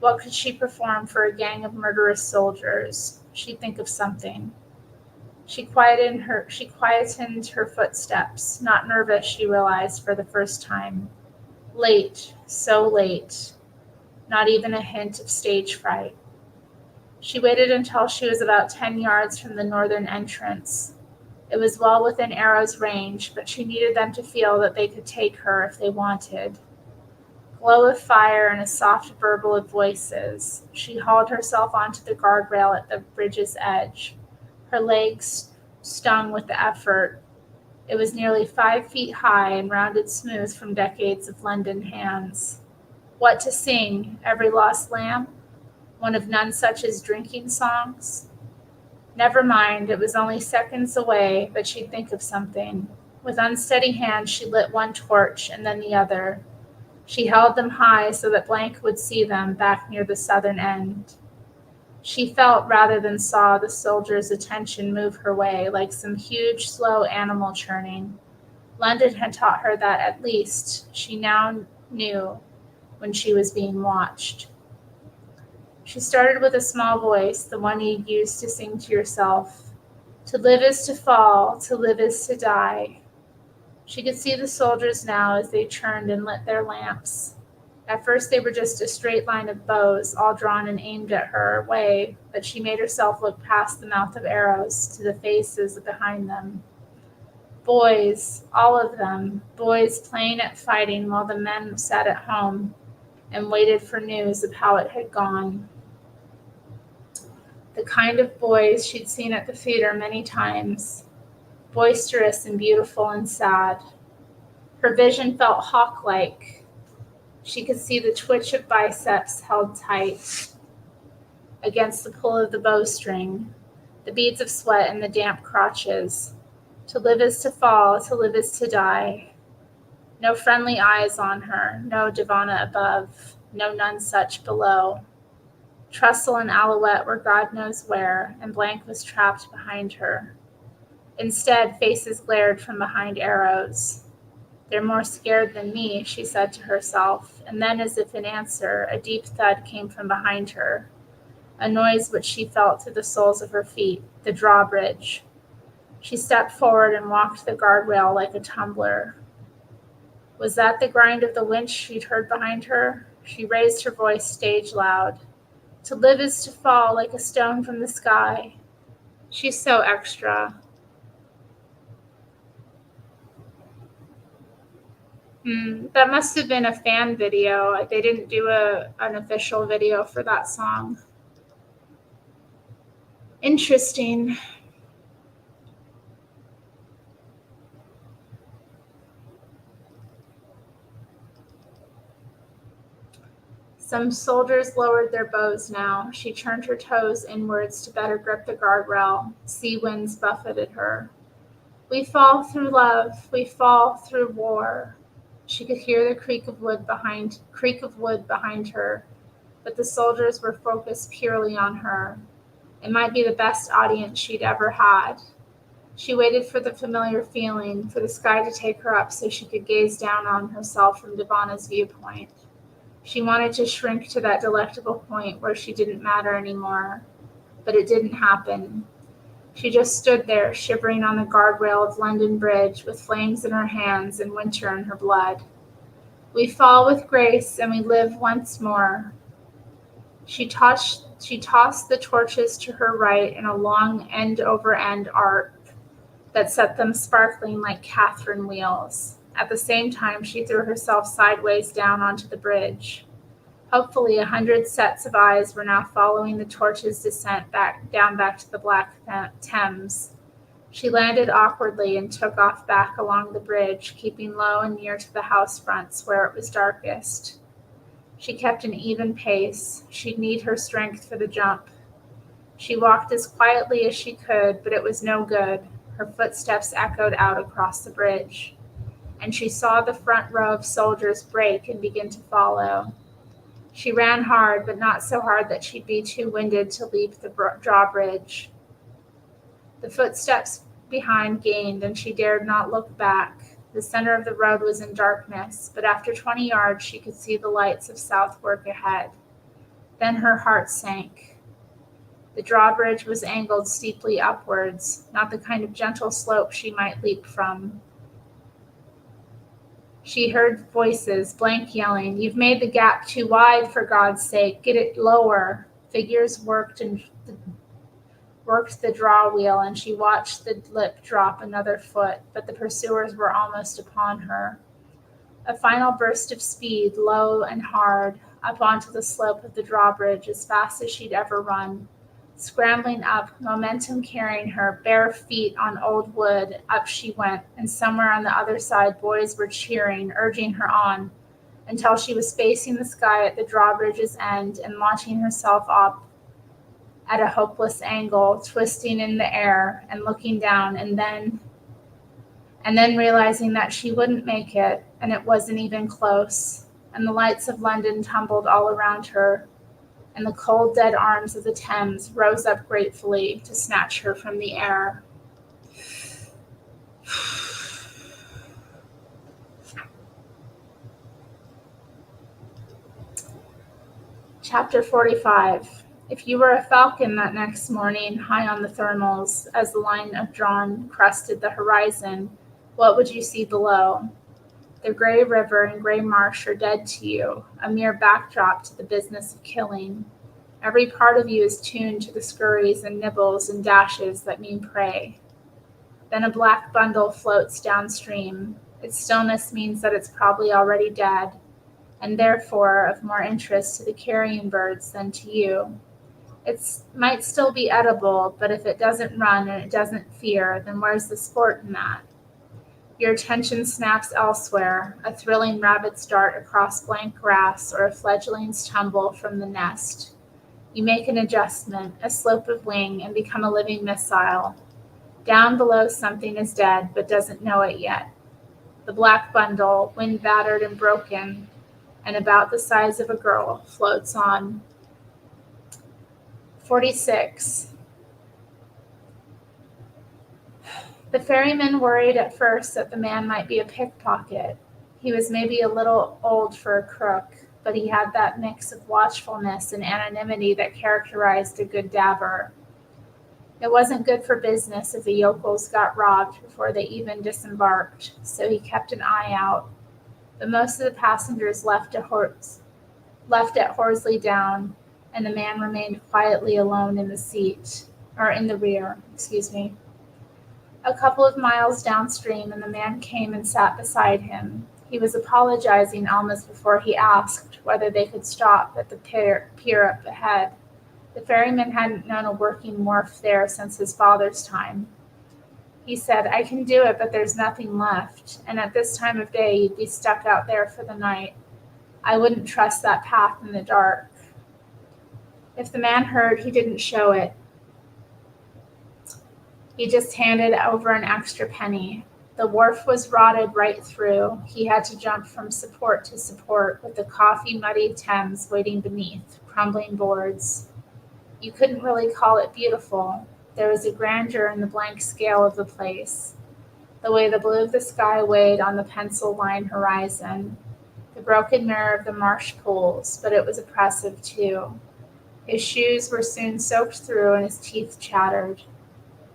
What could she perform for a gang of murderous soldiers? She'd think of something. She quietened her footsteps, not nervous, she realized for the first time. Late, so late. Not even a hint of stage fright. She waited until she was about 10 yards from the northern entrance. It was well within arrow's range, but she needed them to feel that they could take her if they wanted. Glow of fire and a soft burble of voices. She hauled herself onto the guardrail at the bridge's edge. Her legs stung with the effort. It was nearly 5 feet high and rounded smooth from decades of London hands. What to sing? Every Lost Lamb? One of Nonesuch's drinking songs? Never mind, it was only seconds away, but she'd think of something. With unsteady hands, she lit one torch and then the other. She held them high so that Blank would see them back near the southern end. She felt rather than saw the soldier's attention move her way like some huge, slow animal churning. London had taught her that at least she now knew when she was being watched. She started with a small voice, the one you used to sing to yourself. To live is to fall, to live is to die. She could see the soldiers now as they churned and lit their lamps. At first they were just a straight line of bows, all drawn and aimed at her way, but she made herself look past the mouth of arrows to the faces behind them. Boys, all of them, boys playing at fighting while the men sat at home and waited for news of how it had gone. The kind of boys she'd seen at the theater many times, boisterous and beautiful and sad. Her vision felt hawk-like. She could see the twitch of biceps held tight against the pull of the bowstring, the beads of sweat in the damp crotches. To live is to fall, to live is to die. No friendly eyes on her, no Devana above, no Nonesuch below. Trestle and Alouette were God knows where, and Blank was trapped behind her. Instead, faces glared from behind arrows. They're more scared than me, she said to herself, and then as if in answer, a deep thud came from behind her, a noise which she felt through the soles of her feet, the drawbridge. She stepped forward and walked the guardrail like a tumbler. Was that the grind of the winch she'd heard behind her? She raised her voice stage loud. To live is to fall like a stone from the sky. She's so extra. That must have been a fan video. They didn't do an official video for that song. Interesting. Some soldiers lowered their bows now. She turned her toes inwards to better grip the guardrail. Sea winds buffeted her. We fall through love. We fall through war. She could hear the creak of wood behind her, but the soldiers were focused purely on her. It might be the best audience she'd ever had. She waited for the familiar feeling, for the sky to take her up so she could gaze down on herself from Devana's viewpoint. She wanted to shrink to that delectable point where she didn't matter anymore, but it didn't happen. She just stood there, shivering on the guardrail of London Bridge, with flames in her hands and winter in her blood. We fall with grace, and we live once more. She tossed the torches to her right in a long end-over-end arc that set them sparkling like Catherine wheels. At the same time, she threw herself sideways down onto the bridge. Hopefully, 100 sets of eyes were now following the torch's descent back to the Black Thames. She landed awkwardly and took off back along the bridge, keeping low and near to the house fronts where it was darkest. She kept an even pace. She'd need her strength for the jump. She walked as quietly as she could, but it was no good. Her footsteps echoed out across the bridge, and she saw the front row of soldiers break and begin to follow. She ran hard, but not so hard that she'd be too winded to leap the drawbridge. The footsteps behind gained, and she dared not look back. The center of the road was in darkness, but after 20 yards she could see the lights of Southwark ahead. Then her heart sank. The drawbridge was angled steeply upwards, not the kind of gentle slope she might leap from. She heard voices, blank yelling, "You've made the gap too wide, for God's sake, get it lower." Figures worked the draw wheel, and she watched the lip drop another foot, but the pursuers were almost upon her. A final burst of speed, low and hard, up onto the slope of the drawbridge as fast as she'd ever run. Scrambling up, momentum carrying her, bare feet on old wood, up she went, and somewhere on the other side boys were cheering, urging her on, until she was facing the sky at the drawbridge's end and launching herself up at a hopeless angle, twisting in the air and looking down, and then realizing that she wouldn't make it, and it wasn't even close, and the lights of London tumbled all around her, and the cold, dead arms of the Thames rose up gratefully to snatch her from the air. Chapter 45. If you were a falcon that next morning, high on the thermals, as the line of dawn crested the horizon, what would you see below? The gray river and gray marsh are dead to you, a mere backdrop to the business of killing. Every part of you is tuned to the scurries and nibbles and dashes that mean prey. Then a black bundle floats downstream. Its stillness means that it's probably already dead, and therefore of more interest to the carrion birds than to you. It might still be edible, but if it doesn't run and it doesn't fear, then where's the sport in that? Your attention snaps elsewhere, a thrilling rabbit's dart across blank grass or a fledgling's tumble from the nest. You make an adjustment, a slope of wing, and become a living missile. Down below something is dead, but doesn't know it yet. The black bundle, wind-battered and broken, and about the size of a girl, floats on. 46. The ferryman worried at first that the man might be a pickpocket. He was maybe a little old for a crook, but he had that mix of watchfulness and anonymity that characterized a good dabber. It wasn't good for business if the yokels got robbed before they even disembarked, so he kept an eye out. But most of the passengers left at Horsley Down, and the man remained quietly alone in the rear. A couple of miles downstream, and the man came and sat beside him. He was apologizing almost before he asked whether they could stop at the pier up ahead. The ferryman hadn't known a working wharf there since his father's time. He said, "I can do it, but there's nothing left, and at this time of day you'd be stuck out there for the night. I wouldn't trust that path in the dark." If the man heard, he didn't show it. He just handed over an extra penny. The wharf was rotted right through. He had to jump from support to support with the coffee-muddied Thames waiting beneath, crumbling boards. You couldn't really call it beautiful. There was a grandeur in the blank scale of the place, the way the blue of the sky weighed on the pencil-line horizon, the broken mirror of the marsh pools, but it was oppressive too. His shoes were soon soaked through and his teeth chattered.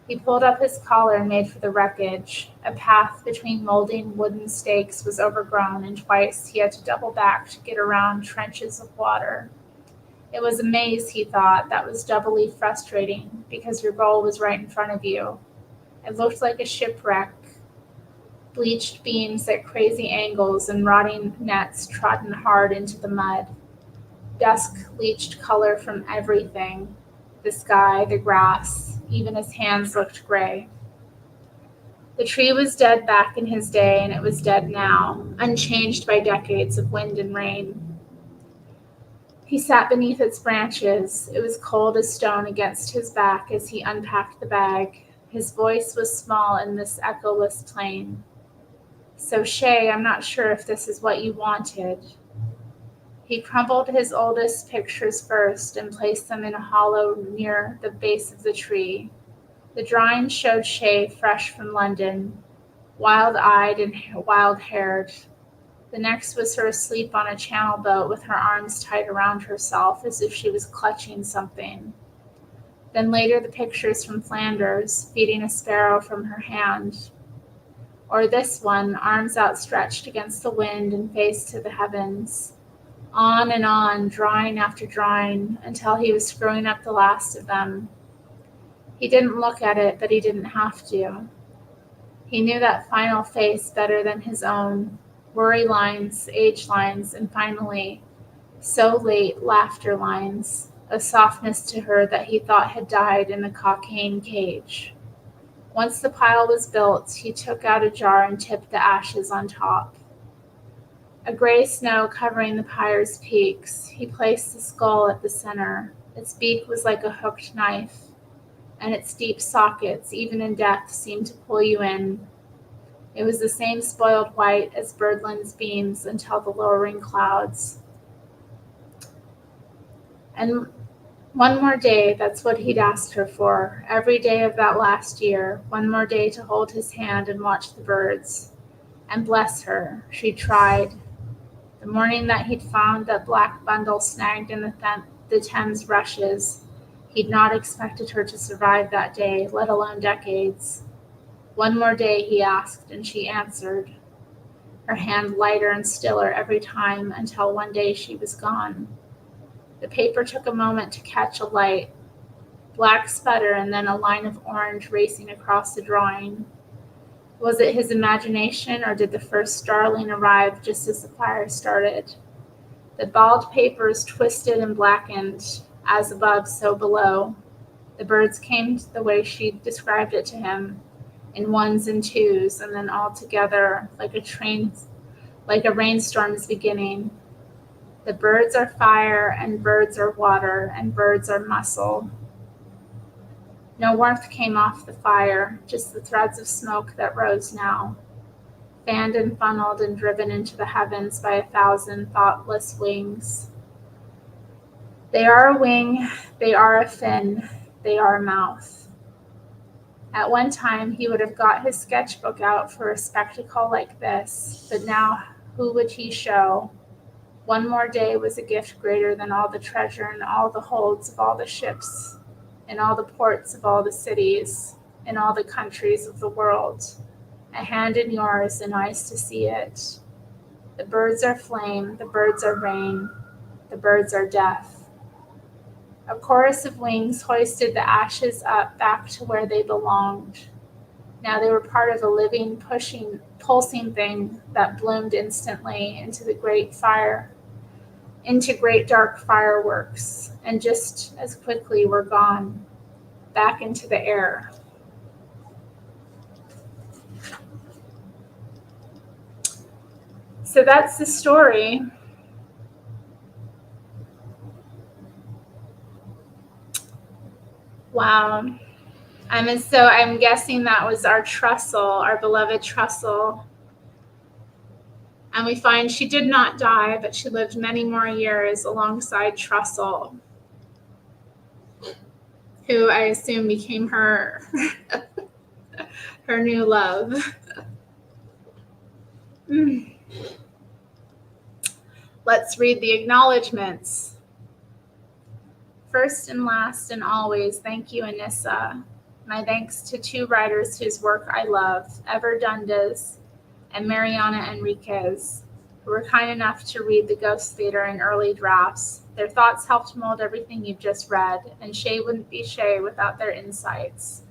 He pulled up his collar and made for the wreckage. A path between molding wooden stakes was overgrown, and twice he had to double back to get around trenches of water. It was a maze, he thought, that was doubly frustrating because your goal was right in front of you. It looked like a shipwreck, bleached beams at crazy angles and rotting nets trodden hard into the mud. Dusk leached color from everything, the sky, the grass, even his hands looked gray. The tree was dead back in his day, and it was dead now, unchanged by decades of wind and rain. He sat beneath its branches. It was cold as stone against his back as he unpacked the bag. His voice was small in this echoless plain. "So, Shay, I'm not sure if this is what you wanted." He crumpled his oldest pictures first and placed them in a hollow near the base of the tree. The drawing showed Shay fresh from London, wild-eyed and wild-haired. The next was her asleep on a channel boat with her arms tied around herself as if she was clutching something. Then later the pictures from Flanders, feeding a sparrow from her hand. Or this one, arms outstretched against the wind and face to the heavens. On and on, drawing after drawing, until he was screwing up the last of them. He didn't look at it, but he didn't have to. He knew that final face better than his own. Worry lines, age lines, and finally, so late, laughter lines, a softness to her that he thought had died in the cocaine cage. Once the pile was built, he took out a jar and tipped the ashes on top. A gray snow covering the pyre's peaks, he placed the skull at the center. Its beak was like a hooked knife, and its deep sockets, even in death, seemed to pull you in. It was the same spoiled white as Birdland's beams until the lowering clouds. And one more day, that's what he'd asked her for. Every day of that last year, one more day to hold his hand and watch the birds. And bless her, she tried. The morning that he'd found that black bundle snagged in the Thames rushes, he'd not expected her to survive that day, let alone decades. One more day, he asked, and she answered, her hand lighter and stiller every time until one day she was gone. The paper took a moment to catch a light, black sputter and then a line of orange racing across the drawing. Was it his imagination, or did the first starling arrive just as the fire started? The bald papers twisted and blackened, as above, so below. The birds came the way she described it to him, in ones and twos, and then all together, like a rainstorm's beginning. The birds are fire, and birds are water, and birds are muscle. No warmth came off the fire, just the threads of smoke that rose now, fanned and funneled and driven into the heavens by 1,000 thoughtless wings. They are a wing, they are a fin, they are a mouth. At one time, he would have got his sketchbook out for a spectacle like this, but now who would he show? One more day was a gift greater than all the treasure and all the holds of all the ships, in all the ports of all the cities, in all the countries of the world. A hand in yours and eyes to see it. The birds are flame, the birds are rain, the birds are death. A chorus of wings hoisted the ashes up back to where they belonged. Now they were part of a living, pulsing thing that bloomed instantly into great dark fireworks, and just as quickly were gone, back into the air. So that's the story. Wow. I'm guessing that was our Trussell, our beloved Trussell. And we find she did not die, but she lived many more years alongside Trussell, who I assume became her her new love. Let's read the acknowledgments. First and last and always, thank you, Anissa. My thanks to two writers whose work I love, Ever Dundas and Mariana Enriquez, who were kind enough to read The Ghost Theater in early drafts. Their thoughts helped mold everything you've just read, and Shay wouldn't be Shay without their insights.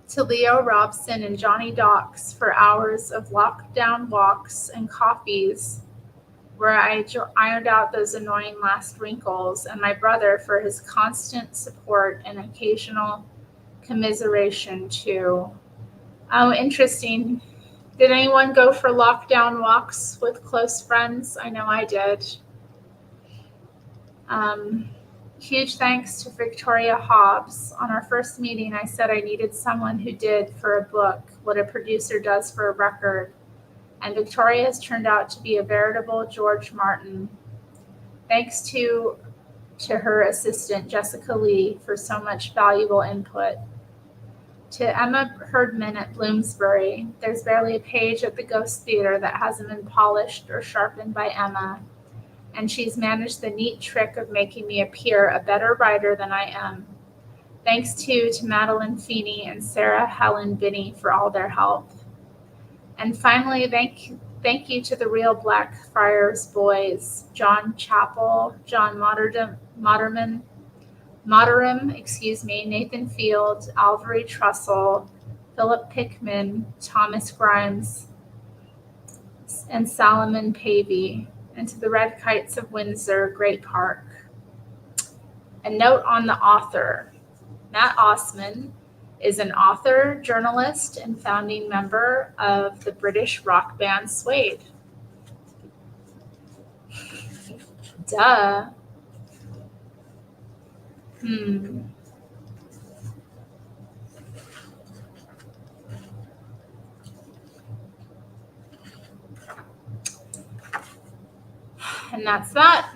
To Leo Robson and Johnny Docks for hours of lockdown walks and coffees where I ironed out those annoying last wrinkles, and my brother for his constant support and occasional commiseration too. Oh, interesting. Did anyone go for lockdown walks with close friends? I know I did. Huge thanks to Victoria Hobbs. On our first meeting, I said I needed someone who did for a book what a producer does for a record, and Victoria has turned out to be a veritable George Martin. Thanks to her assistant, Jessica Lee, for so much valuable input. To Emma Herdman at Bloomsbury, there's barely a page at the Ghost Theater that hasn't been polished or sharpened by Emma, and she's managed the neat trick of making me appear a better writer than I am. Thanks to Madeline Feeney and Sarah Helen Binney for all their help. And finally, thank you to the Real Blackfriars boys, John Chappell, John Moderim, Nathan Field, Alvery Trussell, Philip Pickman, Thomas Grimes, and Solomon Pavey, and to the Red Kites of Windsor, Great Park. A note on the author. Matt Osman is an author, journalist, and founding member of the British rock band Suede. Duh. And that's that.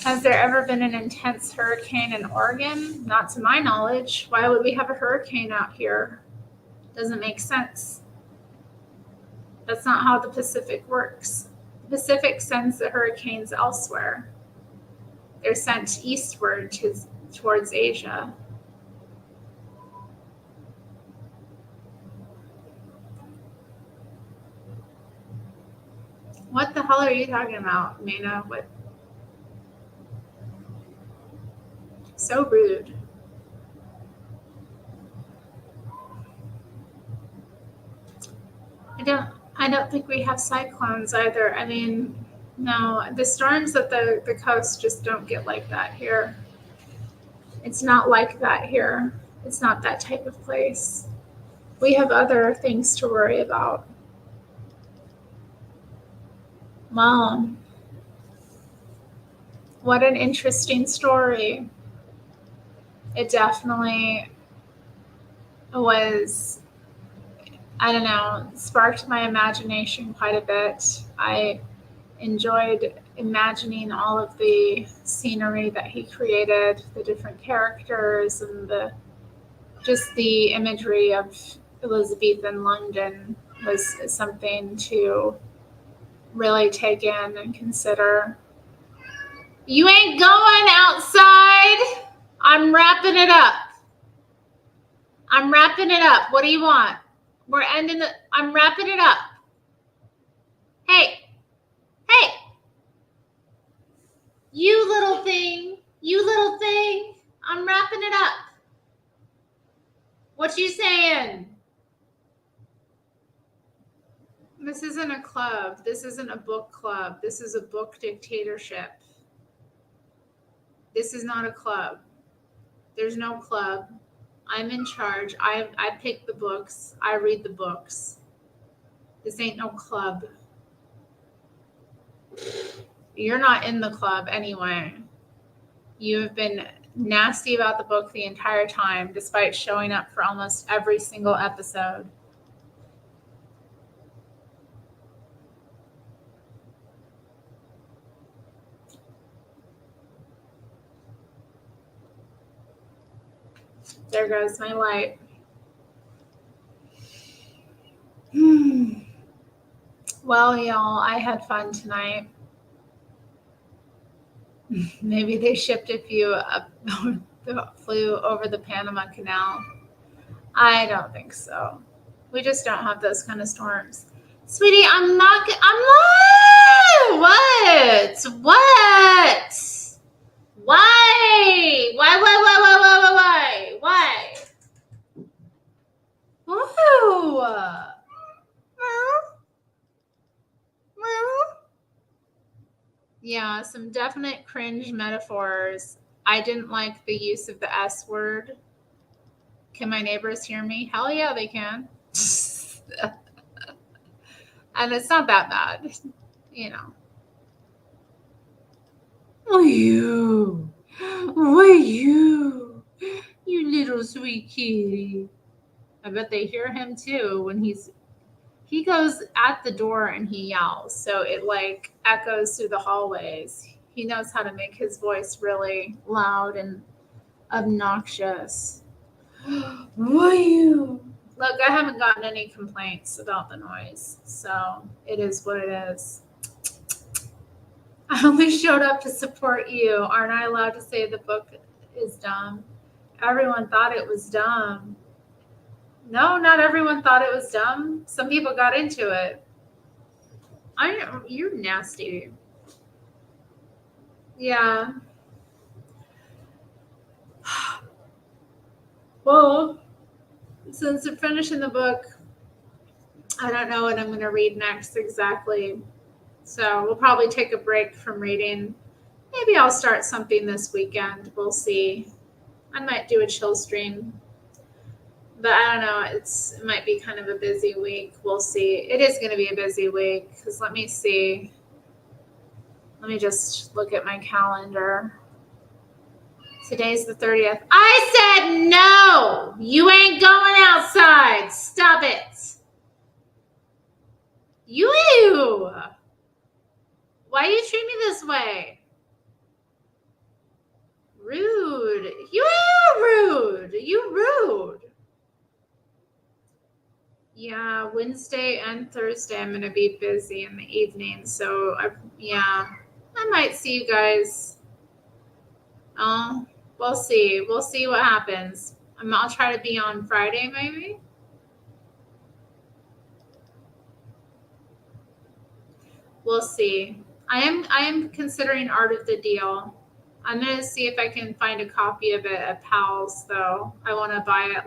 Has there ever been an intense hurricane in Oregon? Not to my knowledge. Why would we have a hurricane out here? Doesn't make sense. That's not how the Pacific works. The Pacific sends the hurricanes elsewhere. They're sent eastward towards Asia. What the hell are you talking about, Mina? What? So rude. I don't think we have cyclones either. I mean, no, the storms at the coast just don't get like that here. It's not like that here. It's not that type of place. We have other things to worry about. Wow. What an interesting story. It definitely was, I don't know, sparked my imagination quite a bit. I enjoyed imagining all of the scenery that he created, the different characters, and just the imagery of Elizabethan London was something to really take in and consider. You ain't going outside. I'm wrapping it up. What do you want? I'm wrapping it up. Hey. You little thing. I'm wrapping it up. What you saying? This isn't a club. This isn't a book club. This is a book dictatorship. This is not a club. There's no club. I'm in charge. I pick the books. I read the books. This ain't no club. You're not in the club anyway. You have been nasty about the book the entire time, despite showing up for almost every single episode. There goes my light. Well, y'all, I had fun tonight. Maybe they shipped a few up that flew over the Panama Canal. I don't think so. We just don't have those kind of storms. Sweetie, I'm not. What? Why? Whoa. Yeah, some definite cringe metaphors. I didn't like the use of the S word. Can my neighbors hear me? Hell yeah, they can. And it's not that bad, you know. Oh, you. Why you? You little sweet kitty. I bet they hear him too when he goes at the door and he yells. So it like echoes through the hallways. He knows how to make his voice really loud and obnoxious. Why you? Look, I haven't gotten any complaints about the noise, so it is what it is. I only showed up to support you. Aren't I allowed to say the book is dumb? Everyone thought it was dumb. No, not everyone thought it was dumb. Some people got into it. You're nasty. Yeah. Well, since I'm finishing the book, I don't know what I'm going to read next exactly. So we'll probably take a break from reading. Maybe I'll start something this weekend. We'll see. I might do a chill stream. But I don't know. It might be kind of a busy week. We'll see. It is going to be a busy week because let me see. Let me just look at my calendar. Today's the 30th. I said no! You ain't going outside. Stop it. You! Why you treat me this way? Rude. You are rude. You rude. Yeah, Wednesday and Thursday I'm going to be busy in the evening. So, I might see you guys. We'll see. We'll see what happens. I'll try to be on Friday maybe. We'll see. I am considering Art of the Deal. I'm going to see if I can find a copy of it at Powell's though. I want to buy it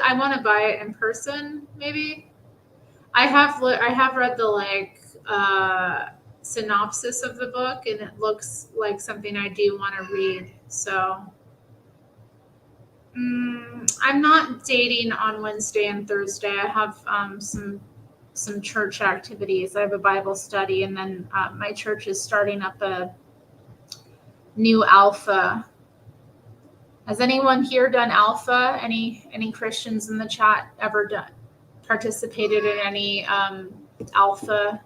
I want to buy it in person maybe. I have read the synopsis of the book and it looks like something I do want to read. So I'm not dating on Wednesday and Thursday. I have some church activities. I have a Bible study, and then my church is starting up a new alpha. Has anyone here done alpha? Any Christians in the chat ever participated in any alpha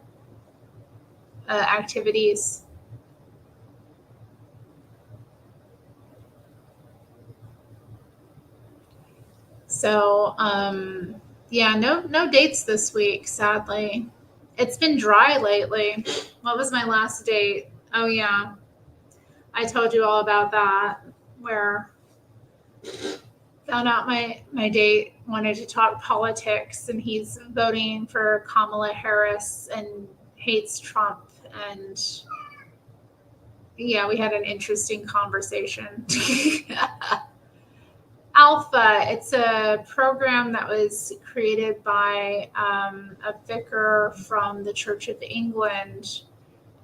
activities? So no dates this week, sadly. It's been dry lately. What was my last date? Oh yeah, I told you all about that, where found out my date wanted to talk politics and he's voting for Kamala Harris and hates Trump, and yeah, we had an interesting conversation. Alpha, it's a program that was created by a vicar from the Church of England.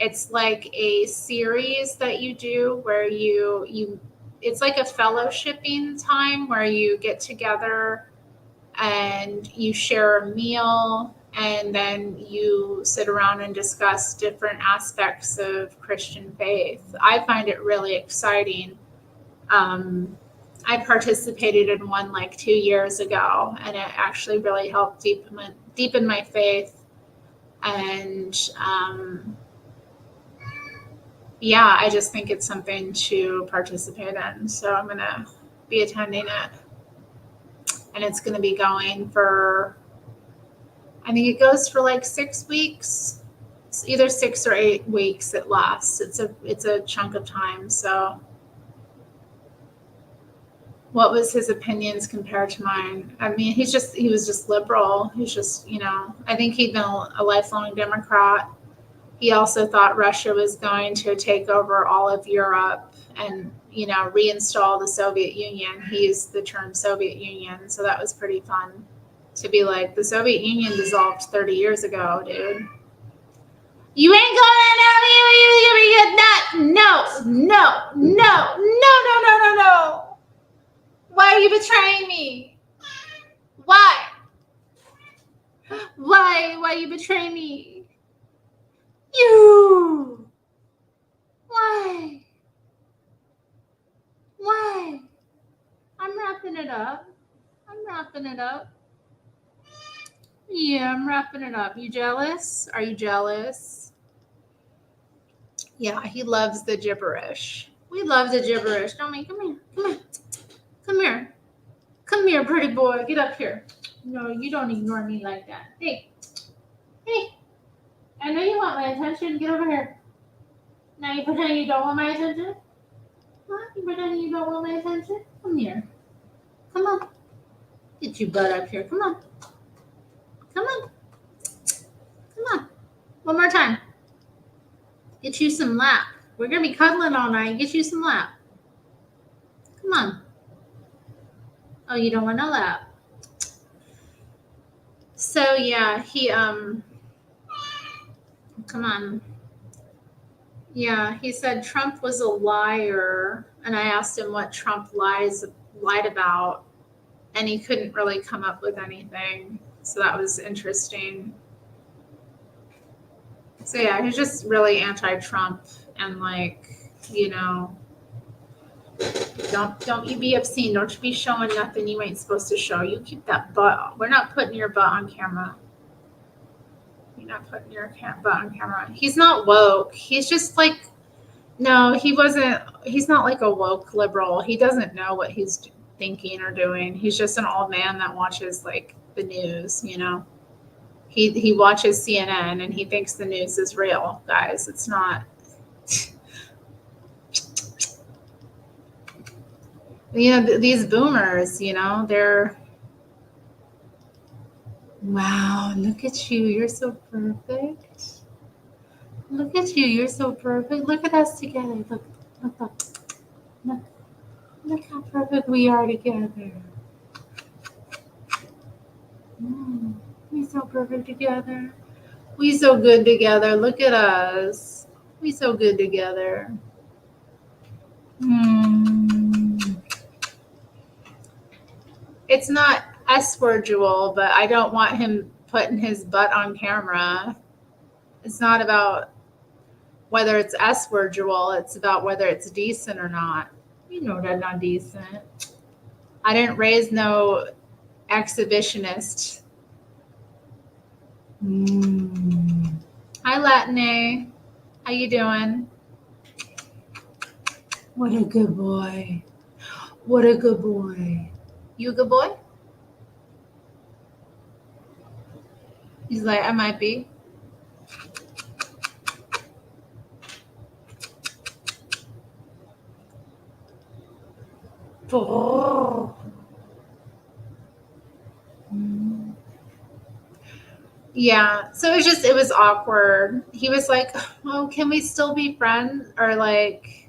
It's like a series that you do where it's like a fellowshipping time where you get together and you share a meal and then you sit around and discuss different aspects of Christian faith. I find it really exciting. I participated in one like 2 years ago, and it actually really helped deepen my faith. And I just think it's something to participate in. So I'm going to be attending it. And it's going to be going for, I think it goes for like 6 weeks. It's either 6 or 8 weeks it lasts. It's a chunk of time. So what was his opinions compared to mine? I mean, he was just liberal. He's just, I think he'd been a lifelong Democrat. He also thought Russia was going to take over all of Europe and, reinstall the Soviet Union. He used the term Soviet Union. So that was pretty fun to be like, the Soviet Union dissolved 30 years ago, dude. You ain't going to no, no, no, no, no, no, no, no, no. Why are you betraying me? Why? Why? Why you betray me? You. Why? Why? I'm wrapping it up. I'm wrapping it up. Yeah, I'm wrapping it up. You jealous? Are you jealous? Yeah, he loves the gibberish. We love the gibberish, don't we? Come here. Come here. Come here. Come here, pretty boy. Get up here. No, you don't ignore me like that. Hey. Hey. I know you want my attention. Get over here. Now you pretend you don't want my attention? Huh? You pretend you don't want my attention? Come here. Come on. Get your butt up here. Come on. Come on. Come on. One more time. Get you some lap. We're going to be cuddling all night. Get you some lap. Come on. Oh, you don't want no lap. So, yeah, come on. Yeah, he said Trump was a liar. And I asked him what Trump lied about. And he couldn't really come up with anything. So that was interesting. So yeah, he's just really anti-Trump and like, you know, don't you be obscene. Don't you be showing nothing you ain't supposed to show. You keep that butt. We're not putting your butt on camera. You're not putting your butt on camera. He's not woke. He's just like, no, he's not like a woke liberal. He doesn't know what he's thinking or doing. He's just an old man that watches like the news, you know. He watches CNN and he thinks the news is real, guys. It's not. You know, these boomers, you know, they're. Wow, look at you. You're so perfect. Look at you. You're so perfect. Look at us together. Look how perfect we are together. We so perfect together. We so good together. Look at us. We so good together. It's not S-worddual, but I don't want him putting his butt on camera. It's not about whether it's S-worddual. It's about whether it's decent or not. You know that's not decent. I didn't raise no exhibitionist. Hi, Latine. How you doing? What a good boy. What a good boy. You a good boy? He's like, I might be. Oh. Yeah, so it was awkward. He was like, oh, can we still be friends? Or like,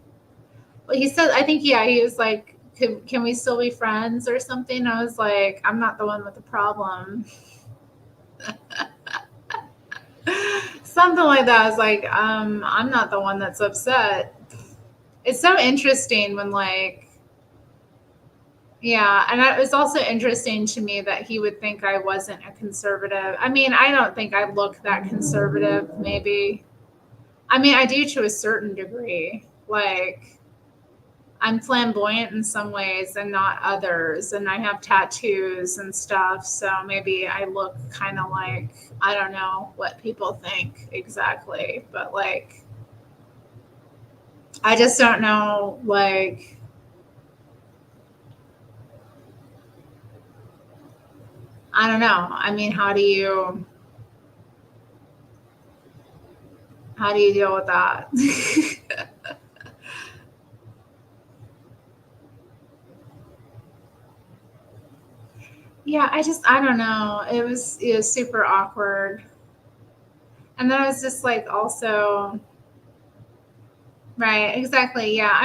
well, he said, I think, yeah, he was like, can we still be friends or something? I was like, I'm not the one with the problem. Something like that. I was like, I'm not the one that's upset. It's so interesting when like, yeah, and it was also interesting to me that he would think I wasn't a conservative. I mean, I don't think I look that conservative, maybe. I mean, I do to a certain degree. Like, I'm flamboyant in some ways and not others. And I have tattoos and stuff. So maybe I look kind of like, I don't know what people think exactly. But like, I just don't know, like, I don't know. I mean, how do you deal with that? Yeah, I don't know. It was super awkward. And then I was just like, also, right, exactly. Yeah,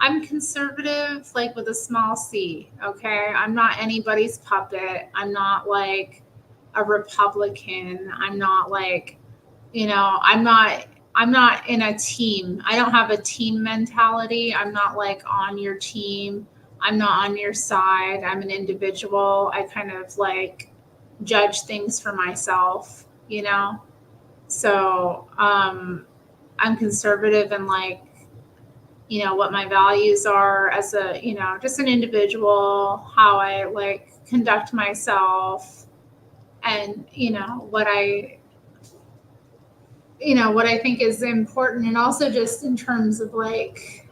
I'm conservative, like with a small c, okay? I'm not anybody's puppet. I'm not like a Republican. I'm not like I'm not in a team. I don't have a team mentality. I'm not like on your team. I'm not on your side. I'm an individual. I kind of like judge things for myself. So I'm conservative in like, what my values are as a, just an individual, how I like conduct myself, and what I think is important, and also just in terms of like,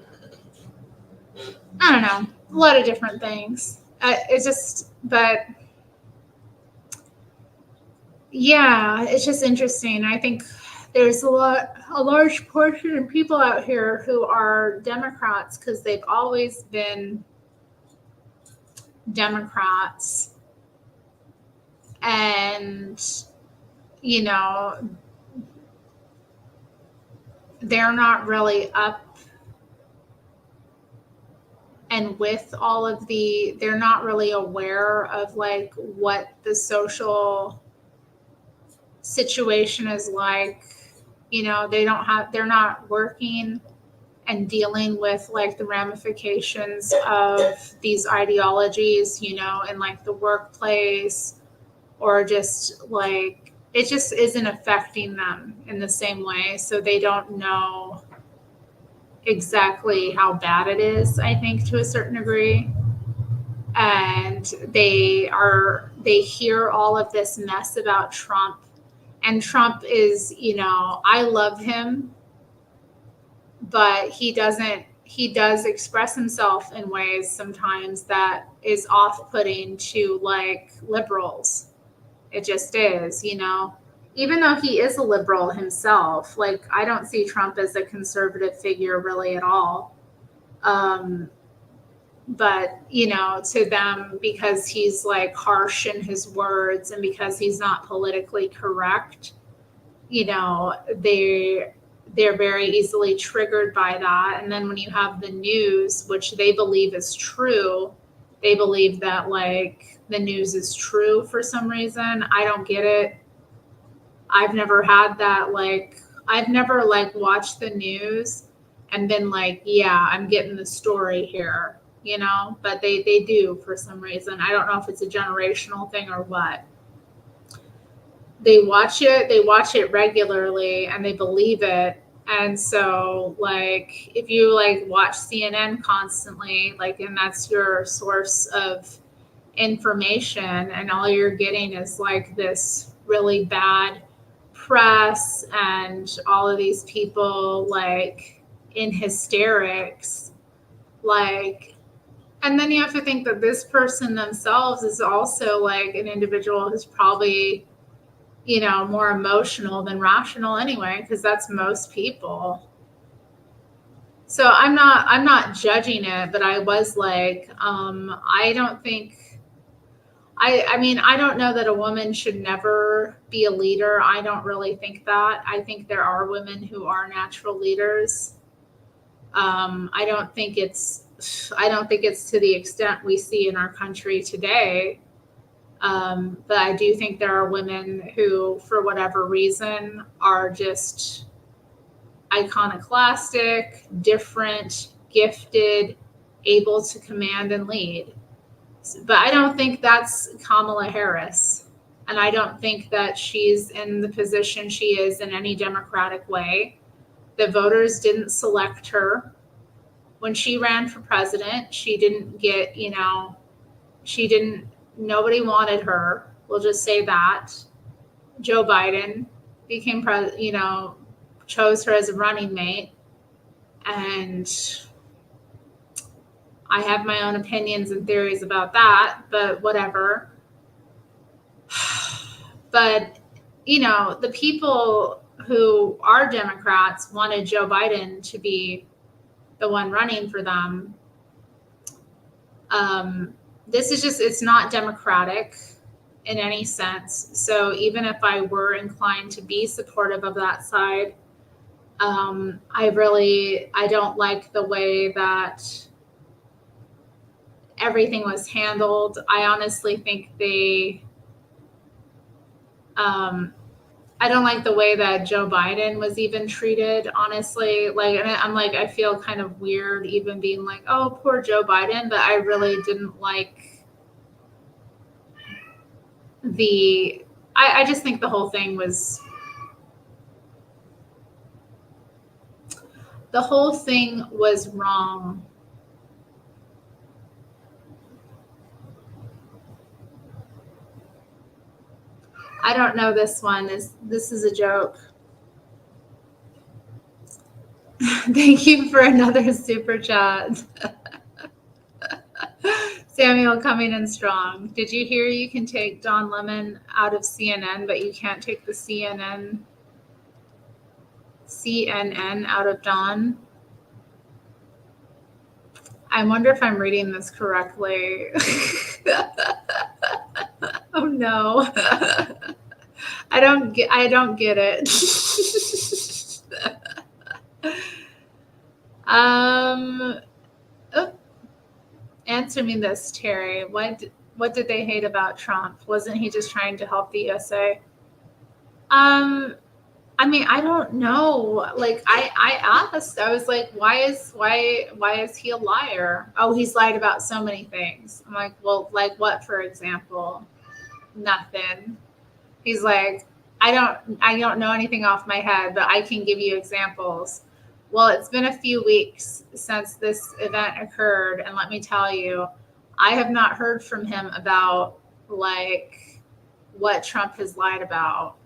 I don't know, a lot of different things. It's just, but yeah, it's just interesting. I think there's a large portion of people out here who are Democrats because they've always been Democrats, and you know they're not really up and with all of they're not really aware of like what the social situation is like. They're not working and dealing with like the ramifications of these ideologies, in like the workplace, or just like it just isn't affecting them in the same way. So they don't know exactly how bad it is, I think, to a certain degree. And they hear all of this mess about Trump. And Trump is, I love him, but he does express himself in ways sometimes that is off-putting to like liberals. It just is. Even though he is a liberal himself, like I don't see Trump as a conservative figure really at all. But to them, because he's like harsh in his words and because he's not politically correct, they're very easily triggered by that. And then when you have the news, which they believe is true, they believe that like the news is true for some reason. I don't get it. I've never had that. Like, I've never like watched the news and been like, yeah, I'm getting the story here, but they do for some reason. I don't know if it's a generational thing or what. They watch it regularly and they believe it. And so like if you like watch CNN constantly, like, and that's your source of information, and all you're getting is like this really bad press and all of these people like in hysterics, like, and then you have to think that this person themselves is also like an individual who's probably more emotional than rational anyway, because that's most people. So I'm not judging it, but I was like, I don't think I mean, I don't know that a woman should never be a leader. I don't really think that. I think there are women who are natural leaders. I don't think it's to the extent we see in our country today. But I do think there are women who, for whatever reason, are just iconoclastic, different, gifted, able to command and lead. But I don't think that's Kamala Harris. And I don't think that she's in the position she is in any democratic way. The voters didn't select her. When she ran for president, she didn't get, nobody wanted her. We'll just say that. Joe Biden became chose her as a running mate. And I have my own opinions and theories about that, but whatever. But, the people who are Democrats wanted Joe Biden to be the one running for them. This is just, it's not democratic in any sense. So even if I were inclined to be supportive of that side, I don't like the way that everything was handled. I honestly think I don't like the way that Joe Biden was even treated, honestly. Like, and I'm like, I feel kind of weird even being like, oh, poor Joe Biden, but I really didn't like I just think the whole thing was wrong. I don't know this one. This is a joke. Thank you for another super chat. Samuel coming in strong. Did you hear you can take Don Lemon out of CNN, but you can't take the CNN out of Don? I wonder if I'm reading this correctly. Oh no. I don't get it. Oh, answer me this, Terry. What did they hate about Trump? Wasn't he just trying to help the USA? I mean, I don't know. Like I asked, I was like, why is he a liar? Oh, he's lied about so many things. I'm like, well, like what, for example? Nothing. He's like, I don't know anything off my head, but I can give you examples. Well, it's been a few weeks since this event occurred, and let me tell you, I have not heard from him about like what Trump has lied about.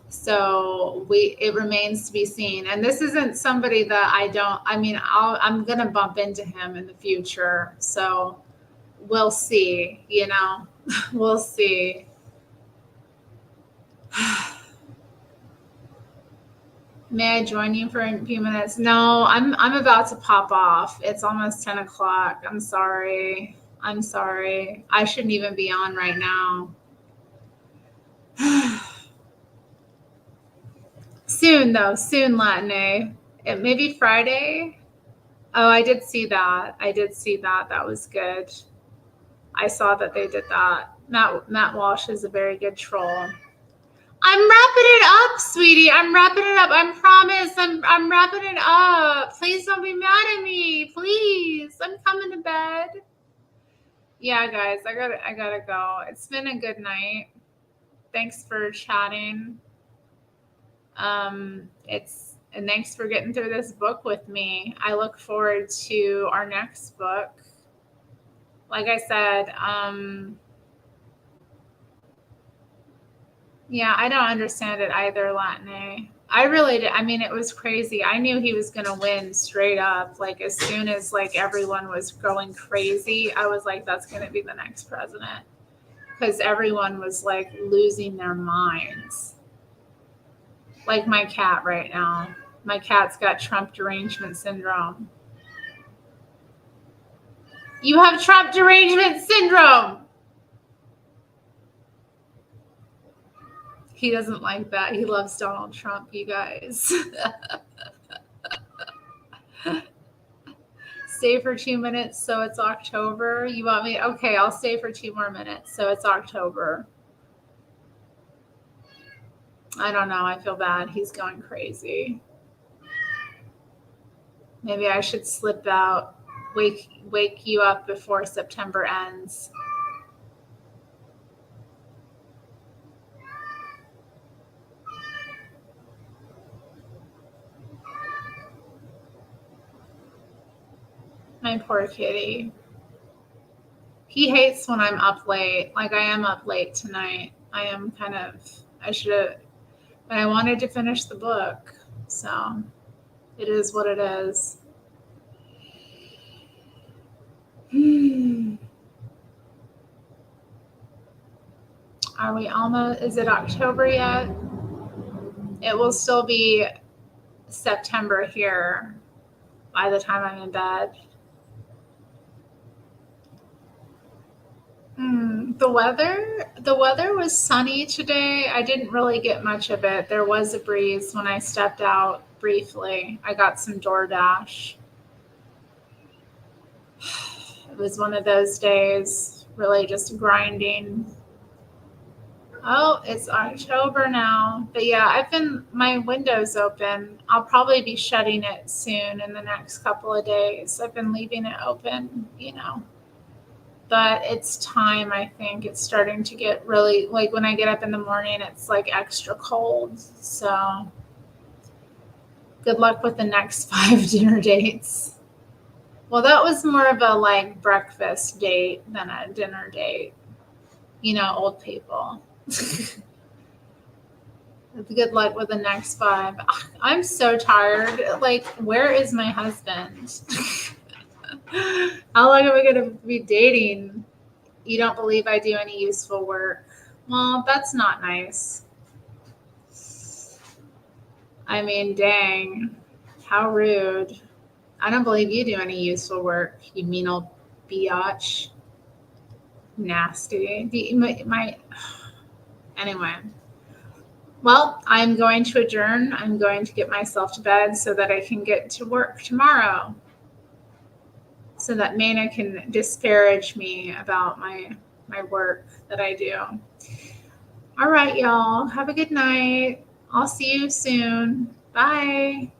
So it remains to be seen. And this isn't somebody that I'm going to bump into him in the future. So we'll see, we'll see. May I join you for a few minutes? No, I'm about to pop off. It's almost 10 o'clock. I'm sorry. I shouldn't even be on right now. Soon, Latine. It may be Friday. Oh, I did see that. That was good. I saw that they did that. Matt Walsh is a very good troll. I'm wrapping it up, sweetie. I'm wrapping it up. I promise. I'm wrapping it up. Please don't be mad at me. Please. I'm coming to bed. Yeah, guys, I gotta go. It's been a good night. Thanks for chatting. And thanks for getting through this book with me. I look forward to our next book. Like I said, yeah, I don't understand it either, Latine. I really did. I mean, it was crazy. I knew he was going to win straight up. Like as soon as like everyone was going crazy, I was like, that's going to be the next president. Because everyone was like losing their minds. Like my cat right now. My cat's got Trump derangement syndrome. You have Trump derangement syndrome. He doesn't like that. He loves Donald Trump, you guys. Stay for 2 minutes, so it's October. You want me? Okay, I'll stay for 2 more minutes, so it's October. I don't know. I feel bad. He's going crazy. Maybe I should slip out, wake you up before September ends. My poor kitty. He hates when I'm up late. Like I am up late tonight. I should have, but I wanted to finish the book. So it is what it is. Are we almost, is it October yet? It will still be September here by the time I'm in bed. The weather was sunny today. I didn't really get much of it. There was a breeze when I stepped out briefly. I got some DoorDash. It was one of those days, really just grinding. Oh, it's October now. But yeah, my window's open. I'll probably be shutting it soon in the next couple of days. I've been leaving it open, But it's time, I think. It's starting to get really, like when I get up in the morning, it's like extra cold. So good luck with the next 5 dinner dates. Well, that was more of a like breakfast date than a dinner date. Old people. Good luck with the next 5. I'm so tired. Like, where is my husband? How long am I going to be dating? You don't believe I do any useful work. Well, that's not nice. I mean, dang. How rude. I don't believe you do any useful work, you mean old biatch. Nasty. Anyway. Well, I'm going to adjourn. I'm going to get myself to bed so that I can get to work tomorrow. So that Mana can disparage me about my work that I do. All right, y'all. Have a good night. I'll see you soon. Bye.